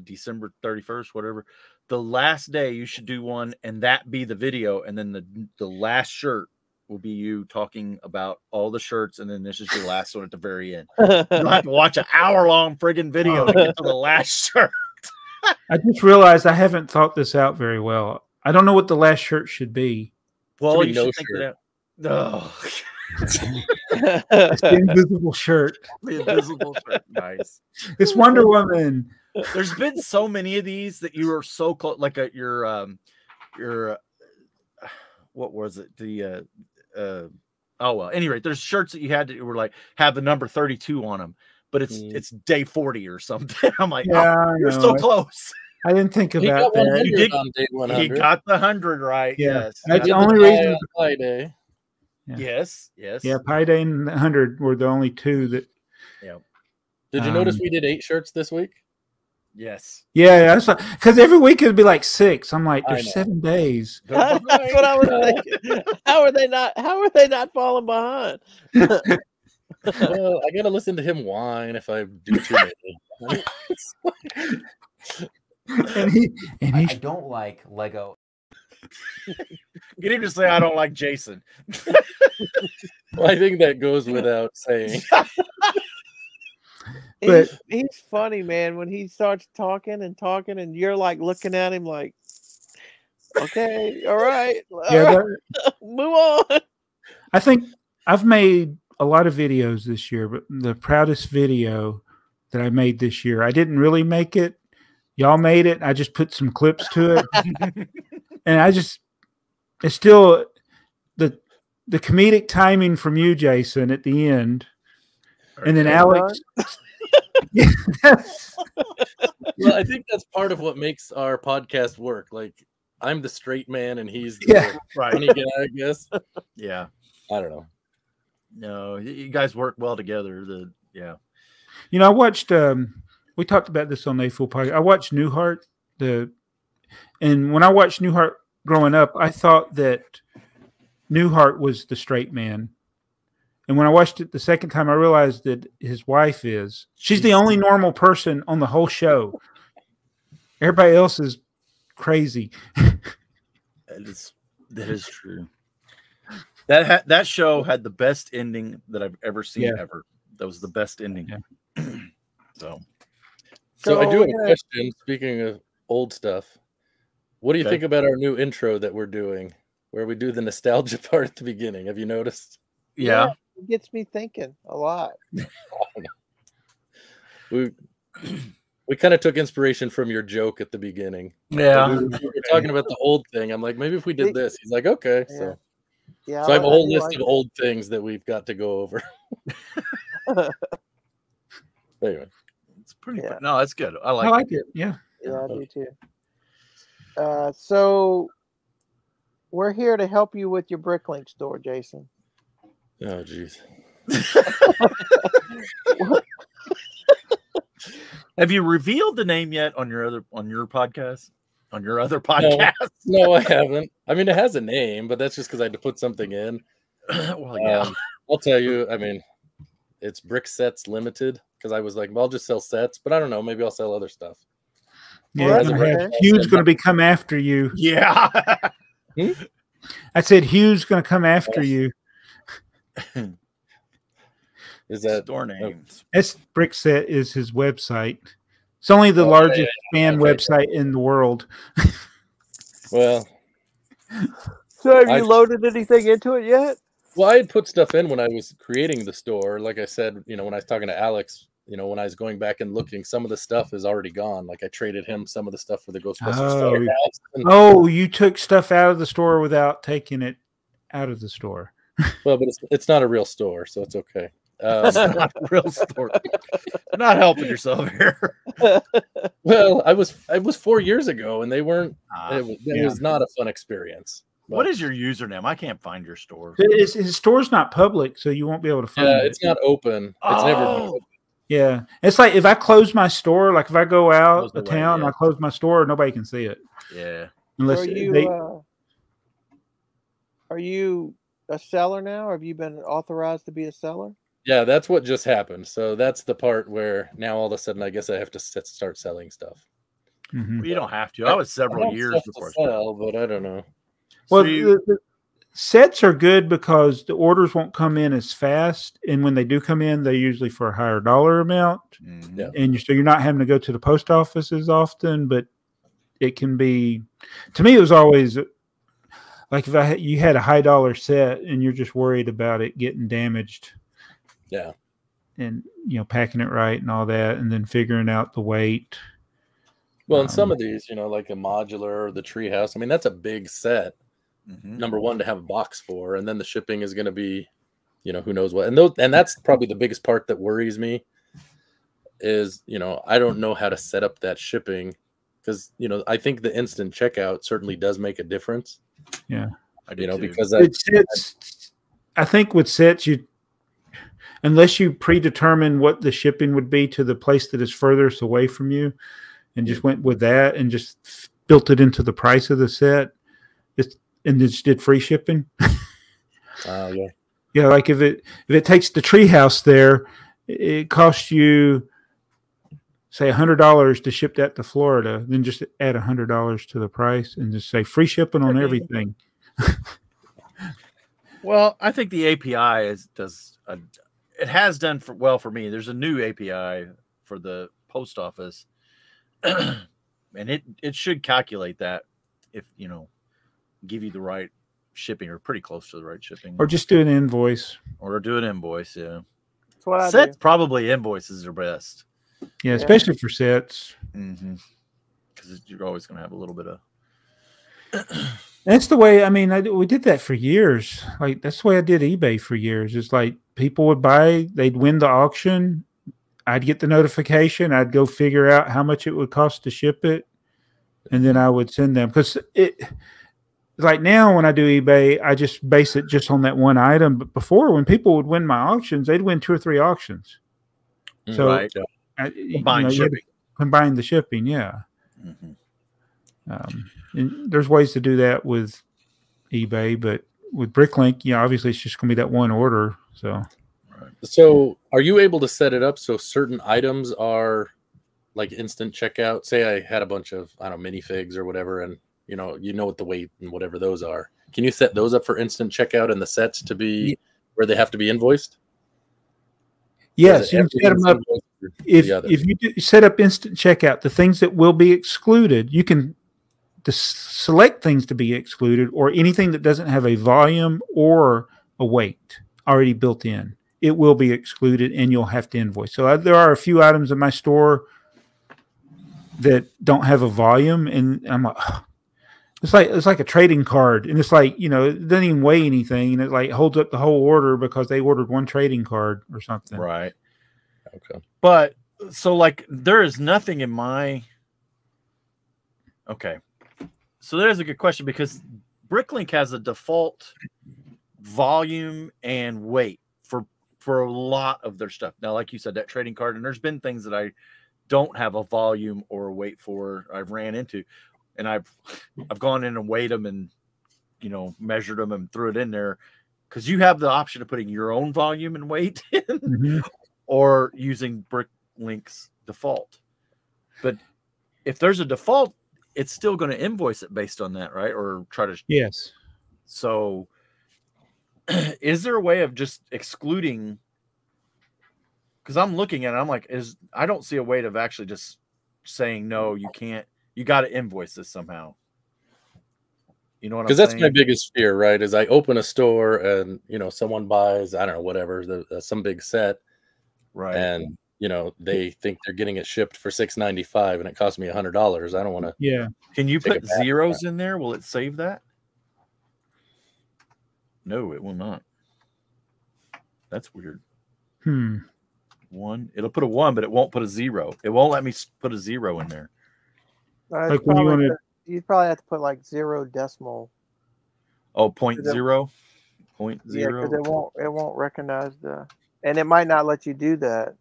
December 31st, whatever. The last day you should do one, and that be the video, and then the last shirt will be you talking about all the shirts, and then this is your last one at the very end. You'll have to watch an hour-long friggin' video to get to the last shirt. I just realized I haven't thought this out very well. I don't know what the last shirt should be. Well, you no should think shirt. that. It's the invisible shirt. The invisible shirt. Nice. It's Wonder Woman. There's been so many of these that you are so close. Like your what was it? Oh well. Anyway, there's shirts that you had that were like have the number 32 on them, but it's day 40 or something. I'm like, Yeah, you're so close. I didn't think He about got that. 100 on day 100. He got the 100 right. Yeah. Yes. That's Did the only reason. Pi Day. Yeah. Yes. Yeah, Pi Day and 100 were the only two that. Yeah. Did you notice we did 8 shirts this week? Yes. Yeah, that's because every week it'd be like 6. I'm like, I there's know. 7 days. That's what I was thinking. How are they not falling behind? Well, I gotta listen to him whine if I do too many. and I don't like Lego. Get him to say I don't like Jason. Well, I think that goes without saying. He's funny, man. When he starts talking, and you're like looking at him like, okay, all right, move on. I think I've made a lot of videos this year, but the proudest video that I made this year, I didn't really make it. Y'all made it. I just put some clips to it. And it's still the comedic timing from you, Jason, at the end. And then Alex. Well, I think that's part of what makes our podcast work. Like, I'm the straight man and he's the funny guy, I guess. Yeah. I don't know. No, you guys work well together. Yeah. You know, I watched. We talked about this on the AFoOL podcast. I watched Newhart. And when I watched Newhart growing up, I thought that Newhart was the straight man. And when I watched it the second time, I realized that his wife is. She's the only normal person on the whole show. Everybody else is crazy. That is true. That show had the best ending that I've ever seen ever. That was the best ending. Yeah. So I do have a question. Speaking of old stuff, what do you think about our new intro that we're doing, where we do the nostalgia part at the beginning? Have you noticed? Yeah. It gets me thinking a lot. We kind of took inspiration from your joke at the beginning. Yeah. We were talking about the old thing. I'm like, maybe if we did this. He's like, okay. Yeah. So I have a whole list of old things that we've got to go over. Anyway. It's pretty no, that's good. I like it. Yeah. Yeah, I do too. So we're here to help you with your Bricklink store, Jason. Oh, geez. Have you revealed the name yet on your podcast? On your other podcast? No, I haven't. I mean, it has a name, but that's just because I had to put something in. Well, yeah. I'll tell you. I mean, it's Brick Sets Limited because I was like, well, I'll just sell sets, but I don't know. Maybe I'll sell other stuff. Yeah, Hugh's going to be come after you. Yeah. I said Hugh's going to come after you. Is that store names? S Brickset is his website. It's only the largest fan website in the world. Well, so have you loaded anything into it yet? Well, I had put stuff in when I was creating the store. Like I said, when I was talking to Alex, when I was going back and looking, some of the stuff is already gone. Like I traded him some of the stuff for the Ghostbusters. Oh, you took stuff out of the store without taking it out of the store. Well, but it's not a real store, so it's okay. It's not a real store. You're not helping yourself here. Well, it was 4 years ago, and they weren't. It was not a fun experience. But what is your username? I can't find your store. His store's not public, so you won't be able to find it. Yeah, it's not open. It's never been open. Yeah, it's like if I close my store, like if I go out of town, I close my store, nobody can see it. Yeah. Unless are you a seller now? Or have you been authorized to be a seller? Yeah, that's what just happened. So that's the part where now all of a sudden I guess I have to start selling stuff. Mm-hmm. Well, you don't have to. I was several years before. Sell, but I don't know. Well, the sets are good because the orders won't come in as fast, and when they do come in, they're usually for a higher dollar amount. Mm-hmm. Yeah. And so you're not having to go to the post office as often, but it can be. To me, it was always like if you had a high dollar set and you're just worried about it getting damaged. Yeah. And packing it right and all that, and then figuring out the weight. Well, and some of these, like a modular or the treehouse, I mean, that's a big set. Mm-hmm. Number one to have a box for, and then the shipping is going to be, who knows what. And that's probably the biggest part that worries me is, I don't know how to set up that shipping because, I think the instant checkout certainly does make a difference. Yeah. I do too. Because I think with sets, unless you predetermine what the shipping would be to the place that is furthest away from you and just went with that and just built it into the price of the set and just did free shipping. Yeah. Yeah, like if it takes the treehouse there, it costs you say $100 to ship that to Florida, then just add $100 to the price and just say free shipping on everything. Well, I think the API it has done well for me. There's a new API for the post office, and it should calculate that if give you the right shipping or pretty close to the right shipping, or just do an invoice, or do an invoice. Yeah, that's what I do. Probably invoices are best. Yeah, especially for sets. Mm-hmm. Because you're always going to have a little bit of. That's the way. I mean, we did that for years. Like that's the way I did eBay for years. It's like people would buy, they'd win the auction. I'd get the notification. I'd go figure out how much it would cost to ship it, and then I would send them because like now when I do eBay, I just base it just on that one item. But before, when people would win my auctions, they'd win 2 or 3 auctions. So right. Combined shipping. Combine the shipping, yeah. And there's ways to do that with eBay, but with Bricklink, obviously it's just going to be that one order. So are you able to set it up so certain items are like instant checkout? Say I had a bunch of, I don't know, minifigs or whatever, and you know what the weight and whatever those are. Can you set those up for instant checkout and the sets to be where they have to be invoiced? Yes, you can set them up. If you set up instant checkout, the things that will be excluded, you can select things to be excluded, or anything that doesn't have a volume or a weight already built in. It will be excluded, and you'll have to invoice. So there are a few items in my store that don't have a volume, and I'm like, oh, it's like a trading card, and it's like, it doesn't even weigh anything, and it like holds up the whole order because they ordered one trading card or something. Right. Okay. But so like there is nothing in my. Okay. So there's a good question, because Bricklink has a default volume and weight for a lot of their stuff. Now, like you said, that trading card, and there's been things that I don't have a volume or a weight for, I've ran into, and I've gone in and weighed them and measured them and threw it in there, because you have the option of putting your own volume and weight in, or using Bricklink's default. But if there's a default, it's still going to invoice it based on that, right? Or try to. Yes. So is there a way of just excluding? Because I'm looking at it, I'm like, I don't see a way of actually just saying, no, you can't, you got to invoice this somehow. You know what I'm saying? Because that's my biggest fear, right? Is I open a store and, someone buys, I don't know, whatever, some big set. Right. And, they think they're getting it shipped for $6.95 and it cost me $100. I don't want to. Yeah. Can you put zeros in there? Will it save that? No, it will not. That's weird. One. It'll put a 1, but it won't put a 0. It won't let me put a 0 in there. Like when you'd probably have to put like 0 decimal. Oh, 0.0? 0.0? Yeah, because it won't recognize and it might not let you do that.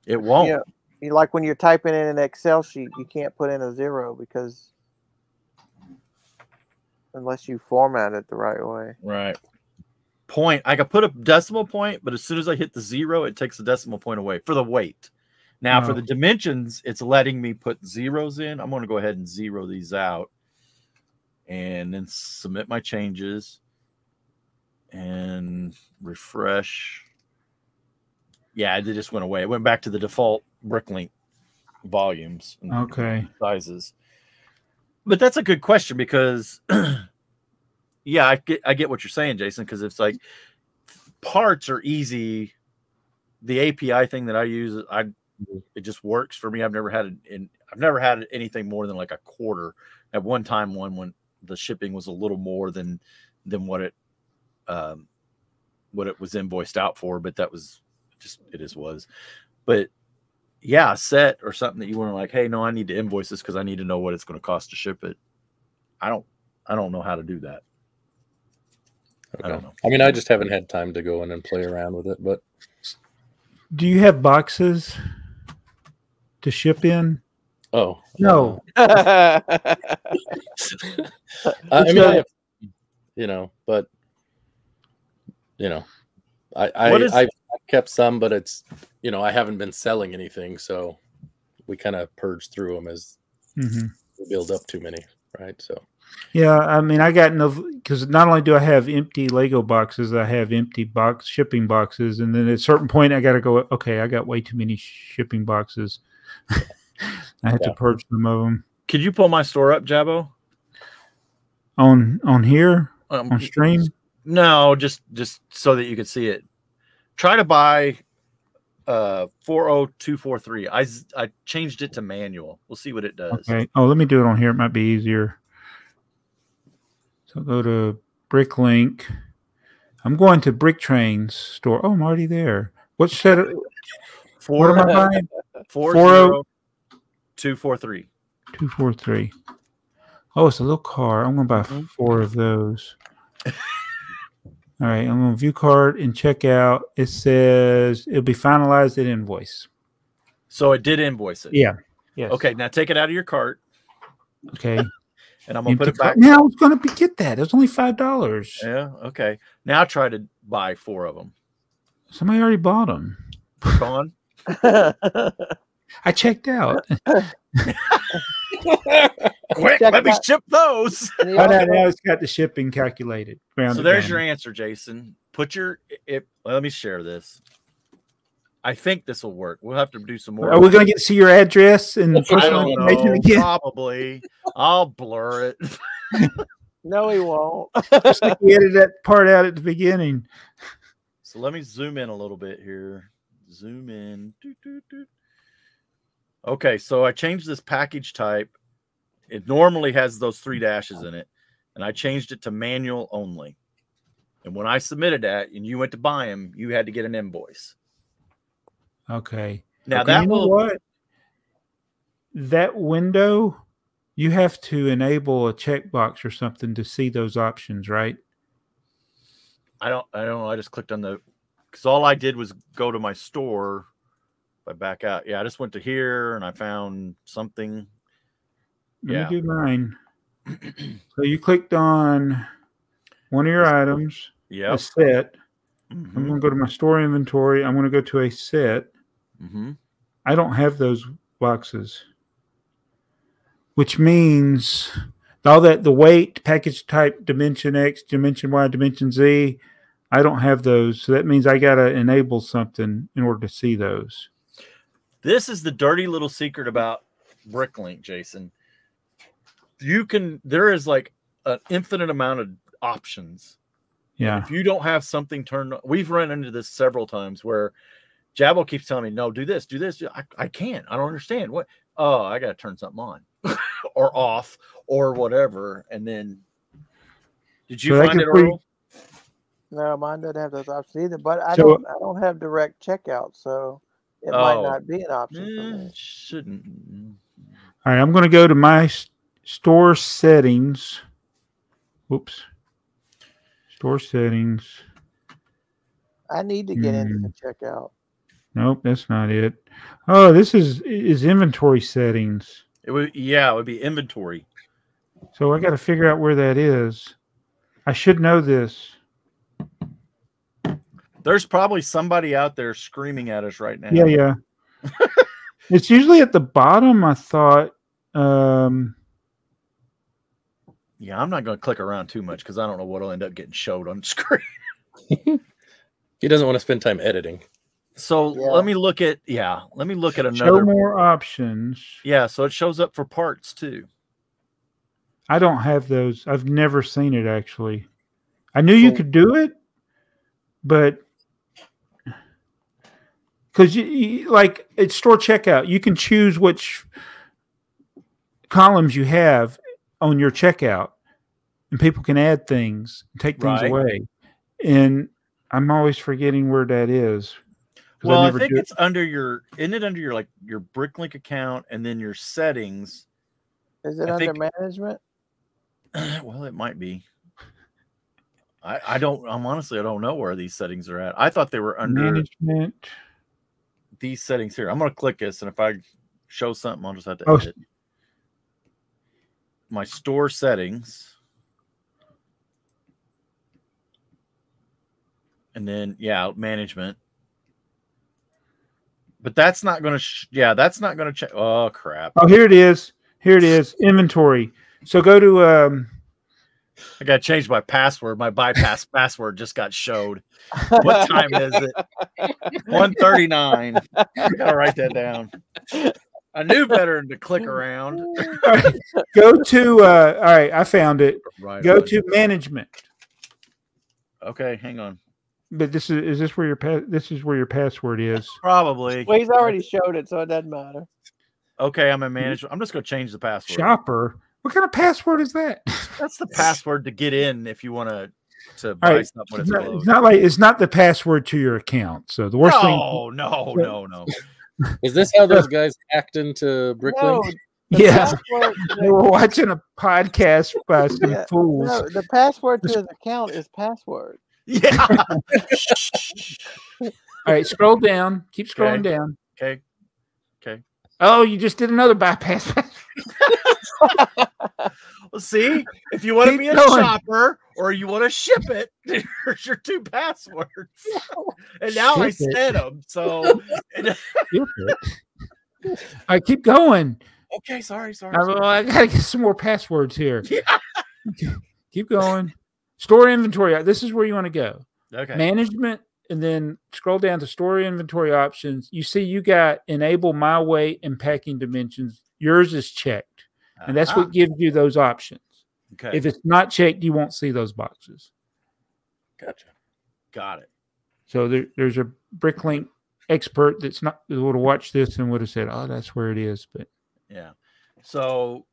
It won't. Like when you're typing in an Excel sheet, you can't put in a 0 because unless you format it the right way. Right. Point. I could put a decimal point, but as soon as I hit the 0, it takes the decimal point away for the weight. Now, for the dimensions, it's letting me put zeros in. I'm going to go ahead and 0 these out and then submit my changes and refresh. Yeah, it just went away. It went back to the default Bricklink volumes and sizes. But that's a good question, because yeah, I get what you're saying, Jason, because it's like parts are easy. The API thing that I use, it just works for me. I've never had anything more than like a quarter. At one time, when the shipping was a little more than what it was invoiced out for, but that was just was. But yeah, a set or something that you want to like, hey, no, I need to invoice this because I need to know what it's going to cost to ship it. I don't know how to do that. Okay. I don't know. I mean, I just haven't had time to go in and play around with it. But do you have boxes to ship in? Oh no. I mean, but I've kept some, but it's I haven't been selling anything, so we kind of purge through them as we build up too many, right? So yeah, I mean, I got because not only do I have empty Lego boxes, I have empty shipping boxes, and then at a certain point, I got to go. Okay, I got way too many shipping boxes. I had to purge some of them. Could you pull my store up, Jabbo? On here on stream? No, just so that you could see it. Try to buy 40243. I changed it to manual. We'll see what it does. Okay. Oh, let me do it on here. It might be easier. So go to Bricklink. I'm going to BrickTrains store. Oh, I'm already there. What's set? What am I buying? 40243. 243. Oh, it's a little car. I'm going to buy 4 of those. All right, I'm going to view cart and check out. It says it'll be finalized at invoice. So it did invoice it. Yeah. Yes. Okay, now take it out of your cart. Okay. And I'm going to put it back. Now I was going to get that. It was only $5. Yeah, okay. Now try to buy 4 of them. Somebody already bought them. Gone? I checked out. Quick, let me ship those. Now it's got the shipping calculated. So there's your answer, Jason. Put your let me share this. I think this will work. We'll have to do some more. Are we going to get to see your address and personal information again? Probably. I'll blur it. No, he won't. Just like we edited that part out at the beginning. So let me zoom in a little bit here. Zoom in. Okay, so I changed this package type. It normally has those 3 dashes in it, and I changed it to manual only. And when I submitted that and you went to buy them, you had to get an invoice. Okay. Now that will what? That window, you have to enable a checkbox or something to see those options, right? I don't know. I just clicked on because all I did was go to my store. If I back out, yeah, I just went to here and I found something. Let me do mine. So you clicked on one of your items, a set. I'm going to go to my store inventory. I'm going to go to a set. I don't have those boxes, which means all that the weight, package type, dimension X, dimension Y, dimension Z, I don't have those. So that means I got to enable something in order to see those. This is the dirty little secret about Bricklink, Jason. There is like an infinite amount of options. Yeah. And if you don't have something turned on, we've run into this several times where Jabbo keeps telling me, no, do this, do this. I can't. I don't understand. What? Oh, I got to turn something on or off or whatever. And then, did you find it, Earl? No, mine doesn't have those options either. But I don't have direct checkout, so it might not be an option for me. Shouldn't. All right, I'm going to go to my store settings. Whoops. Store settings. I need to get into the checkout. Nope, that's not it. Oh, this is inventory settings. It would be inventory. So I got to figure out where that is. I should know this. There's probably somebody out there screaming at us right now. Yeah. It's usually at the bottom, I thought. Yeah, I'm not going to click around too much because I don't know what will end up getting showed on the screen. He doesn't want to spend time editing. So let me look at another. Show more options. Yeah, so it shows up for parts too. I don't have those. I've never seen it actually. I knew you could do it, but because you like it's store checkout, you can choose which columns you have on your checkout, and people can add things and take things away. And I'm always forgetting where that is. Well, I think it's under isn't it under your Bricklink account and then your settings? Is it under management? Well, it might be. I don't know where these settings are at. I thought they were under management. These settings here. I'm going to click this, and if I show something, I'll just have to edit. My store settings. And then, management. But that's not going to, that's not going to check. Oh, crap. Oh, here it is. Here it is. Inventory. So go to, I got to change my password. My bypass password just got showed. What time is it? 1:39. I got to write that down. I knew better than to click around. All right. Go to, all right, I found it. Go to management. Okay, hang on. But this is where your password is. Probably. Well, he's already showed it, so it doesn't matter. Okay, I'm a manager. I'm just going to change the password. Shopper. What kind of password is that? That's the password to get in if you want to buy something when it's closed. It's not the password to your account. So the worst thing. No. Is this how those guys hacked into Bricklink? Yeah, password, we were watching a podcast by some fools. no, the password to his account is password. Yeah. All right, scroll down. Keep scrolling down. Okay. Oh, you just did another bypass. Well, see, if you want to be a shopper or you want to ship it, there's your 2 passwords. And now I said them. So, All right, keep going. okay, sorry. I gotta get some more passwords here. Yeah. Keep going. Store inventory. This is where you want to go. Okay. Management, and then scroll down to store inventory options. You see you got enable my weight and packing dimensions. Yours is checked. And that's what gives you those options. Okay. If it's not checked, you won't see those boxes. Gotcha. Got it. So there's a Bricklink expert that's not would have watched this and would have said, "Oh, that's where it is." But yeah. So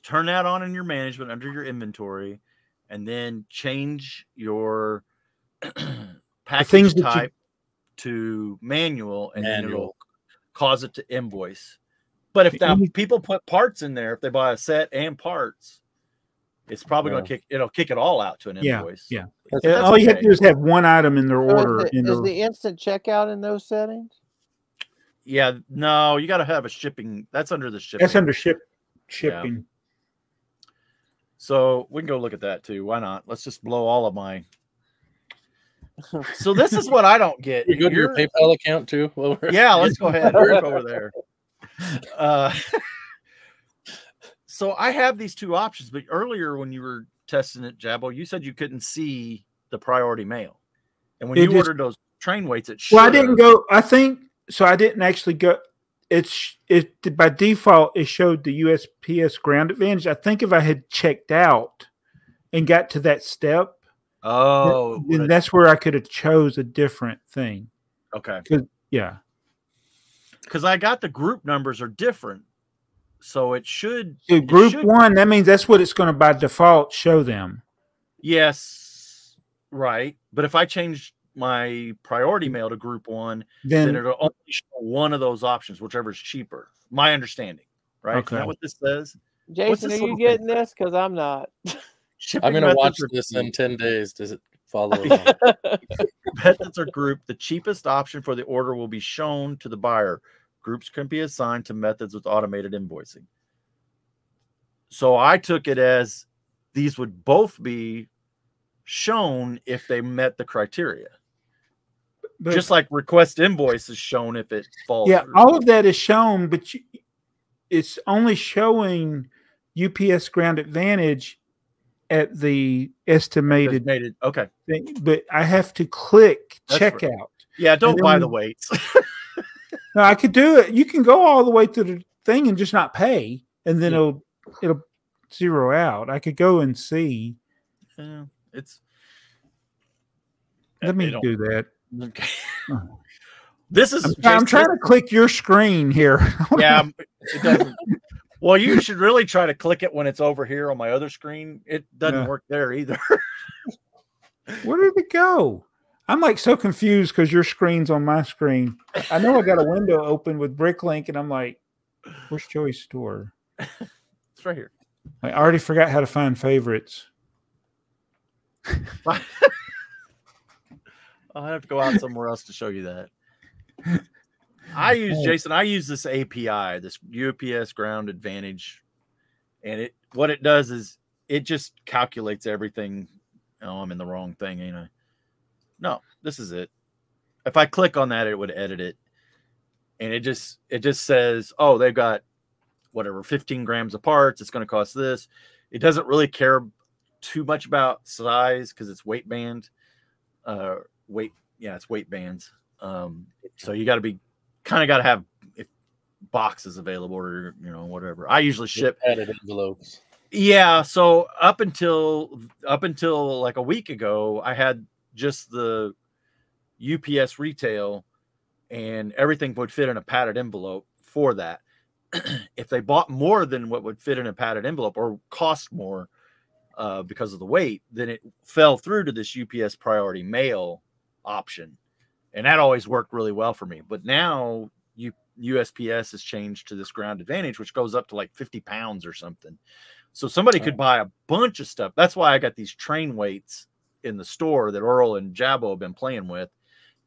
turn that on in your management under your inventory, and then change your package type to manual, and then it'll cause it to invoice. But if now people put parts in there, if they buy a set and parts, it's probably going to kick it all out to an invoice. Yeah. All you have to do is have one item in their order. Is the instant checkout in those settings? Yeah, no, you got to have a shipping. That's under the shipping. That's under shipping. Yeah. So we can go look at that too. Why not? Let's just blow all of my. So this is what I don't get. You go to your PayPal account too. Yeah, let's go ahead. We're over there. So I have these 2 options, but earlier when you were testing it, Jabbo, you said you couldn't see the priority mail, and when you ordered those train weights, it showed. Well, I didn't go. I think so. I didn't actually go. It by default it showed the USPS ground advantage. I think if I had checked out and got to that step, then that's where I could have chose a different thing. Okay. Because I got the group numbers are different. So it should. So group 1, that means that's what it's going to by default show them. Yes. Right. But if I change my priority mail to group 1, then it'll only show one of those options, whichever is cheaper. My understanding. Right. Okay. Is that what this says? Jason, are you getting this? Because I'm not. I'm going to watch this in 10 days. Does it follow along? Methods are grouped. The cheapest option for the order will be shown to the buyer. Groups can be assigned to methods with automated invoicing. So I took it as these would both be shown if they met the criteria. But, just like request invoice is shown if it falls. Yeah, all of that is shown, but it's only showing UPS ground advantage at the estimated thing, but I have to click checkout. Yeah, don't buy the weights. No, I could do it. You can go all the way to the thing and just not pay, and then it'll zero out. I could go and see. Let me do that. Okay. This is. I'm trying to click your screen here. Yeah, it doesn't. Well, you should really try to click it when it's over here on my other screen. It doesn't work there either. Where did it go? I'm like so confused because your screen's on my screen. I know I got a window open with Bricklink, and I'm like, where's Joey's store? It's right here. I already forgot how to find favorites. I'll have to go out somewhere else to show you that. I use this API, this UPS ground advantage, and what it does is it just calculates everything. Oh, I'm in the wrong thing, ain't I? No, this is it. If I click on that, it would edit it. And it just says, oh, they've got whatever, 15 grams of parts. It's going to cost this. It doesn't really care too much about size because it's weight band. It's weight bands. So you got to have boxes available or, whatever. I usually ship added envelopes. Yeah. So up until like a week ago, I had just the UPS retail and everything would fit in a padded envelope for that. If they bought more than what would fit in a padded envelope or cost more because of the weight, then it fell through to this UPS priority mail option. And that always worked really well for me. But now USPS has changed to this ground advantage, which goes up to like 50 pounds or something. So somebody could buy a bunch of stuff. That's why I got these train weights in the store that Earl and Jabbo have been playing with,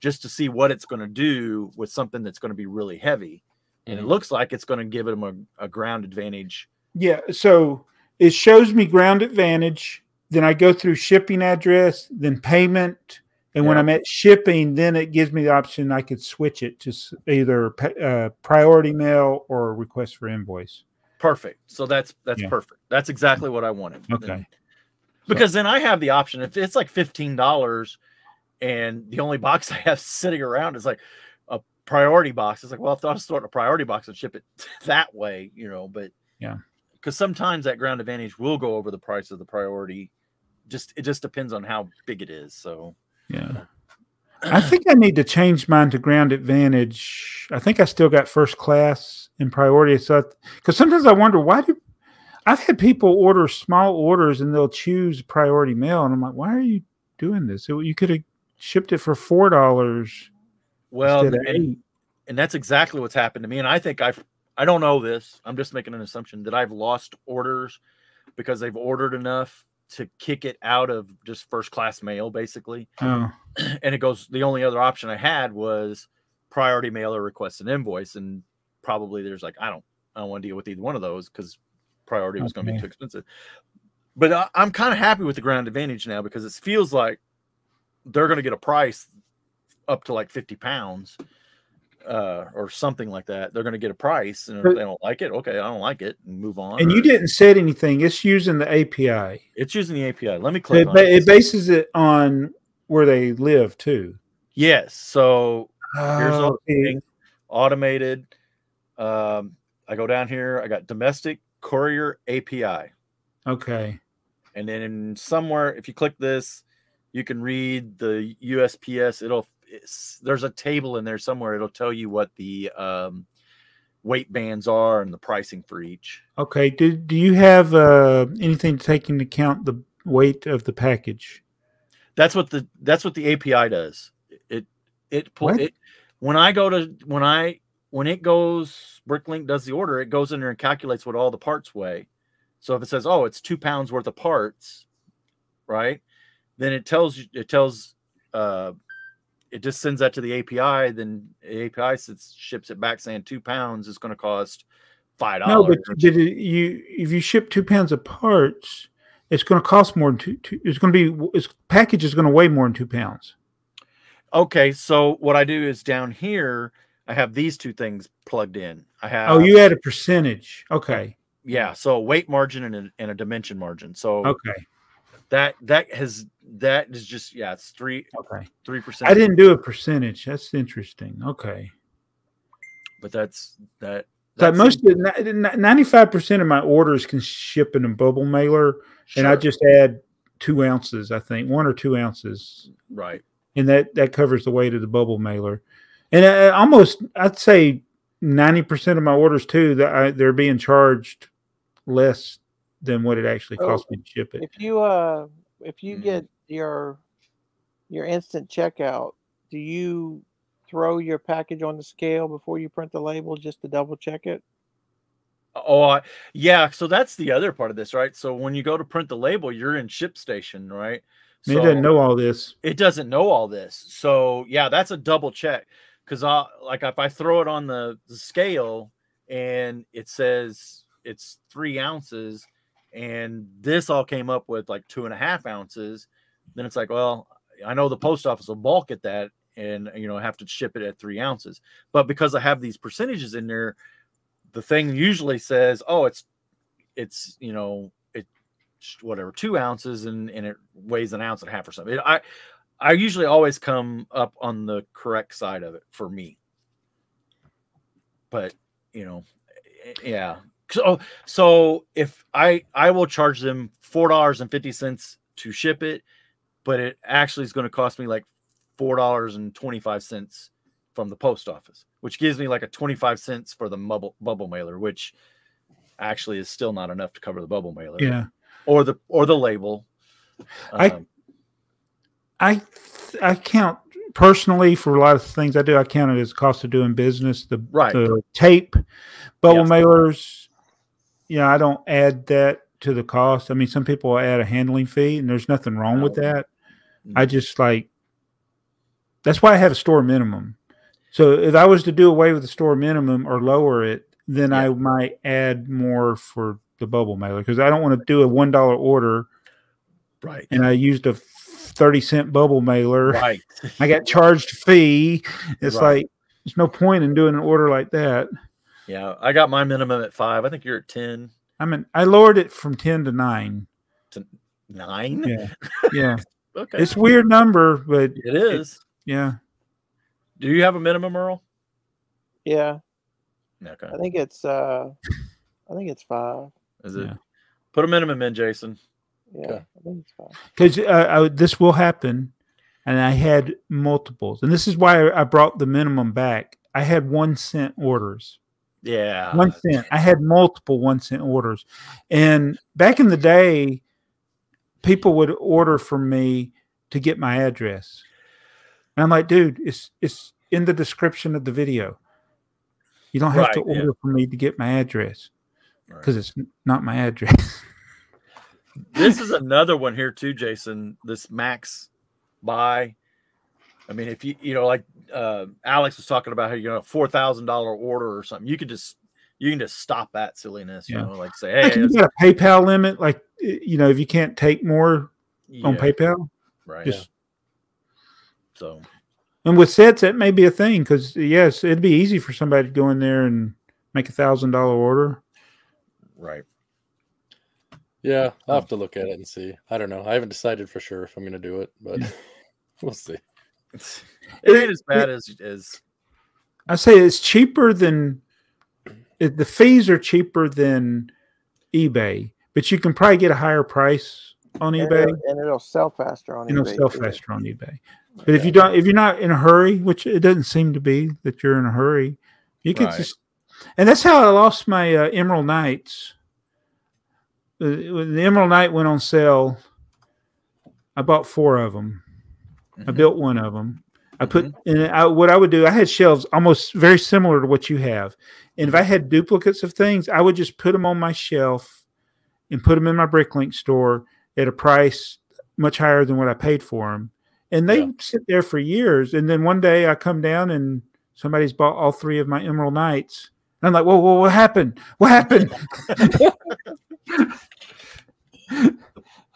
just to see what it's going to do with something that's going to be really heavy. And it looks like it's going to give them a ground advantage. Yeah. So it shows me ground advantage. Then I go through shipping address, then payment. And when I'm at shipping, then it gives me the option I could switch it to either priority mail or request for invoice. Perfect. So that's perfect. That's exactly what I wanted. Okay. Because then I have the option, if it's like $15 and the only box I have sitting around is like a priority box, it's like, well, if I'll start a priority box and ship it that way, you know, but yeah, because sometimes that ground advantage will go over the price of the priority. It just depends on how big it is. So yeah, I think I need to change mine to ground advantage. I think I still got first class in priority. So because sometimes I wonder I've had people order small orders and they'll choose priority mail, and I'm like, why are you doing this? You could have shipped it for $4. Well, and that's exactly what's happened to me. And I think I don't know this. I'm just making an assumption that I've lost orders because they've ordered enough to kick it out of just first class mail, basically. Oh. And it goes, the only other option I had was priority mail or request an invoice. And probably there's like, I don't want to deal with either one of those because priority was going to be too expensive. But I'm kind of happy with the ground advantage now because it feels like they're going to get a price up to like 50 pounds or something like that. They're going to get a price, and if they don't like it, okay, I don't like it, and move on. And you didn't set anything. It's using the API. It's using the API. Let me click on it. It bases it on where they live too. Yes. So here's all automated. I go down here. I got domestic courier API. Okay. And then somewhere, if you click this, you can read the USPS. There's a table in there somewhere. It'll tell you what the weight bands are and the pricing for each. Okay. Do you have anything to take into account the weight of the package? That's what the API does. When it goes, Bricklink does the order, it goes in there and calculates what all the parts weigh. So if it says, oh, it's 2 pounds worth of parts, right? Then it just sends that to the API. Then the API ships it back saying 2 pounds is going to cost $5. No, but if you ship 2 pounds of parts, it's going to cost more than package is going to weigh more than 2 pounds. Okay, so what I do is down here, I have these two things plugged in. You add a percentage. Okay. Yeah, so weight margin and a dimension margin. So okay, that is just it's 3%. I didn't do a percentage. That's interesting. Okay, but that's most of 95% of my orders can ship in a bubble mailer, and I just add 2 ounces. I think 1 or 2 ounces. Right, and that covers the weight of the bubble mailer. And I'd say 90% of my orders too they're being charged less than what it actually costs me to ship it. If you get your instant checkout, do you throw your package on the scale before you print the label just to double check it? Oh, yeah. So that's the other part of this, right? So when you go to print the label, you're in ShipStation, right? So it doesn't know all this. It doesn't know all this. So yeah, that's a double check. Because like if I throw it on the scale and it says it's 3 ounces and this all came up with like 2.5 ounces, then it's like, well, I know the post office will balk at that and have to ship it at 3 ounces. But because I have these percentages in there, the thing usually says, oh, it's whatever 2 ounces and it weighs 1.5 ounces or something. I usually always come up on the correct side of it for me. But yeah. So if I will charge them $4.50 to ship it, but it actually is going to cost me like $4.25 from the post office, which gives me like a 25 cents for the bubble mailer, which actually is still not enough to cover the bubble mailer. Yeah. Or the label. I count personally for a lot of things I do. I count it as cost of doing business. The tape, bubble mailers. Yeah, I don't add that to the cost. I mean, some people add a handling fee, and there's nothing wrong with that. I just like that's why I have a store minimum. So if I was to do away with the store minimum or lower it, then I might add more for the bubble mailer because I don't want to do a $1 order. Right. And I used a 30-cent bubble mailer. Right. I got charged a fee. It's like there's no point in doing an order like that. Yeah, I got my minimum at 5. I think you're at 10. I lowered it from 10 to 9. To 9? Yeah. Yeah. Okay. It's a weird number, but it is. Yeah. Do you have a minimum, Earl? Yeah. Okay. I think it's 5. Is it? Yeah. Put a minimum in, Jason. Yeah, okay. I think it's 5. Because this will happen, and I had multiples, and this is why I brought the minimum back. I had 1 cent orders. Yeah. 1 cent. I had multiple 1 cent orders. And back in the day, people would order from me to get my address. And I'm like, dude, it's in the description of the video. You don't have to order from me to get my address because it's not my address. This is another one here too, Jason. This max buy. I mean, if you like Alex was talking about how $4,000 order or something, you can just stop that silliness. You know, like say, hey, you got a PayPal limit, like if you can't take more on PayPal, right? So, and with sets, that may be a thing because yes, it'd be easy for somebody to go in there and make $1,000 order, right? Yeah, I'll have to look at it and see. I don't know. I haven't decided for sure if I'm going to do it, but we'll see. It ain't as bad as I say. It's cheaper than the fees are cheaper than eBay, but you can probably get a higher price on eBay, and it'll sell faster on eBay. It'll sell faster on eBay. But if you're not in a hurry, which it doesn't seem to be that you're in a hurry, you could just. And that's how I lost my Emerald Knights. When the Emerald Knight went on sale, I bought 4 of them. I built one of them. I put what I would do. I had shelves almost very similar to what you have, and if I had duplicates of things, I would just put them on my shelf and put them in my Bricklink store at a price much higher than what I paid for them, and they sit there for years. And then one day I come down and somebody's bought all 3 of my Emerald Knights. And I'm like, whoa, what happened? What happened?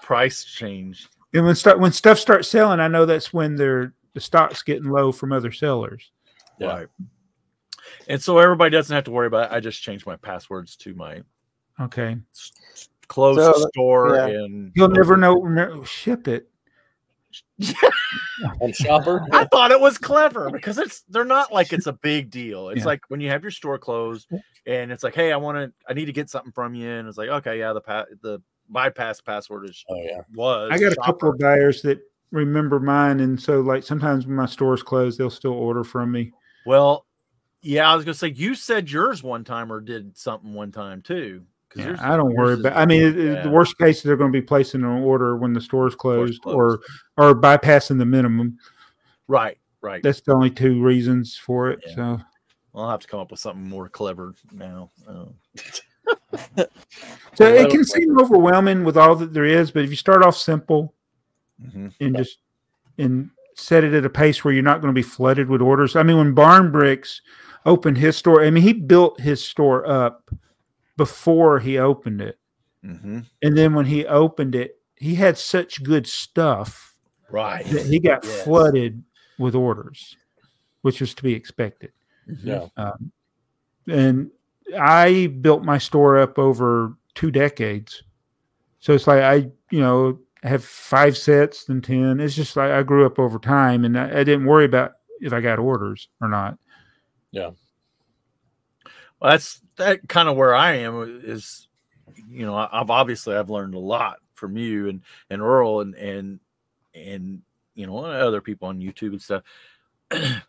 Price changed. And when stuff starts selling, I know that's when the stock's getting low from other sellers. Right. And so everybody doesn't have to worry about it. I just changed my passwords to my closed store, and you'll never know. Ship it. On Shopper. I thought it was clever because they're not like it's a big deal. It's like when you have your store closed and it's like, hey, I need to get something from you, and it's like, okay, the bypass password is I got a couple of buyers that remember mine, and so like sometimes when my store's closed, they'll still order from me. Well, I was gonna say you said yours one time or did something one time too. I don't worry about. I mean, the worst case they're going to be placing an order when the store's closed, or bypassing the minimum. Right. That's the only 2 reasons for it. So I'll have to come up with something more clever now. So it can seem overwhelming with all that there is, but if you start off simple and just set it at a pace where you're not going to be flooded with orders. I mean, when Barn Bricks opened his store, I mean, he built his store up before he opened it. And then when he opened it, he had such good stuff that he got flooded with orders, which was to be expected. And I built my store up over 2 decades. So it's like I have 5 sets and 10. It's just like I grew up over time, and I didn't worry about if I got orders or not. Yeah. Well, that's kind of where I am is, I've learned a lot from you and Earl and other people on YouTube and stuff.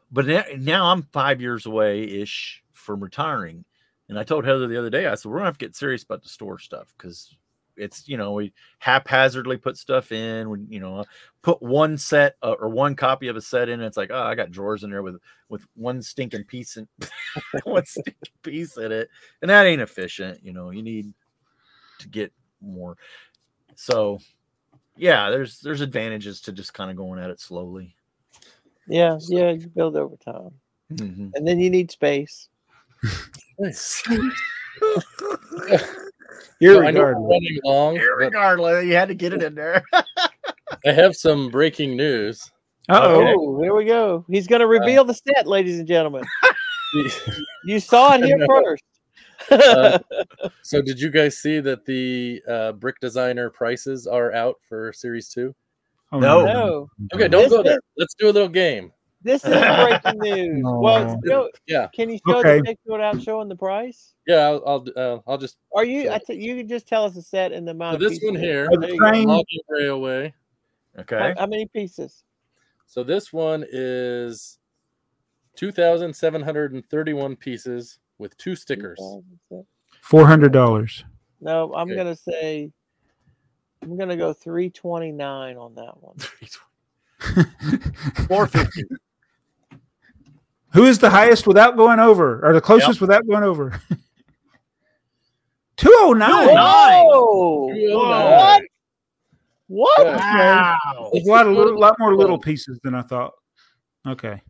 But now I'm 5 years away ish from retiring. And I told Heather the other day, I said, we're going to have to get serious about the store stuff because it's, we haphazardly put stuff in. We, put one set or one copy of a set in. And it's like, oh, I got drawers in there with one stinking piece in one stinking piece in it, and that ain't efficient. You need to get more. So, yeah, there's advantages to just kind of going at it slowly. Yeah, you build over time, and then you need space. Irregardless, you had to get it in there. I have some breaking news. Oh, here we go. He's going to reveal the set, ladies and gentlemen. You saw it here first. So did you guys see that the Brick Designer prices are out for Series 2? Oh, no. Okay, don't go there. Let's do a little game. This is breaking news. Well, yeah. Can you show the picture without showing the price? Yeah, I'll just. Are you? You can just tell us the set and the amount. So this one here, Logging Railway. Okay. How many pieces? So this one is 2,731 pieces with 2 stickers. $400. No, I'm gonna say. I'm gonna go $329 on that one. $450. Who is the highest without going over, or the closest without going over? $209. Whoa! What? Wow! There's a lot more little pieces than I thought. Okay.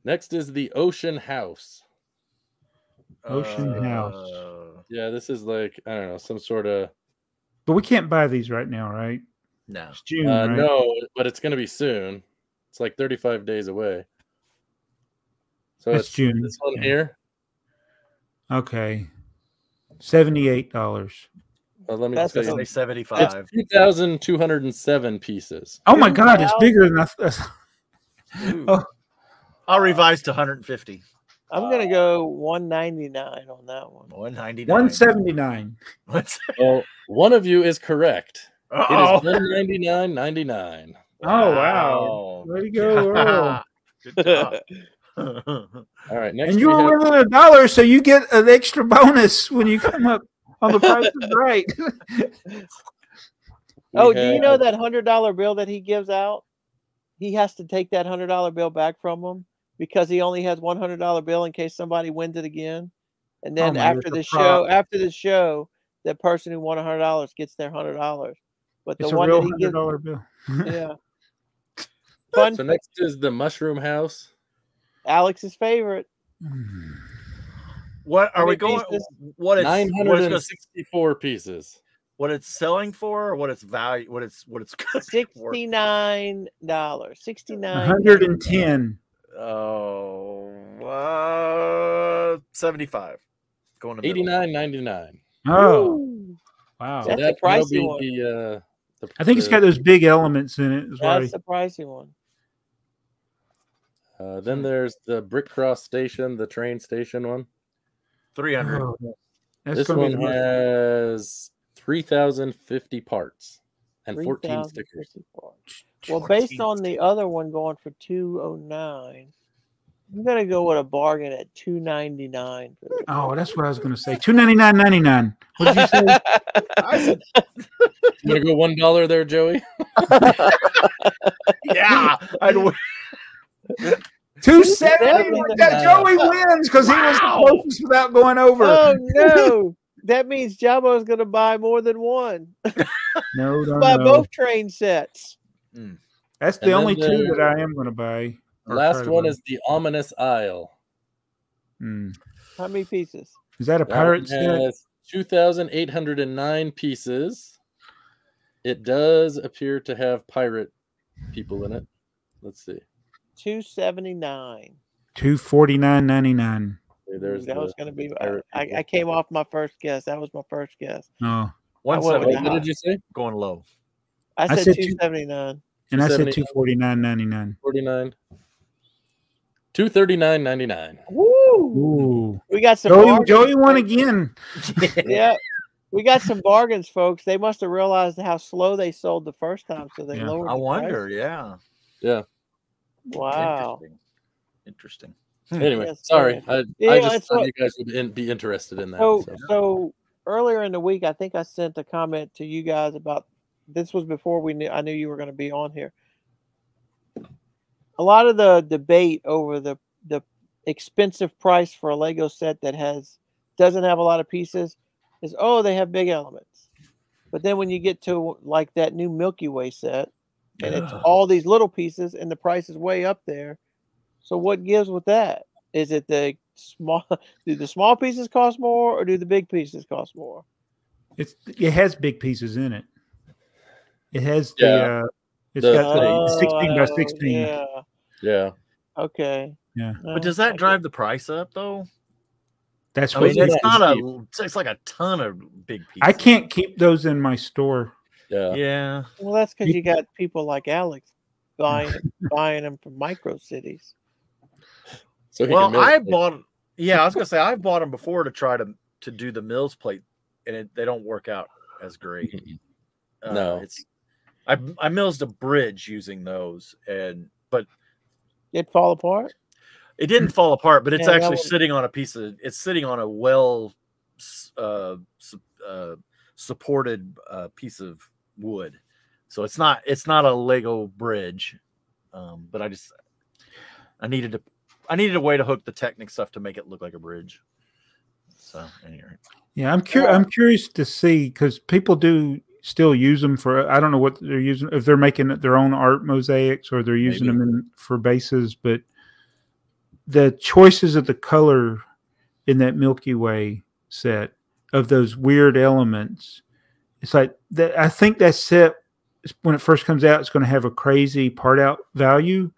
Next is the Ocean House. Ocean House. Yeah, this is like, I don't know, some sort of. But we can't buy these right now, right? No. It's June, right? No, but it's going to be soon. It's like 35 days away. So it's June. This one here. Okay. $78. Let me say 75. That's 2,207 pieces. Oh my God, it's bigger than I thought. I'll revise to 150. I'm gonna go 199 on that one. 199. 179. Well, one of you is correct. It is $199.99. Oh wow! Way to go, Earl. Good job. All right, next. And you were within $1, so you get an extra bonus when you come up on the Price is Right. Do you know that $100 bill that he gives out? He has to take that $100 bill back from him because he only has $100 bill in case somebody wins it again. And then after the show, the person who won $100 gets their $100. But the one that he gives, $100 bill. Yeah. Fun. So next is the Mushroom House. Alex's favorite. What are we going? What it's 964 pieces. What it's selling for, or what its value? What it's $69. $69. 110. Oh, 75. Going to $89.99. Oh, wow! So that's a pricey one. I think it's got those big elements in it. That's a pricey one. Then there's the Brick Cross Station, the train station one. 300. Oh, this one has 3,050 parts and 14 stickers. Well, based on the other one going for $209, I'm gonna go with a bargain at $299. Oh, that's what I was gonna say. $299.99. What did you say? You gonna go $1 there, Joey? Yeah, I'd win. $270. Joey wins because he was the closest without going over. Oh no! That means Jabo's going to buy more than one. No, buy both train sets. That's the only two that I am going to buy. Last one is the Ominous Isle. How many pieces? Is that a pirate set? 2,809 pieces. It does appear to have pirate people in it. Let's see. $279. $249.99. That was going to be. I came off my first guess. That was my first guess. Oh, what did you say? Going low. I said $279. And I said $249.99. 49. $239.99. Woo! We got some. Joey won again. Yeah, we got some bargains, folks. They must have realized how slow they sold the first time, so they lowered. I wonder. Yeah. Yeah. Wow. Interesting. Anyway, sorry. I just thought you guys would be interested in that. So earlier in the week, I think I sent a comment to you guys about this was before I knew you were going to be on here. A lot of the debate over the expensive price for a Lego set that doesn't have a lot of pieces is, oh, they have big elements. But then when you get to like that new Milky Way set and it's all these little pieces and the price is way up there. So what gives with that? Is it do the small pieces cost more or do the big pieces cost more? It has big pieces in it. It has it's got the 16 by 16. Yeah. Yeah. Okay. Yeah. But does that drive the price up though? That's I what mean, it's like a ton of big pieces. I can't keep those in my store. Yeah. Well, that's because you got people like Alex buying them from micro cities. So I bought. Yeah, I was gonna say I've bought them before to try to do the Mills plate, and they don't work out as great. No, I millsed a bridge using those, but it fall apart. It didn't fall apart, but it's actually sitting on a piece of. It's sitting on a supported piece of wood, so it's not a Lego bridge. But I needed a way to hook the Technic stuff to make it look like a bridge. So anyway, yeah, I'm curious to see because people do still use them for. I don't know what they're using if they're making their own art mosaics or they're using them for bases, but the choices of the color in that Milky Way set of those weird elements, it's like that. I think that set when it first comes out, it's going to have a crazy part out value,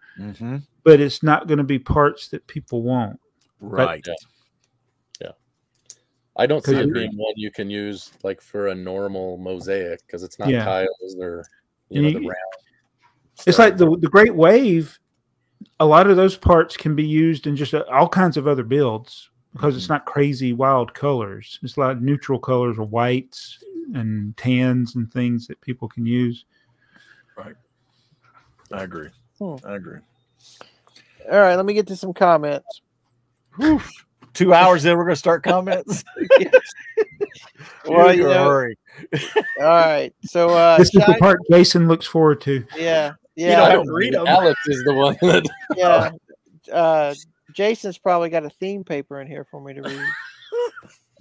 but it's not going to be parts that people want. Right. Yeah. I don't see it being one you can use like for a normal mosaic because it's not tiles or the round. It's like the Great Wave. A lot of those parts can be used in just all kinds of other builds because it's not crazy wild colors. It's a lot of neutral colors or whites and tans and things that people can use. Right. I agree. I agree. All right, let me get to some comments. Whew. 2 hours in, we're going to start comments. Well, hurry. All right. So this is the part Jason looks forward to. Yeah. You don't have to read them. Alex is the one that. Yeah. Jason's probably got a theme paper in here for me to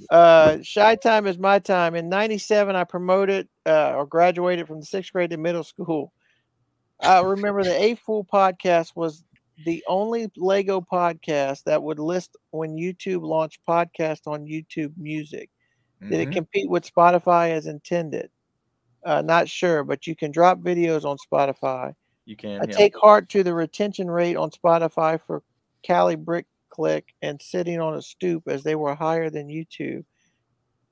read. Shy time is my time. In '97, I promoted or graduated from the 6th grade to middle school. I remember the AFoOL podcast was the only Lego podcast that would list when YouTube launched podcast on YouTube Music. Did it compete with Spotify as intended? Not sure, but you can drop videos on Spotify. You can. I take heart to the retention rate on Spotify for Cali Bricklink and Sitting on a Stoop as they were higher than YouTube,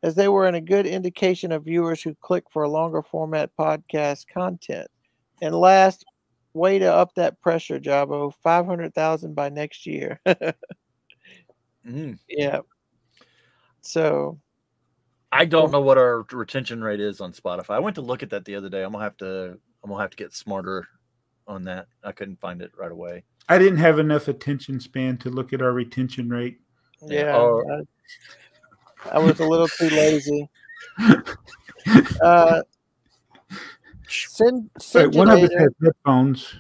as they were in a good indication of viewers who click for a longer format podcast content. And last, way to up that pressure, Jabo. 500,000 by next year. Yeah. So I don't know what our retention rate is on Spotify. I went to look at that the other day. I'm gonna have to get smarter on that. I couldn't find it right away. I didn't have enough attention span to look at our retention rate. Yeah, I was a little too lazy. One of us has headphones.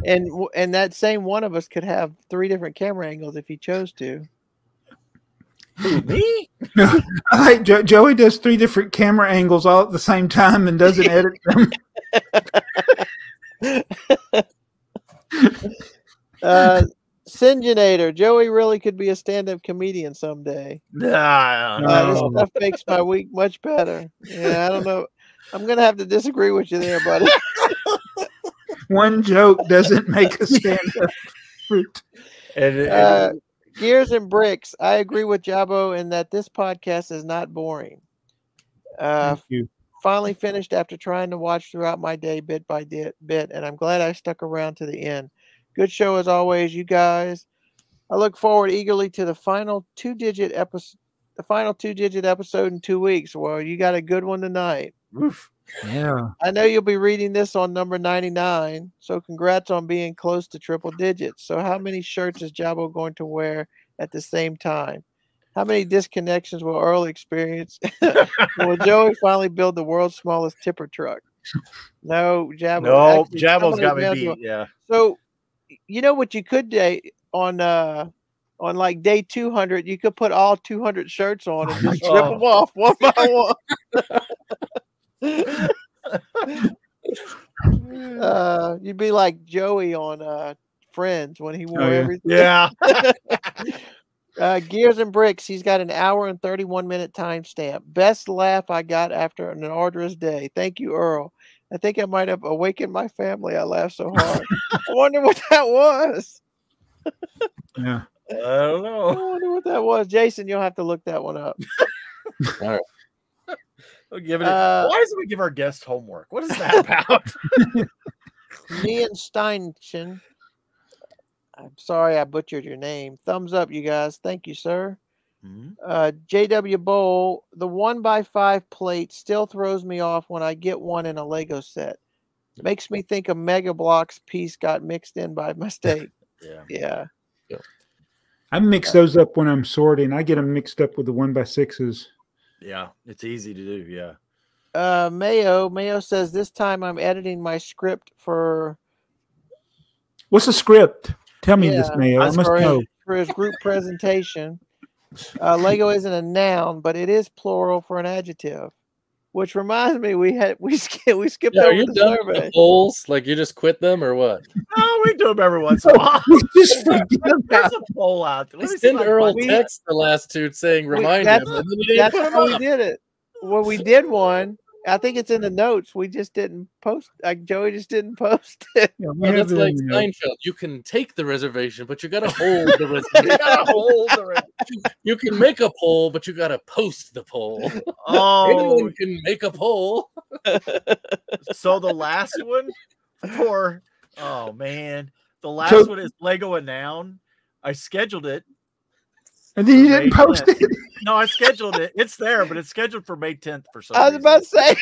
And that same one of us could have 3 different camera angles if he chose to. Who, me? No, I like Joey does 3 different camera angles all at the same time and doesn't edit them. Singenator, Joey really could be a stand-up comedian someday. This stuff makes my week much better. Yeah, I don't know. I'm gonna have to disagree with you there, buddy. One joke doesn't make a stand-up fruit. Gears and Bricks. I agree with Jabo in that this podcast is not boring. Thank you. Finally finished after trying to watch throughout my day bit by bit, and I'm glad I stuck around to the end. Good show as always, you guys. I look forward eagerly to the final 2-digit episode. The final 2-digit episode in 2 weeks. Well, you got a good one tonight. Oof. Yeah. I know you'll be reading this on number 99, so congrats on being close to triple digits. So how many shirts is Jabo going to wear at the same time? How many disconnections will Earl experience? Will Joey finally build the world's smallest tipper truck? No, Jabbo. No, Actually, Jabbo's some got of me those beat. mails Yeah. So, you know what you could do on like day 200, you could put all 200 shirts on and just rip them off one by one. You'd be like Joey on Friends when he wore everything. Yeah. Gears and Bricks. He's got an hour and 31-minute timestamp. Best laugh I got after an arduous day. Thank you, Earl. I think I might have awakened my family. I laughed so hard. I wonder what that was. Yeah. I don't know. I wonder what that was. Jason, you'll have to look that one up. All right. We'll give it. Why doesn't we give our guests homework? What is that about? Nian Steinchen. I'm sorry I butchered your name. Thumbs up, you guys. Thank you, sir. JW Bowl, the 1x5 plate still throws me off when I get one in a Lego set. Makes me think a Mega Bloks piece got mixed in by mistake. Yeah. I mix those up when I'm sorting. I get them mixed up with the 1x6s. Yeah, it's easy to do. Yeah. Mayo says this time I'm editing my script for. What's the script? Tell me this, Mayo. I must know. For his group presentation. Lego isn't a noun, but it is plural for an adjective. Which reminds me, we skipped over the survey. The polls? Like you just quit them or what? No, we do them every once in a while. Just forget There's a poll out there. We sent Earl text the last two saying remind him. That's how we did it. When we did one, I think it's in the notes. We just didn't post. Like Joey just didn't post it. Yeah, that's like Seinfeld. You can take the reservation, but you got to hold the reservation. You can make a poll, but you got to post the poll. Anyone can make a poll. So the last one the last one is Lego a noun. I scheduled it. And then you didn't post it. No, I scheduled it. It's there, but it's scheduled for May 10th for some reason. I was about to say.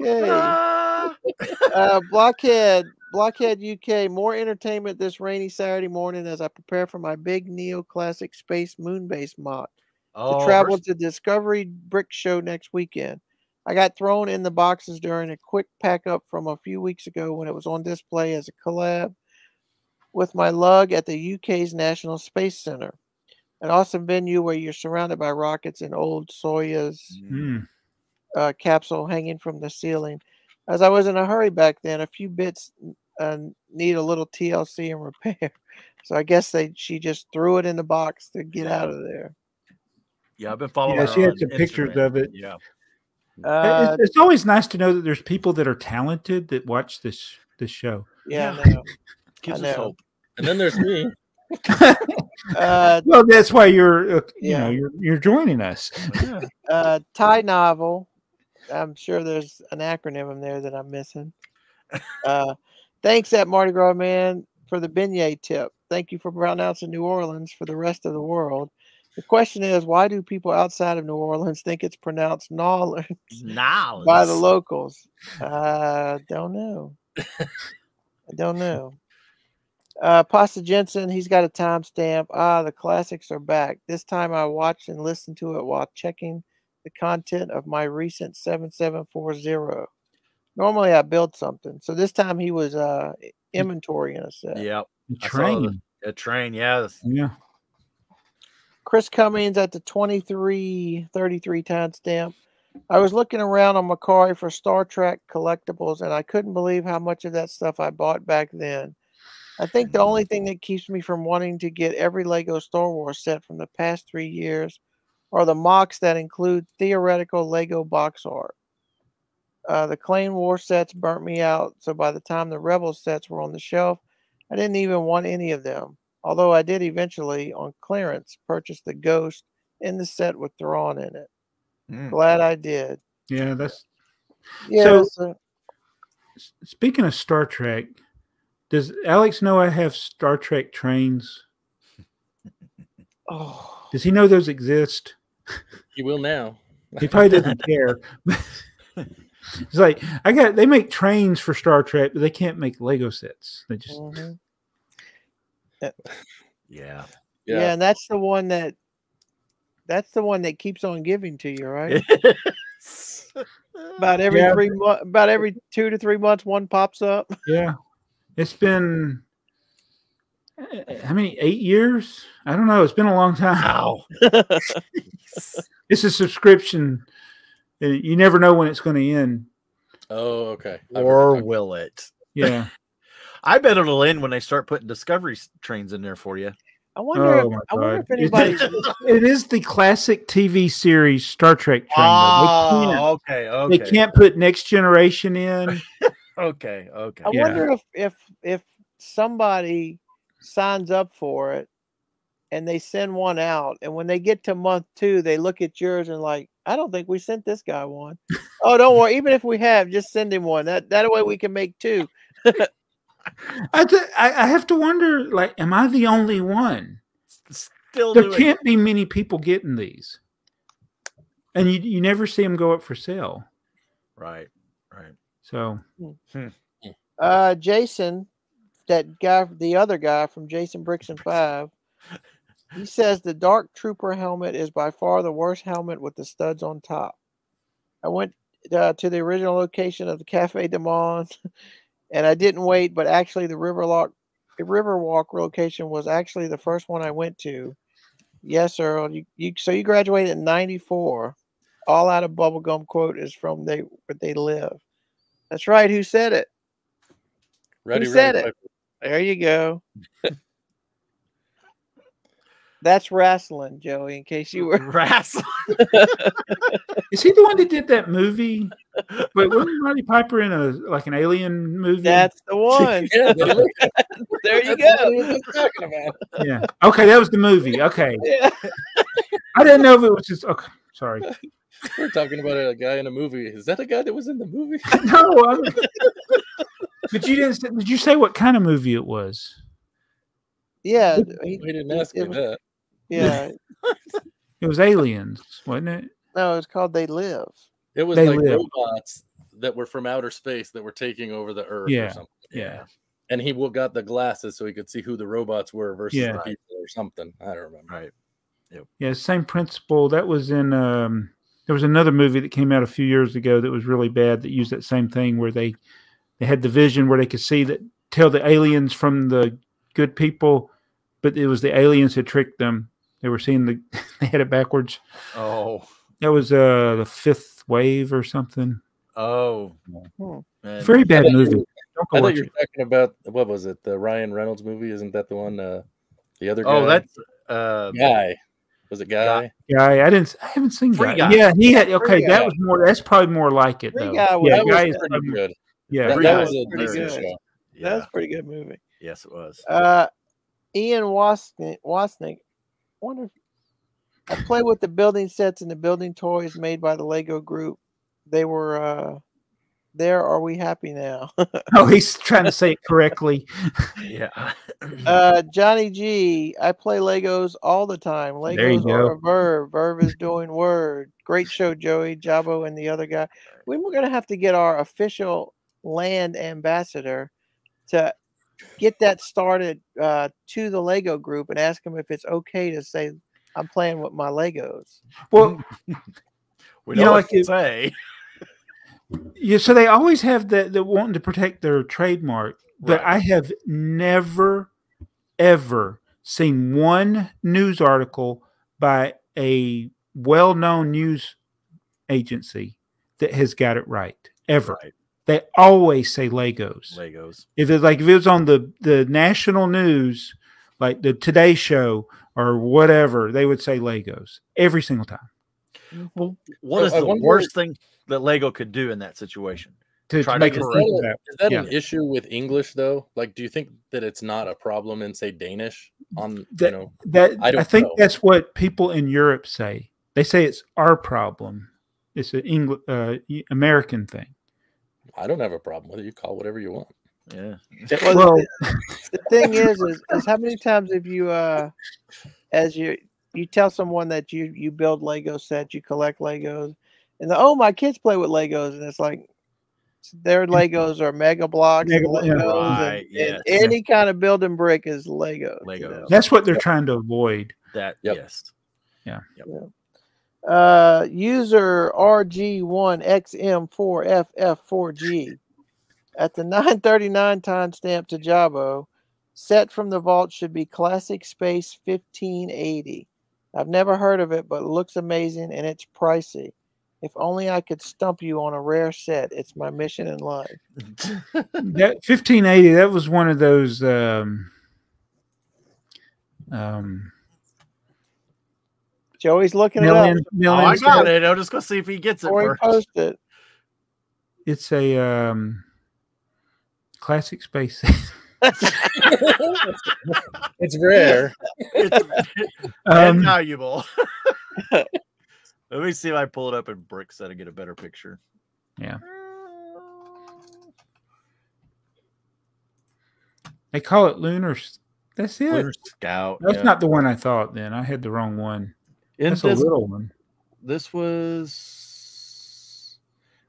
Okay. Blockhead UK. More entertainment this rainy Saturday morning as I prepare for my big neoclassic space moon-based mod. To travel to Discovery Brick Show next weekend. I got thrown in the boxes during a quick pack-up from a few weeks ago when it was on display as a collab with my lug at the UK's National Space Center, an awesome venue where you're surrounded by rockets and old Soyuz capsule hanging from the ceiling. As I was in a hurry back then, a few bits need a little TLC and repair. So I guess she just threw it in the box to get out of there. Yeah, I've been following. Yeah, she had some pictures of it. Yeah. It's always nice to know that there's people that are talented that watch this show. Yeah, gives us hope. And then there's me. Well, that's why you're you're joining us. Thai novel. I'm sure there's an acronym in there that I'm missing. Thanks, at Mardi Gras Man, for the beignet tip. Thank you for pronouncing New Orleans for the rest of the world. The question is, why do people outside of New Orleans think it's pronounced Nolans by the locals? Don't know. I don't know. Pasta Jensen, he's got a timestamp. The classics are back. This time I watched and listened to it while checking the content of my recent 7740. Normally I build something. So this time he was inventory in a set. Yeah. A train, yes. Yeah. Chris Cummings at the 2333 timestamp. I was looking around on Macquarie for Star Trek collectibles, and I couldn't believe how much of that stuff I bought back then. I think the only thing that keeps me from wanting to get every Lego Star Wars set from the past 3 years are the mocks that include theoretical Lego box art. The Clone War sets burnt me out, so by the time the Rebel sets were on the shelf, I didn't even want any of them. Although I did eventually, on clearance, purchase the Ghost in the set with Thrawn in it. Glad I did. Yeah, that's... Yeah, so speaking of Star Trek, does Alex know I have Star Trek trains? Oh. Does he know those exist? He will now. He probably doesn't care. It's like, they make trains for Star Trek, but they can't make Lego sets. They just... Yeah. Yeah, and that's the one that keeps on giving to you, right? About every about every 2 to 3 months, one pops up. Yeah, it's been how many? 8 years? I don't know. It's been a long time. Wow. It's a subscription. You never know when it's going to end. Oh, okay. Or will it? Yeah. I bet it'll end when they start putting Discovery trains in there for you. I wonder if anybody. It is the classic TV series Star Trek train. Oh, okay. They can't put Next Generation in. Okay. I wonder if somebody signs up for it and they send one out, and when they get to month 2, they look at yours and like, I don't think we sent this guy one. Oh, don't worry. Even if we have, just send him one. That way we can make 2. I have to wonder, like, am I the only one? Still, there can't be many people getting these, and you never see them go up for sale. Right. So, Jason, that guy, the other guy from Jason Bricks and 5, he says the Dark Trooper helmet is by far the worst helmet with the studs on top. I went to the original location of the Cafe du Monde. And I didn't wait, but actually the Riverwalk location was actually the first one I went to. Yes, Earl. So you graduated in '94. All out of bubblegum quote is from where they live. That's right. Who said it? Who said it? There you go. That's wrestling, Joey, in case you were wrestling. Is he the one that did that movie? Wait, wasn't Roddy Piper in an alien movie? That's the one. Yeah, there you go. What talking about. Yeah. Okay, that was the movie. Okay. Yeah. I didn't know if it was just. Okay, sorry. We're talking about a guy in a movie. Is that a guy that was in the movie? No. But you didn't. Did you say what kind of movie it was? Yeah, he didn't ask me that. Yeah. It was aliens, wasn't it? No, it's called They Live. It was like robots that were from outer space that were taking over the Earth or something. Yeah. And he got the glasses so he could see who the robots were versus the people or something. I don't remember. Right. Yep. Yeah, same principle. That was in there was another movie that came out a few years ago that was really bad that used that same thing where they had the vision where they could tell the aliens from the good people, but it was the aliens that tricked them. They were seeing they had it backwards. Oh. That was the Fifth Wave or something. Oh. Very bad movie. I thought you were talking about, what was it? The Ryan Reynolds movie? Isn't that the one? The other guy? Oh, that's Guy. Was it Guy? Guy. I haven't seen Free Guy. Guy. Yeah, he had. Okay, that was more. That's probably more like it though. Guy Guy is pretty good. Yeah, that was a pretty good. show. Yeah. That was a pretty good movie. Yes, it was. Ian Wasnick. Wonder if I play with the building sets and the building toys made by the Lego group. They were there. Are we happy now? Oh, he's trying to say it correctly. Yeah. Johnny G. I play Legos all the time. Legos are a verb. Verb is doing word. Great show, Joey, Jabo, and the other guy. We're going to have to get our official land ambassador to get that started to the Lego group and ask them if it's okay to say I'm playing with my Legos. Well, we know what to say. Yeah, so they always have that wanting to protect their trademark, but I have never, ever seen one news article by a well-known news agency that has got it right ever. Right. They always say Legos. If it was on the national news, like the Today Show or whatever, they would say Legos every single time. Well, what is the worst thing that Lego could do in that situation? To make is that an issue with English though? Like, do you think that it's not a problem in, say, Danish? I think that's what people in Europe say. They say it's our problem. It's an American thing. I don't have a problem with it. You call whatever you want. Yeah. Well, the thing is how many times have you, as you tell someone that you build Lego sets, you collect Legos, and my kids play with Legos, and it's like, their Legos are Mega Blocks and Mega- yeah. Legos, Right, and yes. any kind of building brick is Legos. Legos. You know? That's what they're trying to avoid. That Yep. yes. Yeah. Yep. User RG1XM4FF4G at the 939 timestamp to Jabo. Set from the vault should be Classic Space 1580. I've never heard of it, but it looks amazing and it's pricey. If only I could stump you on a rare set. It's my mission in life. That 1580, that was one of those Joey's looking it up. I got it. I'm just gonna see if he gets it Before first. he post it. It's a Classic Space. It's rare. It's and valuable. Let me see if I pull it up in BrickTsar to get a better picture. Yeah. They call it Lunar. That's it. Lunar Scout. That's not the one I thought. Then I had the wrong one. That's a little one. This was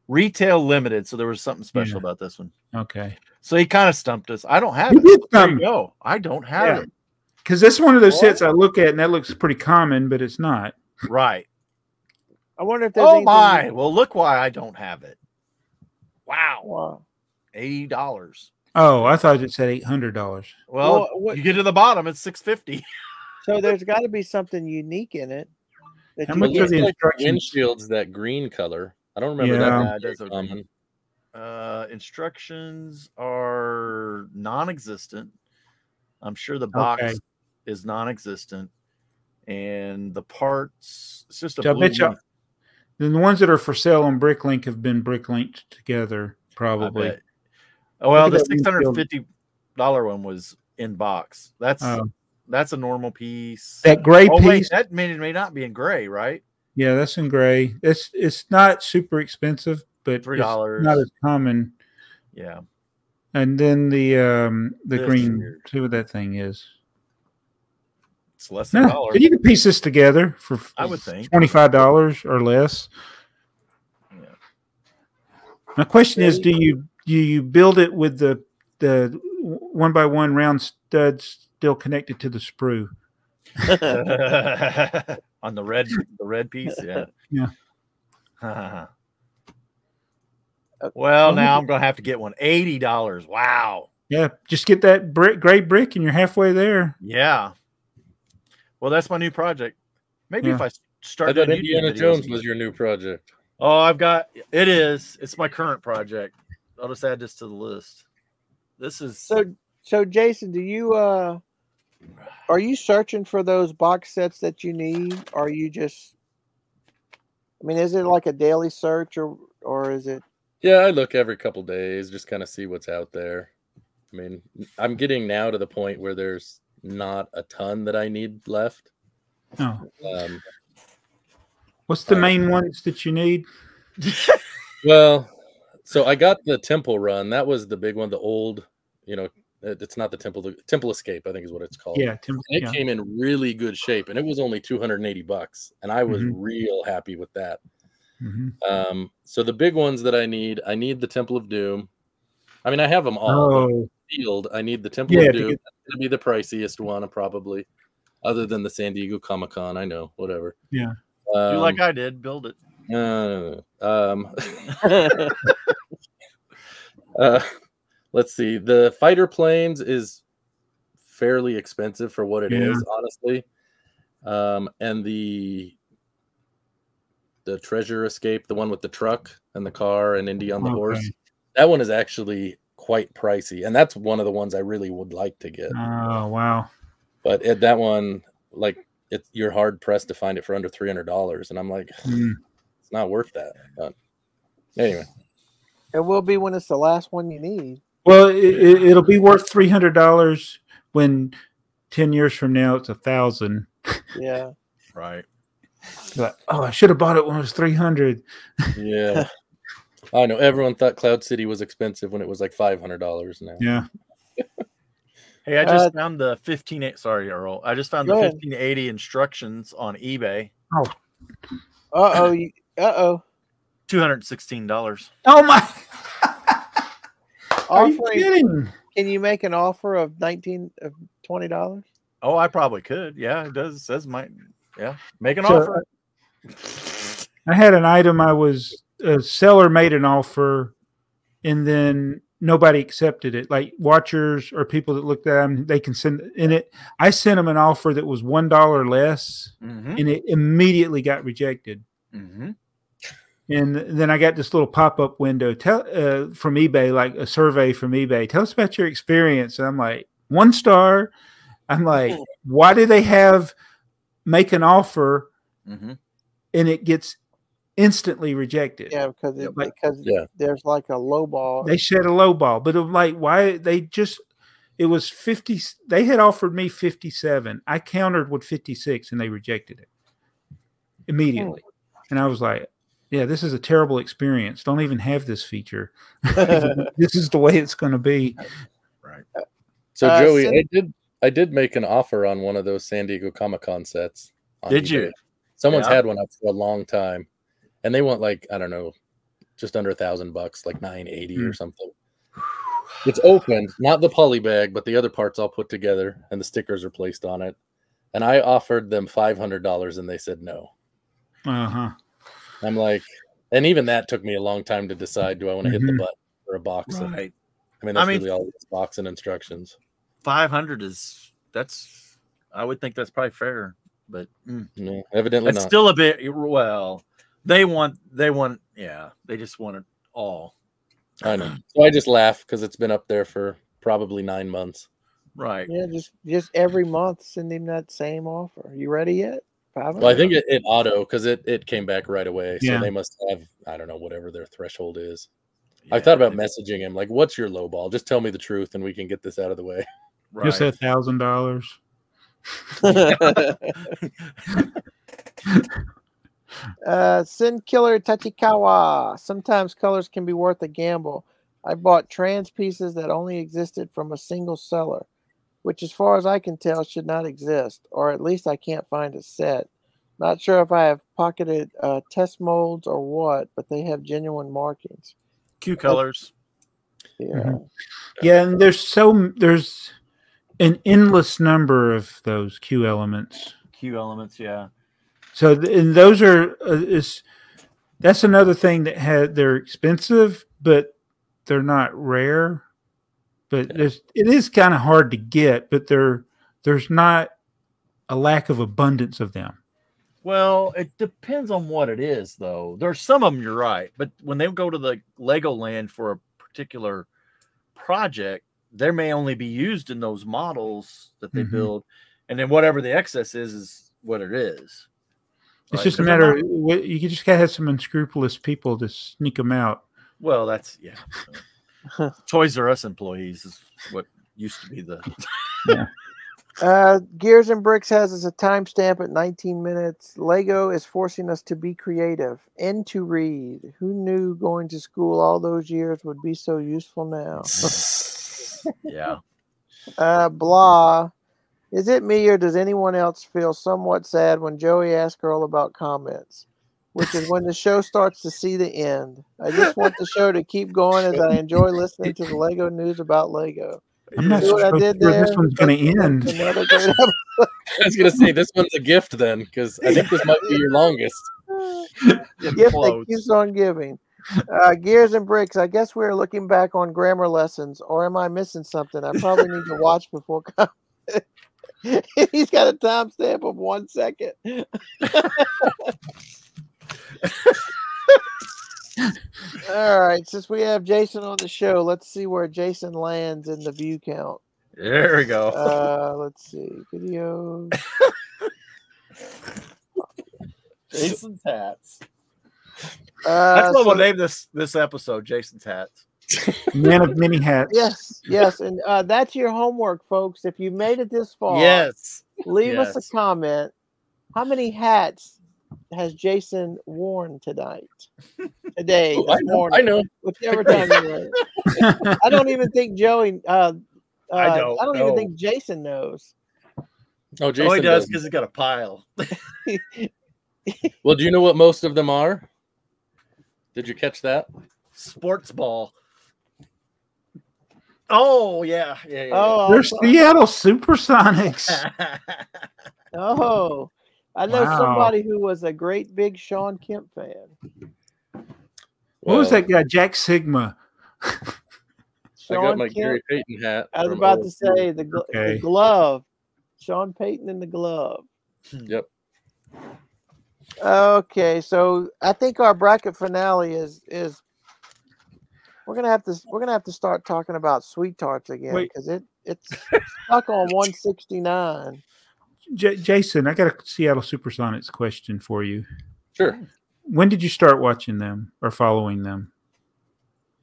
retail limited, so there was something special about this one. Okay. So he kind of stumped us. I don't have He it. did There stump you go. I don't have it. Because this is one of those sets I look at, and that looks pretty common, but it's not. Right. I wonder if there's Oh my! Well, look why I don't have it. Wow. Wow. $80. Oh, I thought it said $800. Well, you get to the bottom, it's $650. So there's got to be something unique in it. How much are the instructions? Windshield's that green color. I don't remember that. That's common. Instructions are non-existent. I'm sure the box is non-existent, and the parts. It's just a blue. Then the ones that are for sale on Bricklink have been Bricklinked together, probably. Oh well, the $650 one was in box. That's a normal piece. That gray piece. Wait, that may not be in gray, right? Yeah, that's in gray. It's not super expensive, but $3. It's not as common. Yeah. And then the green. See what that thing is. It's less than $1. You can piece this together for I would think $25 or less. Yeah. My question is, do you build it with the 1x1 round studs still connected to the sprue? On the red piece, yeah. Well, now I'm gonna have to get one. $80. Wow. Yeah, just get that gray brick and you're halfway there. Yeah. Well, that's my new project. Maybe if I start doing Indiana Jones was your new project. Oh, it is. It's my current project. I'll just add this to the list. This is so Jason, do you are you searching for those box sets that you need? Or are you just, I mean, is it like a daily search or is it? Yeah, I look every couple days, just kind of see what's out there. I mean, I'm getting now to the point where there's not a ton that I need left. Oh. What's the main ones that you need? Well, so I got the Temple Run. That was the big one, the old, it's not the Temple Escape, I think is what it's called. Yeah, Temple. It came in really good shape, and it was only $280, and I was real happy with that. So the big ones that I need the Temple of Doom. I mean, I have them all. Field, I need the Temple of Doom. That's gonna be the priciest one, probably, other than the San Diego Comic-Con. I know, whatever. Yeah. Do like I did, build it. Let's see. The fighter planes is fairly expensive for what it is, honestly. And the Treasure Escape, the one with the truck and the car and Indy on the horse, that one is actually quite pricey, and that's one of the ones I really would like to get. Oh wow! But that one, you're hard pressed to find it for under $300, and I'm like, it's not worth that. But anyway, it will be when it's the last one you need. Well, it'll be worth $300 when 10 years from now it's 1,000. Yeah, right. Like, oh, I should have bought it when it was 300. Yeah. I know everyone thought Cloud City was expensive when it was like $500 now. Yeah. Hey, I just found the 15. Sorry, Earl. I just found the 1580 instructions on eBay. Oh. $216. Oh my! Are you offering. kidding? Can you make an offer of $20? Oh, I probably could. Yeah, it does. It says make an So, offer. I had an item. A seller made an offer, and then nobody accepted it. Like watchers or people that looked at them, they can send in it. I sent them an offer that was $1 less, and it immediately got rejected. Mm-hmm. And then I got this little pop-up window from eBay, like a survey from eBay. Tell us about your experience. And I'm like, 1 star. I'm like, why do they make an offer and it gets instantly rejected? Yeah, because there's like a low ball. They said a low ball, but I'm like, why it was 50. They had offered me 57. I countered with 56 and they rejected it immediately. And I was like, yeah, this is a terrible experience. Don't even have this feature. This is the way it's going to be. Right. So Joey, I did make an offer on one of those San Diego Comic-Con sets. Did you? Someone's had one up for a long time, and they want like, I don't know, just under $1,000, like $980 or something. It's opened, not the poly bag, but the other parts all put together, and the stickers are placed on it. And I offered them $500, and they said no. I'm like, and even that took me a long time to decide, do I want to hit the button or a box? Right. That's really all this box and instructions. 500 I would think that's probably fair, but no, evidently it's not. still a bit. Well, they just want it all. I know. So I just laugh because it's been up there for probably 9 months. Right. Yeah, just every month send him that same offer. You ready yet? 500? Well, I think it auto because it came back right away. So Yeah. they must have, I don't know, whatever their threshold is. Yeah, I thought about messaging him, like, what's your low ball? Just tell me the truth and we can get this out of the way. Right. Just $1,000. Sin Killer Tachikawa. Sometimes colors can be worth a gamble. I bought trans pieces that only existed from a single seller, which as far as I can tell should not exist, or at least I can't find a set. Not sure if I have pocketed test molds or what, but they have genuine markings. Q colors. Yeah. Yeah, and there's an endless number of those Q elements. Yeah. So, and those are that's another thing that they're expensive, but they're not rare. But it is kind of hard to get, but there's not a lack of abundance of them. Well, it depends on what it is, though. There's some of them, you're right, but when they go to the Legoland for a particular project, they may only be used in those models that they build, and then whatever the excess is what it is. It's just a matter. You just gotta have some unscrupulous people to sneak them out. Well, that's Toys R Us employees is what used to be the. Gears and Bricks has as a timestamp at 19 minutes. Lego is forcing us to be creative and to read. Who knew going to school all those years would be so useful now? Yeah. Blah. Is it me or does anyone else feel somewhat sad when Joey asks Earl about comments? Which is when the show starts to see the end. I just want the show to keep going as I enjoy listening to the Lego news about Lego. I'm not sure this one's going to end. Another great episode. I was going to say, this one's a gift then, because I think this might be your longest. Gift that keeps on giving. Gears and Bricks, I guess we're looking back on grammar lessons, or am I missing something? I probably need to watch before comment. He's got a timestamp of 1 second. All right, since we have Jason on the show, let's see where Jason lands in the view count. There we go. Let's see. Videos. Jason's hats. That's what we'll name this episode, Jason's hats. Man of many hats. Yes. And that's your homework, folks. If you made it this far, leave us a comment. How many hats has Jason worn tonight? Today, this morning, I know. Whichever time you're right. I don't even think Joey. I don't even think Jason knows. Oh, Jason he does because he's got a pile. Well, do you know what most of them are? Did you catch that? Sports ball. Oh yeah. Oh, They're Seattle Supersonics. Oh, I know Wow. somebody who was a great big Sean Kemp fan. What was that guy? Jack Sigma. I got my Gary Payton hat. I was about to say the glove. Sean Payton in the glove. Yep. Okay, so I think our bracket finale is we're gonna have to start talking about sweet tarts again because it's stuck on 169. Jason, I got a Seattle Supersonics question for you. Sure. When did you start watching them or following them?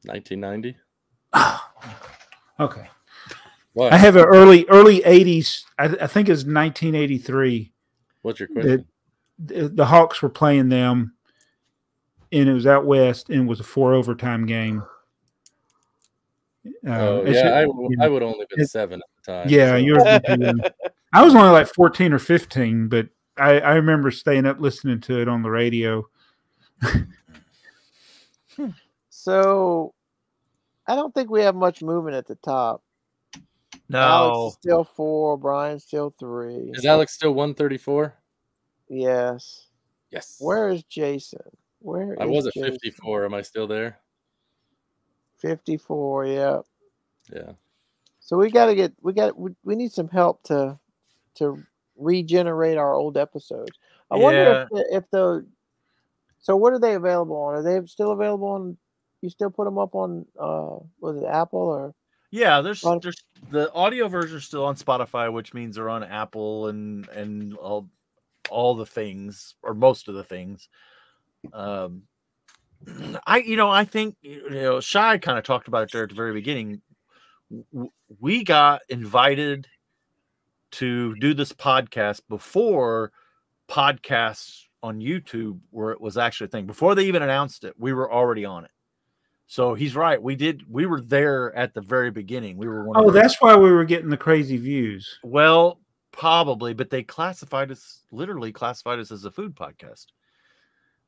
1990. Okay. What? I have an early 80s. I think it's 1983. What's your question? The Hawks were playing them, and it was out west, and it was a 4 overtime game. I would only been 7 at the time. Yeah, so. you were. I was only like 14 or 15, but I remember staying up listening to it on the radio. So, I don't think we have much movement at the top. No. Alex is still 4. Brian's still 3. Is Alex still 134? Yes. Yes. Where is Jason? I was at 54. Am I still there? 54. Yeah. Yeah. So we need some help to regenerate our old episodes. I wonder if so what are they available on? Are they still available on? You still put them up on was it Apple or? Yeah, there's the audio version is still on Spotify, which means they're on Apple and all the things or most of the things. I think Shai kind of talked about it there at the very beginning. We got invited to do this podcast before podcasts on YouTube where it was actually a thing. Before they even announced it, we were already on it. So he's right. We were there at the very beginning. We were one. Oh, that's why we were getting the crazy views. Well, probably, but they literally classified us as a food podcast.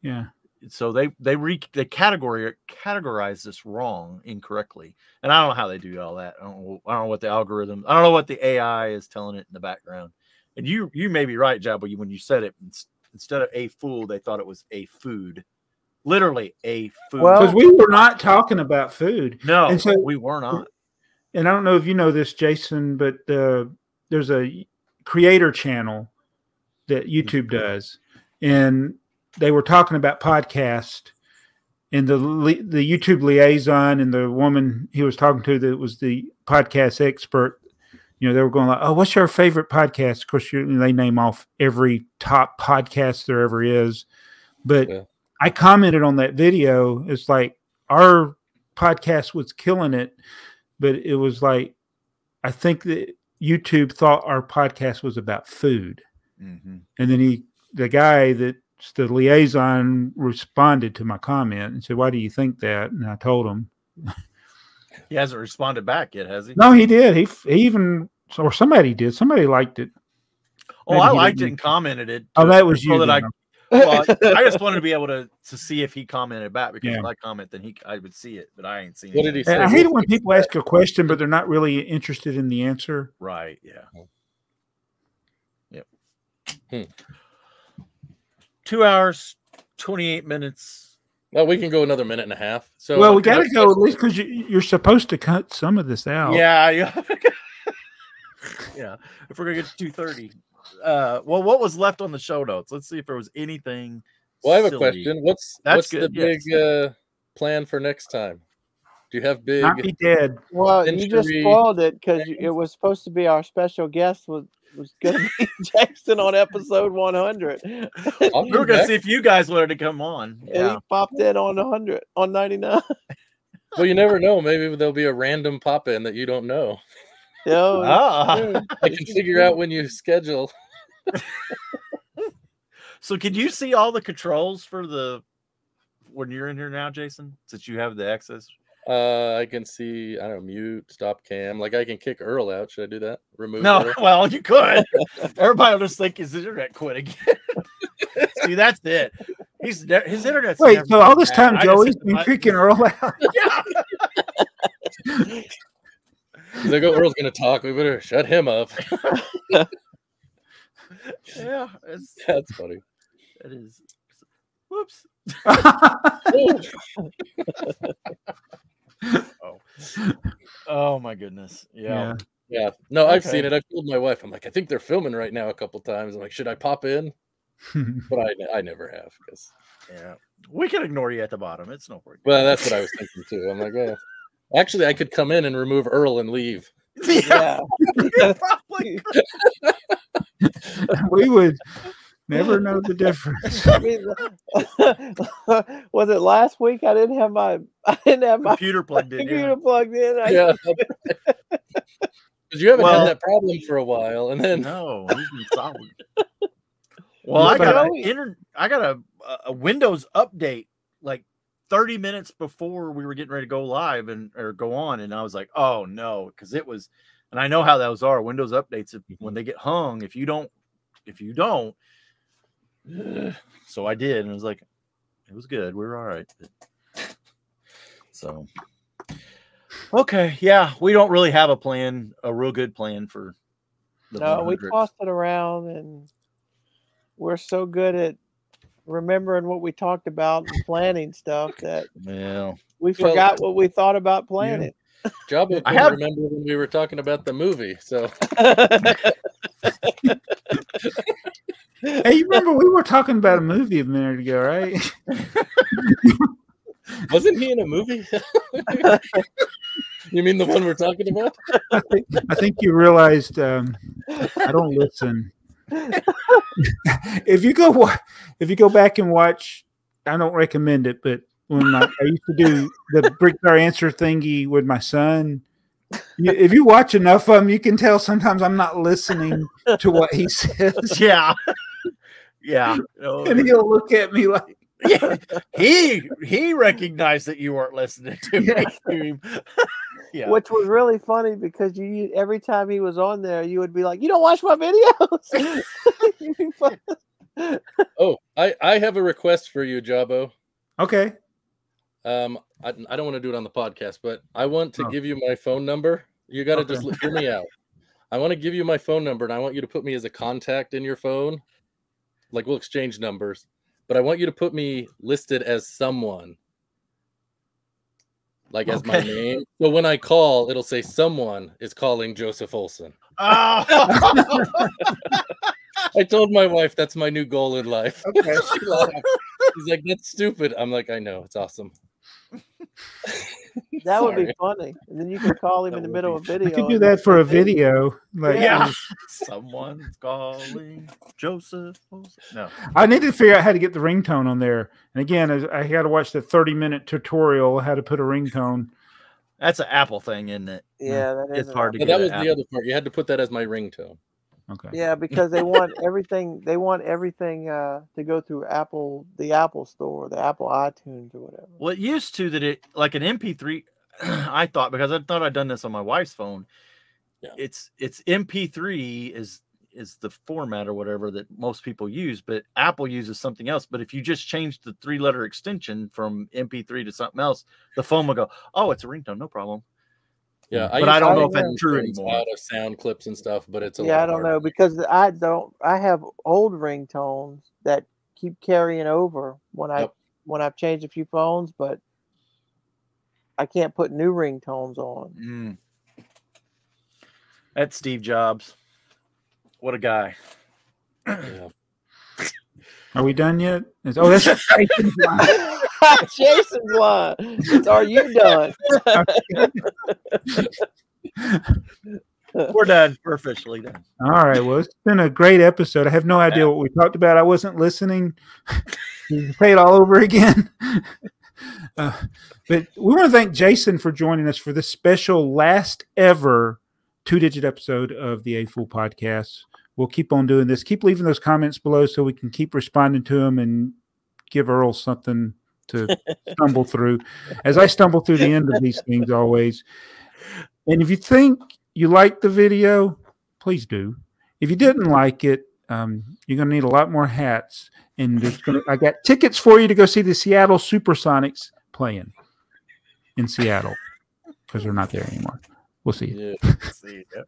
Yeah. So they categorized this wrong, incorrectly, and I don't know how they do all that. I don't know what the algorithm. I don't know what the AI is telling it in the background. And you may be right, Jabba, when you said it. Instead of AFoOL, they thought it was a food. Literally a food. Well, because we were not talking about food. No, and so, we were not. And I don't know if you know this, Jason, but there's a creator channel that YouTube does, and they were talking about podcast, and the YouTube liaison and the woman he was talking to that was the podcast expert. They were going like, "Oh, what's your favorite podcast?" Of course, they name off every top podcast there ever is. But I commented on that video. It's like our podcast was killing it, but it was like I think that YouTube thought our podcast was about food, and then the guy that's the liaison responded to my comment and said, "Why do you think that?" And I told him. He hasn't responded back yet, has he? No, he did. He even, or somebody did. Somebody liked it. Oh, I liked it and commented it. Oh, that was you. I just wanted to be able to see if he commented back, because if I comment, then I would see it, but I ain't seen it. What did he say? I hate it when people ask a question, but they're not really interested in the answer. Right. Yeah. Yep. 2 hours, 28 minutes. Well, we can go another minute and a half. So, well, we got to go at least because you're supposed to cut some of this out. Yeah. Yeah. If we're gonna get to 2:30. Well, what was left on the show notes? Let's see if there was anything. Well, I have a question. What's the big plan for next time? Do you have big? Not be dead. Well, you just spoiled it because it was supposed to be our special guest was going to be Jackson on episode 100. We were going to see if you guys wanted to come on. And he popped in on 100, on 99. Well, you never know. Maybe there'll be a random pop in that you don't know. I can figure out when you schedule. So can you see all the controls for when you're in here now, Jason, since you have the access? I can see, I don't know, mute, stop cam. Like I can kick Earl out. Should I do that? Remove No, Earl? well, you could. Everybody will just think his internet quit again. See, that's it. His internet's Wait, so all this time Joey's been kicking Earl out? He's like, oh, Earl's gonna talk. We better shut him up. Yeah, That's funny. it is. Whoops. Oh my goodness. Yeah. No, I've seen it. I've told my wife. I'm like, I think they're filming right now a couple times. I'm like, should I pop in? But I never have. Cause... Yeah, we can ignore you at the bottom. It's no problem. Well, that's what I was thinking too. I'm like, oh. Actually, I could come in and remove Earl and leave. Yeah. Probably. We would never know the difference. I mean, was it last week? I didn't have my Computer plugged in. Yeah. Because you haven't had that problem for a while, and then no, he's been solid. Well, I got a Windows update like 30 minutes before we were getting ready to go live or go on, and I was like, oh no, because it was, and I know how those are Windows updates when they get hung. If you don't, so I did, and it was like, it was good. We were all right. So, okay, yeah, we don't really have a plan, a real good plan for. No, we tossed it around, and we're so good at remembering what we talked about and planning stuff that we forgot what we thought about planning. Jabba couldn't remember when we were talking about the movie, so. Hey, you remember we were talking about a movie a minute ago, right? Wasn't he in a movie? You mean the one we're talking about? I think you realized I don't listen. If you go back and watch, I don't recommend it, but when I used to do the BrickTsar answer thingy with my son, if you watch enough of them, you can tell sometimes I'm not listening to what he says. Yeah. And he'll look at me like, he recognized that you weren't listening to me. Yeah. Which was really funny because you every time he was on there, you would be like, "You don't watch my videos." Oh, I have a request for you, Jabbo. Okay. I don't want to do it on the podcast, but I want to give you my phone number. You got to just hear me out. I want to give you my phone number, and I want you to put me as a contact in your phone. Like, we'll exchange numbers, but I want you to put me listed as someone. Like as my name. So when I call, it'll say someone is calling Joseph Olson. Oh. I told my wife that's my new goal in life. Okay. She laughed. She's like, that's stupid. I'm like, I know, it's awesome. That would be funny. And then you can call him in the middle of a video. I could do that for a video. Like, someone's calling Joseph Olson. No. I need to figure out how to get the ringtone on there. And again, I got to watch the 30-minute tutorial how to put a ringtone. That's an Apple thing, isn't it? Yeah, it's hard to get. That was the other part. You had to put that as my ringtone. Okay. Yeah, because they want everything. They want everything to go through the Apple Store, the Apple iTunes, or whatever. Well, it used to that it like an MP3. I thought because I thought I'd done this on my wife's phone. Yeah. It's MP3 is the format or whatever that most people use, but Apple uses something else. But if you just change the 3-letter extension from MP3 to something else, the phone will go, "Oh, it's a ringtone, no problem." Yeah, but I don't know if that's true anymore. Out of sound clips and stuff, but it's I don't know because I have old ringtones that keep carrying over when I've changed a few phones, but I can't put new ringtones on. That's Steve Jobs. What a guy. Yeah. Are we done yet? Oh, that's Jason's line. Jason's line. Are you done? We're done. We're officially done. All right. Well, it's been a great episode. I have no idea what we talked about. I wasn't listening. You say it all over again. But we want to thank Jason for joining us for this special last ever 2-digit episode of the AFoOL podcast. We'll keep on doing this. Keep leaving those comments below so we can keep responding to them and give Earl something to stumble through as I stumble through the end of these things always. And if you think you liked the video, please do. If you didn't like it, you're going to need a lot more hats. And I got tickets for you to go see the Seattle Supersonics playing in Seattle because they're not there anymore. We'll see you. Yeah. See ya.